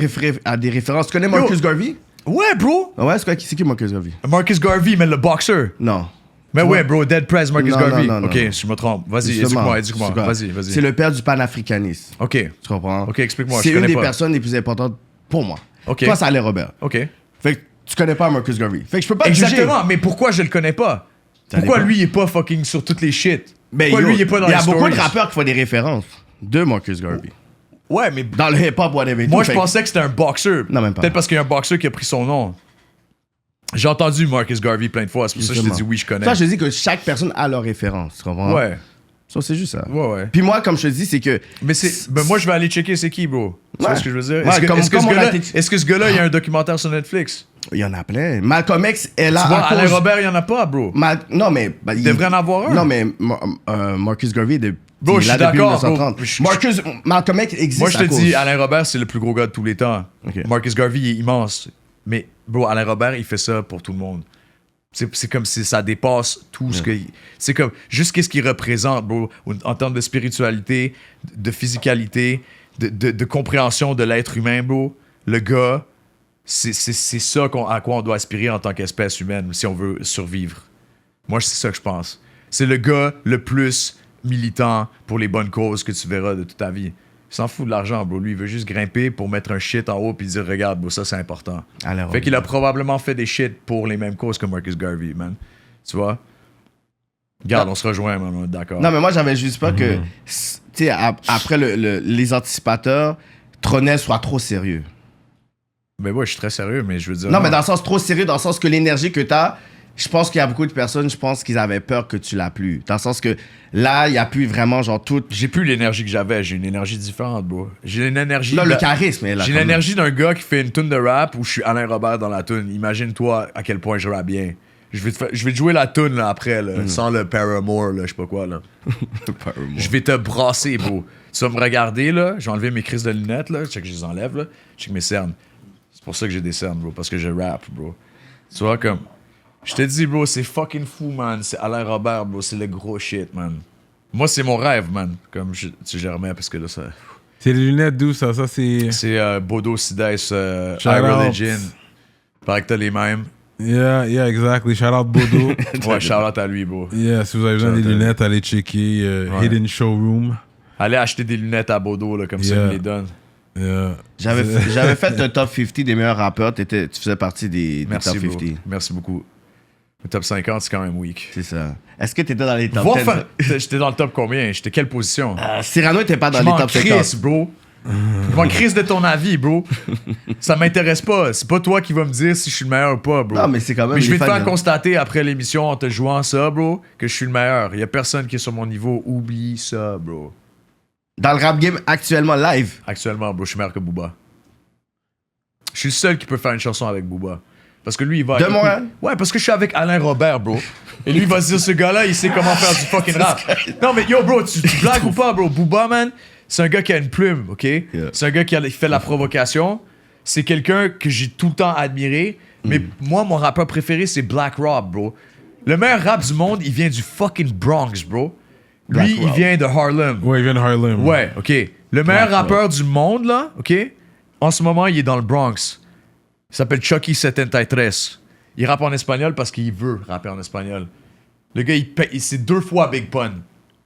références. Tu connais Marcus Garvey? Ouais, bro. Ah ouais, c'est qui Marcus Garvey? Marcus Garvey, mais le boxeur. Non. Mais ouais, bro, Dead Prez, Marcus Non, Garvey. non, non, ok, non. je me trompe. Vas-y, Justement, éduque-moi. c'est quoi? Vas-y. C'est le père du panafricanisme. Ok, Tu comprends? ok, explique-moi. C'est je une connais des pas. personnes les plus importantes pour moi. Ok. Toi, c'est Alain Robert. Ok. Fait que tu connais pas Marcus Garvey. Fait que je peux pas te juger. Exactement, mais pourquoi je le connais pas? Ça Pourquoi dépend. lui, il est pas fucking sur toutes les shit? Ben, Pourquoi yo, lui, il est pas dans il y les a beaucoup de stories? rappeurs qui font des références de Marcus Garvey. Ouais, mais Dans le hip-hop, whatever. moi, tout. je Fait que- pensais que c'était un boxeur. Non, même pas. Peut-être parce qu'il y a un boxeur qui a pris son nom. J'ai entendu Marcus Garvey plein de fois, c'est pour ça que je te dis Justement. oui, je connais. Ça, je te dis que chaque personne a leur référence. Tu comprends? Ouais, Ça, c'est juste ça. ouais. Puis moi, comme je te dis, c'est que... Mais moi, je vais aller checker c'est qui, bro. Tu vois Ouais. ce que je veux dire? Ouais, Est-ce que ce gars-là, il y a un documentaire sur Netflix? Il y en a plein. Malcolm X est là Tu vois, à Alain cause... Robert, il y en a pas, bro. Non, mais... il devrait en avoir un. Non, mais Marcus Garvey est Bro, Il je est suis là depuis d'accord, bro. 1930. Malcolm X existe Moi, je te à cause. dis, Alain Robert, c'est le plus gros gars de tous les temps. Ok. Marcus Garvey, il est immense. Mais, bro, Alain Robert, il fait ça pour tout le monde. C'est comme si ça dépasse tout ce que... C'est comme, juste qu'est-ce qu'il représente, bro, en termes de spiritualité, de physicalité, de compréhension de l'être humain, bro. Le gars, c'est ça à quoi on doit aspirer en tant qu'espèce humaine, si on veut survivre. Moi, c'est ça que je pense. C'est le gars le plus militant pour les bonnes causes que tu verras de toute ta vie. Il s'en fout de l'argent, bro. Lui, il veut juste grimper pour mettre un shit en haut puis dire, regarde, bro, ça, c'est important. Alors, Fait qu'il a probablement fait des shit pour les mêmes causes que Marcus Garvey, man. Tu vois? Regarde, on se rejoint, man, on est d'accord. Non, mais moi, j'avais juste peur que, tu sais, après les anticipateurs, Tronel soit trop sérieux. Mais ouais, je suis très sérieux, mais je veux dire... Non, mais dans le sens trop sérieux, dans le sens que l'énergie que t'as, je pense qu'il y a beaucoup de personnes, je pense qu'ils avaient peur que tu l'as plus. Dans le sens que là, il n'y a plus vraiment genre tout. J'ai plus l'énergie que j'avais, j'ai une énergie différente, bro. J'ai une énergie... Là, le charisme est là. J'ai quand même. l'énergie d'un gars qui fait une tune de rap où je suis Alain Robert dans la tune. Imagine-toi à quel point je rappe bien. Je vais te jouer la tune là, après, là, sans le Paramore, là, je sais pas quoi. Là. Je vais te brasser, bro. Tu vas me regarder, là, j'ai enlevé mes crises de lunettes, là, check que je les enlève, là, check mes cernes. C'est pour ça que j'ai des cernes, bro, parce que je rappe, bro. Tu vois, comme... Je te dis, bro, c'est fucking fou, man. C'est Alain Robert, bro, c'est le gros shit, man. Moi, c'est mon rêve, man. Comme je remets parce que là, ça... C'est les lunettes d'où ça? Ça, c'est. C'est Bodo Sides, Shout iReligion. out. Paraît que t'as les mêmes. Yeah, exactly. Shout out Bodo. Ouais, shout-out à lui, bro. Yeah, si vous avez besoin des Shout out. lunettes, allez checker Hidden Showroom. Allez acheter des lunettes à Bodo, là, comme ça, Yeah. il me les donne. Yeah. J'avais fait un top 50 des meilleurs rappeurs. Tu faisais partie des Merci, top bro. 50. Merci beaucoup. Le top 50, c'est quand même weak. C'est ça. Est-ce que tu étais dans les top Va 10? faire- J'étais dans le top combien? J'étais quelle position? Cyrano était pas dans Je les m'en top 50. crisse, bro. Je m'en crisse de ton avis, bro. Ça m'intéresse pas. C'est pas toi qui vas me dire si je suis le meilleur ou pas, bro. Non, mais c'est quand même Mais je vais les te fans, faire hein. constater après l'émission en te jouant ça, bro, que je suis le meilleur. Y a personne qui est sur mon niveau. Oublie ça, bro. Dans le rap game actuellement live. Actuellement, bro, je suis meilleur que Booba. Je suis le seul qui peut faire une chanson avec Booba. Parce que lui, il va... De Montréal? Ouais, parce que je suis avec Alain Robert, bro. Et lui, il va se dire, ce gars-là, il sait comment faire du fucking rap. Non, mais yo, bro, tu blagues ou pas, bro? Booba, man, c'est un gars qui a une plume, OK? C'est un gars qui fait de la provocation. C'est quelqu'un que j'ai tout le temps admiré. Mais moi, mon rappeur préféré, c'est Black Rob, bro. Le meilleur rap du monde, il vient du fucking Bronx, bro. Black Lui, il Rob. vient de Harlem. Ouais, il vient de Harlem. Ouais, OK. Le meilleur Black rappeur du monde, là, OK? En ce moment, il est dans le Bronx. Il s'appelle Chucky 73. Il rappe en espagnol parce qu'il veut rapper en espagnol. Le gars, c'est 2 fois Big Pun.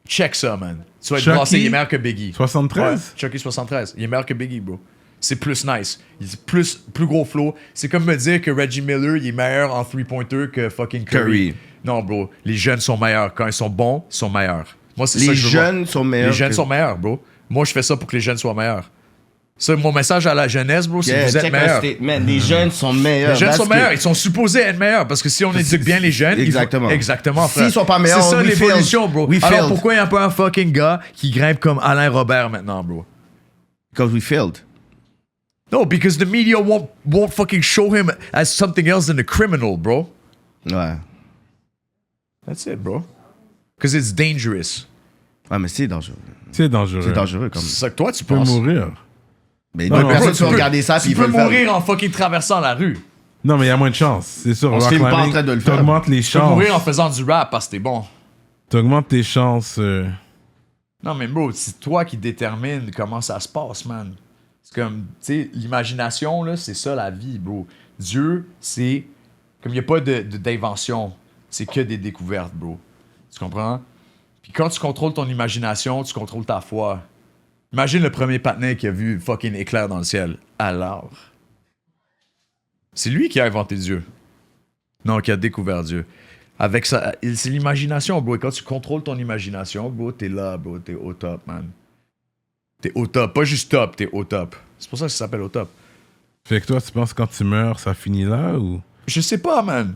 Check ça, man. Tu vas être Chucky? brassé, il est meilleur que Biggie. 73? Ouais, Chucky 73. Il est meilleur que Biggie, bro. C'est plus nice. Il est plus gros flow. C'est comme me dire que Reggie Miller, il est meilleur en three-pointer que fucking Curry. Curry. Non, bro. Les jeunes sont meilleurs. Quand ils sont bons, ils sont meilleurs. Moi, c'est ça Les que je veux voir. jeunes sont meilleurs. Les jeunes que- sont meilleurs, bro. Moi, je fais ça pour que les jeunes soient meilleurs. Ça, mon message à la jeunesse, bro, c'est Yeah, que vous êtes check un meilleurs. statement. Les jeunes sont meilleurs. Les jeunes That's sont good. meilleurs. Ils sont supposés être meilleurs parce que si on éduque bien les jeunes, Exactement. Exactement, frère. S'ils sont pas meilleurs, c'est ça we l'évolution, failed. bro. We Alors failed. pourquoi il n'y a pas un fucking gars qui grimpe comme Alain Robert maintenant, bro? Because we failed. No, because the media won't fucking show him as something else than a criminal, bro. Ouais. That's it, bro. Because it's dangerous. Ouais, mais c'est dangereux. C'est dangereux. C'est dangereux comme. C'est ça que toi, tu Tu peux penses. mourir. Mais Non, d'autres non, personnes tu vont peux- regarder ça puis Tu ils peux veulent le faire. mourir en fucking traversant la rue. Non, mais il y a moins de chances. C'est sûr. On se rock filme pas en climbing, train de le faire. T'augmentes les Tu peux chances. mourir en faisant du rap parce que t'es bon. T'augmentes tes chances. Non, mais bro, c'est toi qui détermine comment ça se passe, man. C'est comme, tu sais, l'imagination, là, c'est ça la vie, bro. Dieu, c'est. Comme il n'y a pas d'invention, c'est que des découvertes, bro. Tu comprends? Puis quand tu contrôles ton imagination, tu contrôles ta foi. Imagine le premier patinet qui a vu fucking éclair dans le ciel. Alors. C'est lui qui a inventé Dieu. Non, qui a découvert Dieu. Avec ça, c'est l'imagination, bro. Et quand tu contrôles ton imagination, bro, t'es là, bro. T'es au top, man. T'es au top. Pas juste top, t'es au top. C'est pour ça que ça s'appelle au top. Fait que toi, tu penses que quand tu meurs, ça finit là ou? Je sais pas, man.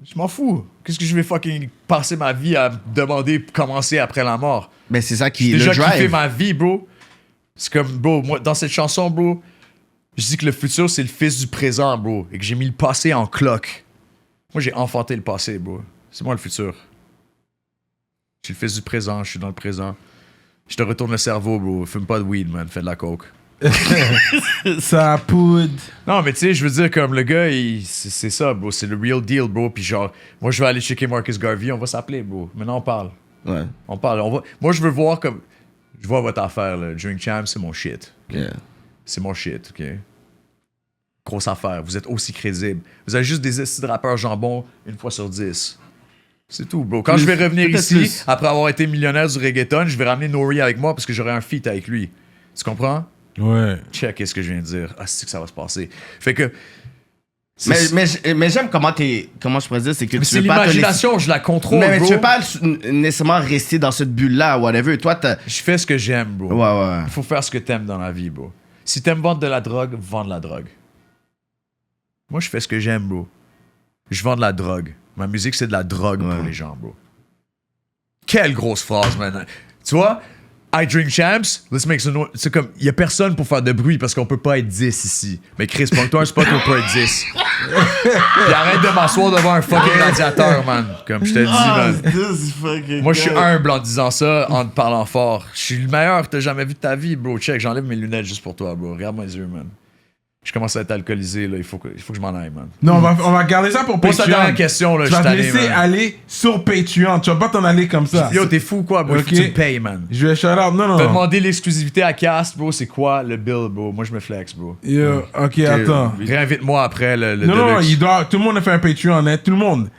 Je m'en fous. Qu'est-ce que je vais fucking passer ma vie à me demander commencer après la mort? Mais c'est ça qui J'ai est le déjà kiffé drive. ma vie, bro. C'est comme, bro, moi, dans cette chanson, bro, je dis que le futur, c'est le fils du présent, bro. Et que j'ai mis le passé en cloque. Moi, j'ai enfanté le passé, bro. C'est moi le futur. Je suis le fils du présent, je suis dans le présent. Je te retourne le cerveau, bro. Fume pas de weed, man. Fais de la coke. Ça poudre. Non, mais tu sais, je veux dire, comme le gars, c'est ça, bro. C'est le real deal, bro. Puis genre, moi, je vais aller checker Marcus Garvey. On va s'appeler, bro. Maintenant, on parle. Ouais. On parle. Moi, je veux voir comme... Je vois votre affaire, là. Drink Champ, c'est mon shit. Yeah. C'est mon shit, OK? Grosse affaire. Vous êtes aussi crédible. Vous avez juste des estis de rappeurs jambon 1 fois sur 10. C'est tout, bro. Quand je vais revenir peut-être ici, plus. après avoir été millionnaire du reggaeton, je vais ramener Nori avec moi parce que j'aurai un feat avec lui. Tu comprends? Ouais. Check ce que je viens de dire. Ah, c'est que ça va se passer. Fait que... Mais j'aime comment je pourrais dire, c'est que Mais tu c'est veux pas l'imagination, je la contrôle, mais bro. tu veux pas nécessairement rester dans cette bulle-là, whatever. Toi, Je fais ce que j'aime, bro. Ouais. Il faut faire ce que t'aimes dans la vie, bro. Si t'aimes vendre de la drogue, vends de la drogue. Moi, je fais ce que j'aime, bro. Je vends de la drogue. Ma musique, c'est de la drogue pour les gens, bro. Quelle grosse phrase, man. Tu vois, I drink champs, let's make some noise. C'est comme, il y a personne pour faire de bruit parce qu'on peut pas être 10 ici. Mais Chris, prends-toi un spot où on peut être 10. Puis arrête de m'asseoir devant un fucking radiateur, man. Comme je te dis, man. Moi, je suis humble en disant ça, en te parlant fort. Je suis le meilleur que t'as jamais vu de ta vie, bro. Check, j'enlève mes lunettes juste pour toi, bro. Regarde-moi les yeux, man. Je commence à être alcoolisé, là. Il faut que je m'en aille, man. Non, on va garder ça pour Pose ta Patreon. dernière question, là. Tu Je vas suis te tanné, laisser man. aller sur Patreon. Tu vas pas t'en aller comme ça. Yo, t'es fou, quoi, bro? Il faut que Ok. tu me payes, man. Je vais shout out. Non. T'as demandé l'exclusivité à Cast, bro. C'est quoi le bill, bro? Moi, je me flex, bro. Yo, ok, attends. Réinvite-moi après le Non, Deluxe. tout le monde a fait un Patreon, hein. Tout le monde.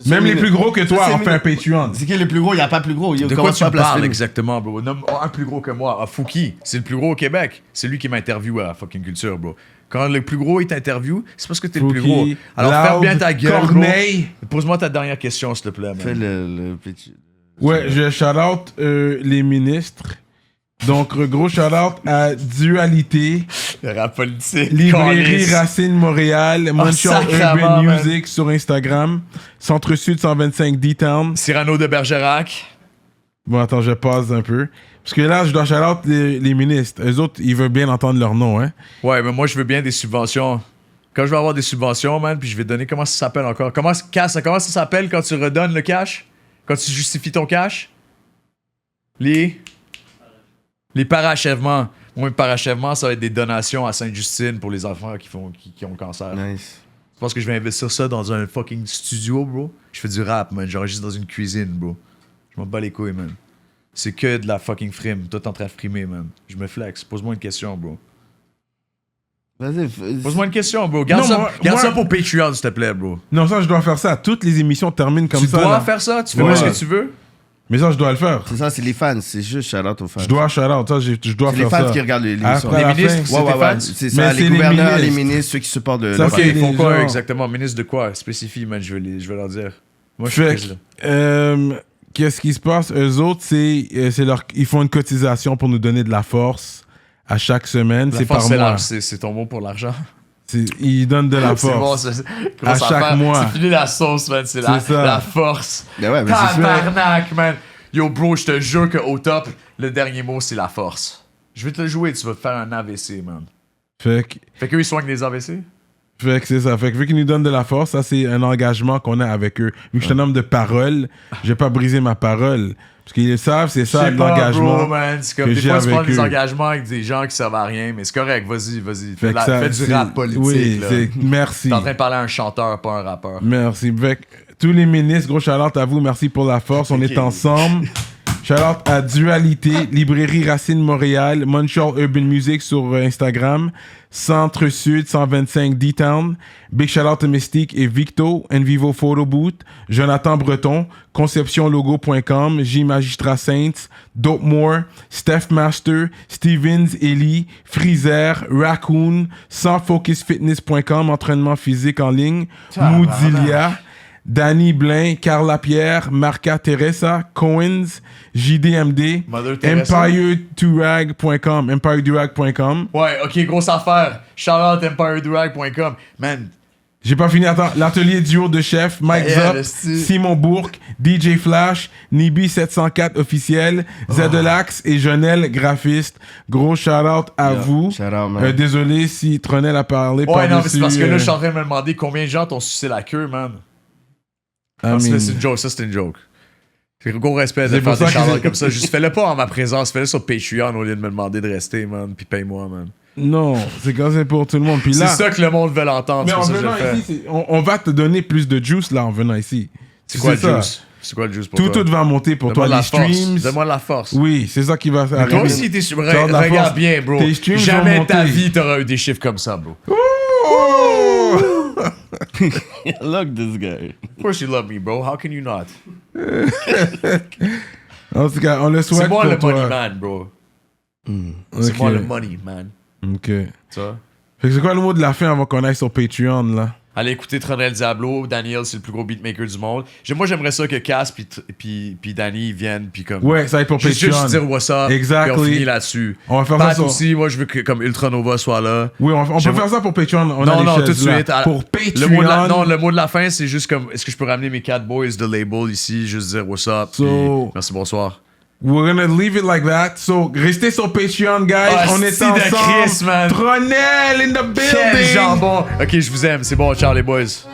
Même les plus gros que toi ont fait un Patreon. C'est qui le plus gros? Il n'y a pas plus gros. De quoi tu parles exactement, bro? Nomme un plus gros que moi. Ah, Fouki, c'est le plus gros au Québec. C'est lui qui m'interviewe à fucking culture, bro. Quand le plus gros il t'interviewe, c'est parce que t'es le plus gros. Alors ferme bien ta gueule, Corneille. bro. Pose-moi ta dernière question, s'il te plaît, man. Fais le petit. Ouais, je shout out les ministres. Donc, gros shout out à Dualité, Le rap politique. Librairie Calice. Racine Montréal, Montreal sacrément, Urban man. Music sur Instagram, Centre-Sud 125 D-Town. Cyrano de Bergerac. Bon, attends, je passe un peu. Parce que là, je dois shout out les ministres. Eux autres, ils veulent bien entendre leur nom, hein. Ouais, mais moi, je veux bien des subventions. Quand je vais avoir des subventions, man, puis je vais donner, comment ça s'appelle encore? Comment ça s'appelle quand tu redonnes le cash? Quand tu justifies ton cash? Les parachèvements. Moi, les parachèvements, ça va être des donations à Sainte-Justine pour les enfants qui ont le cancer. Nice. Tu penses que je vais investir ça dans un fucking studio, bro? Je fais du rap, man. J'enregistre dans une cuisine, bro. Je m'en bats les couilles, man. C'est que de la fucking frime. Toi, t'es en train de frimer, man. Je me flex. Pose-moi une question, bro. Vas-y. Pose-moi une question, bro. Garde Non, ça moi- pour Patreon, s'il te plaît, bro. Non, ça, je dois faire ça. Toutes les émissions terminent comme Tu ça. dois là. faire ça? Tu fais Ouais. pas ce que tu veux? Mais ça, je dois le faire. C'est ça, c'est les fans. C'est juste shout-out aux fans. Je dois shout out. Ça, je dois C'est les faire fans ça. qui regardent l'émission. Après, à Les la ministres, fin. c'est Ouais, tes ouais. fans? C'est Mais ça, c'est les les gouverneurs, les ministres. ministres, ceux qui supportent le Ça, Ok, parti. c'est ils font les quoi gens. exactement? Ministre de quoi? Spécifie, man. Je vais leur dire. Moi, je suis Fait président. que, qu'est-ce qui se passe? Eux autres, ils font une cotisation pour nous donner de la force à chaque semaine. La C'est force, par c'est mois. c'est ton mot pour l'argent. Ils donnent de la C'est bon, force. c'est À grosse chaque affaire. mois. C'est fini la sauce, man. C'est C'est ça. la force. Ben ouais, mais c'est ça. Tabarnak, man. Yo, bro, je te jure qu'au top, le dernier mot, c'est la force. Je vais te le jouer, tu vas te faire un AVC, man. Fait que Fait qu'eux, ils soignent des AVC? c'est ça. Fait que vu qu'ils nous donnent de la force, ça, c'est un engagement qu'on a avec eux. Vu que je suis un homme de parole, je vais pas briser ma parole. Parce qu'ils le savent, c'est ça Je sais pas, l'engagement. bro, man. C'est comme que des j'ai fois, tu prends avec des eux. engagements avec des gens qui servent à rien, mais c'est correct, vas-y. Fait que ça, Fais du c'est- rap politique, Oui, là. merci. T'es en train de parler à un chanteur, pas un rappeur. Merci. Fait que tous les ministres, gros shout-out à vous. Merci pour la force. On est ensemble. Shout-out à Dualité, Librairie Racine Montréal, Montreal Urban Music sur Instagram, Centre-Sud 125 D-Town, Big shout-out à Mystique et Victo, Envivo Photo Booth, Jonathan Breton, ConceptionLogo.com, J Magistrat Saints, Dope More, Steph Master, Stevens Ellie, Freezer, Raccoon, SansFocusFitness.com, entraînement physique en ligne, Moodilia, Danny Blain, Carla Pierre, Marca Teresa, Coens, JDMD, Mother Teresa. EmpireDurag.com. Ouais, ok, grosse affaire. Shout out EmpireDurag.com. Man, J'ai pas fini, attends. L'atelier duo de chef, Mike Yeah, Zop, esti. Simon Bourque, DJ Flash, Nibi704 officiel, Zedelax et Jonel graphiste. Gros shout-out à vous. Shout out, man. Désolé si Tronel a parlé ouais, non, mais c'est parce que là, je suis suis en train de me demander combien de gens t'ont sucé la queue, man. I Non, mean, c'est une joke, ça, c'était une joke. C'est gros respect de C'est pour faire des ça que shout-outs comme ça. Juste fais-le pas en ma présence. Fais-le sur Patreon au lieu de me demander de rester, man. Puis paye-moi, man. Non, c'est comme ça pour tout le monde. Puis C'est là, ça que le monde veut l'entendre. mais C'est en pour ça que je venant le fais. ici, on va te donner plus de juice là en venant ici. C'est quoi le ça. juice? C'est quoi le juice pour Tout, toi? tout va monter pour Donne-moi toi. la Les force. streams. Donne-moi de la force. Oui, c'est ça qui va Toi arriver. aussi, t'es sur... Tu as de la Regarde force. bien, bro. Tes streams Jamais vont ta monter. vie, t'auras eu des chiffres comme ça, bro. Oh! Look this guy. Of course you love me, bro. How can you not? En tout cas, on le souhaite C'est moi pour le toi. money man, bro. C'est Ok. moi le money man. Ok. Ça? Fait que c'est quoi le mot de la fin avant qu'on aille sur Patreon là? Allez écouter Tronel Diablo. Daniel, c'est le plus gros beatmaker du monde. Moi, j'aimerais ça que Cass puis Danny viennent puis comme... Ouais, ça va être pour Juste Patreon. dire what's up. Exactly. Puis on finit là-dessus. On va faire Pat ça sur... aussi, moi, je veux que comme Ultranova soit là. Oui, on peut J'aimerais- faire ça pour Patreon. On a Non, les non, chaises tout de là. suite. Pour Patreon. Le mot de la fin, c'est juste comme... Est-ce que je peux ramener mes 4 boys de label ici, juste dire what's up, So- puis merci, bonsoir. We're gonna leave it like that. So, restez sur Patreon, guys. Ah, on est c'est de ensemble. Chris, man. Tronel in the Quel building. jambon! Ok, je vous aime. C'est bon, ciao les boys.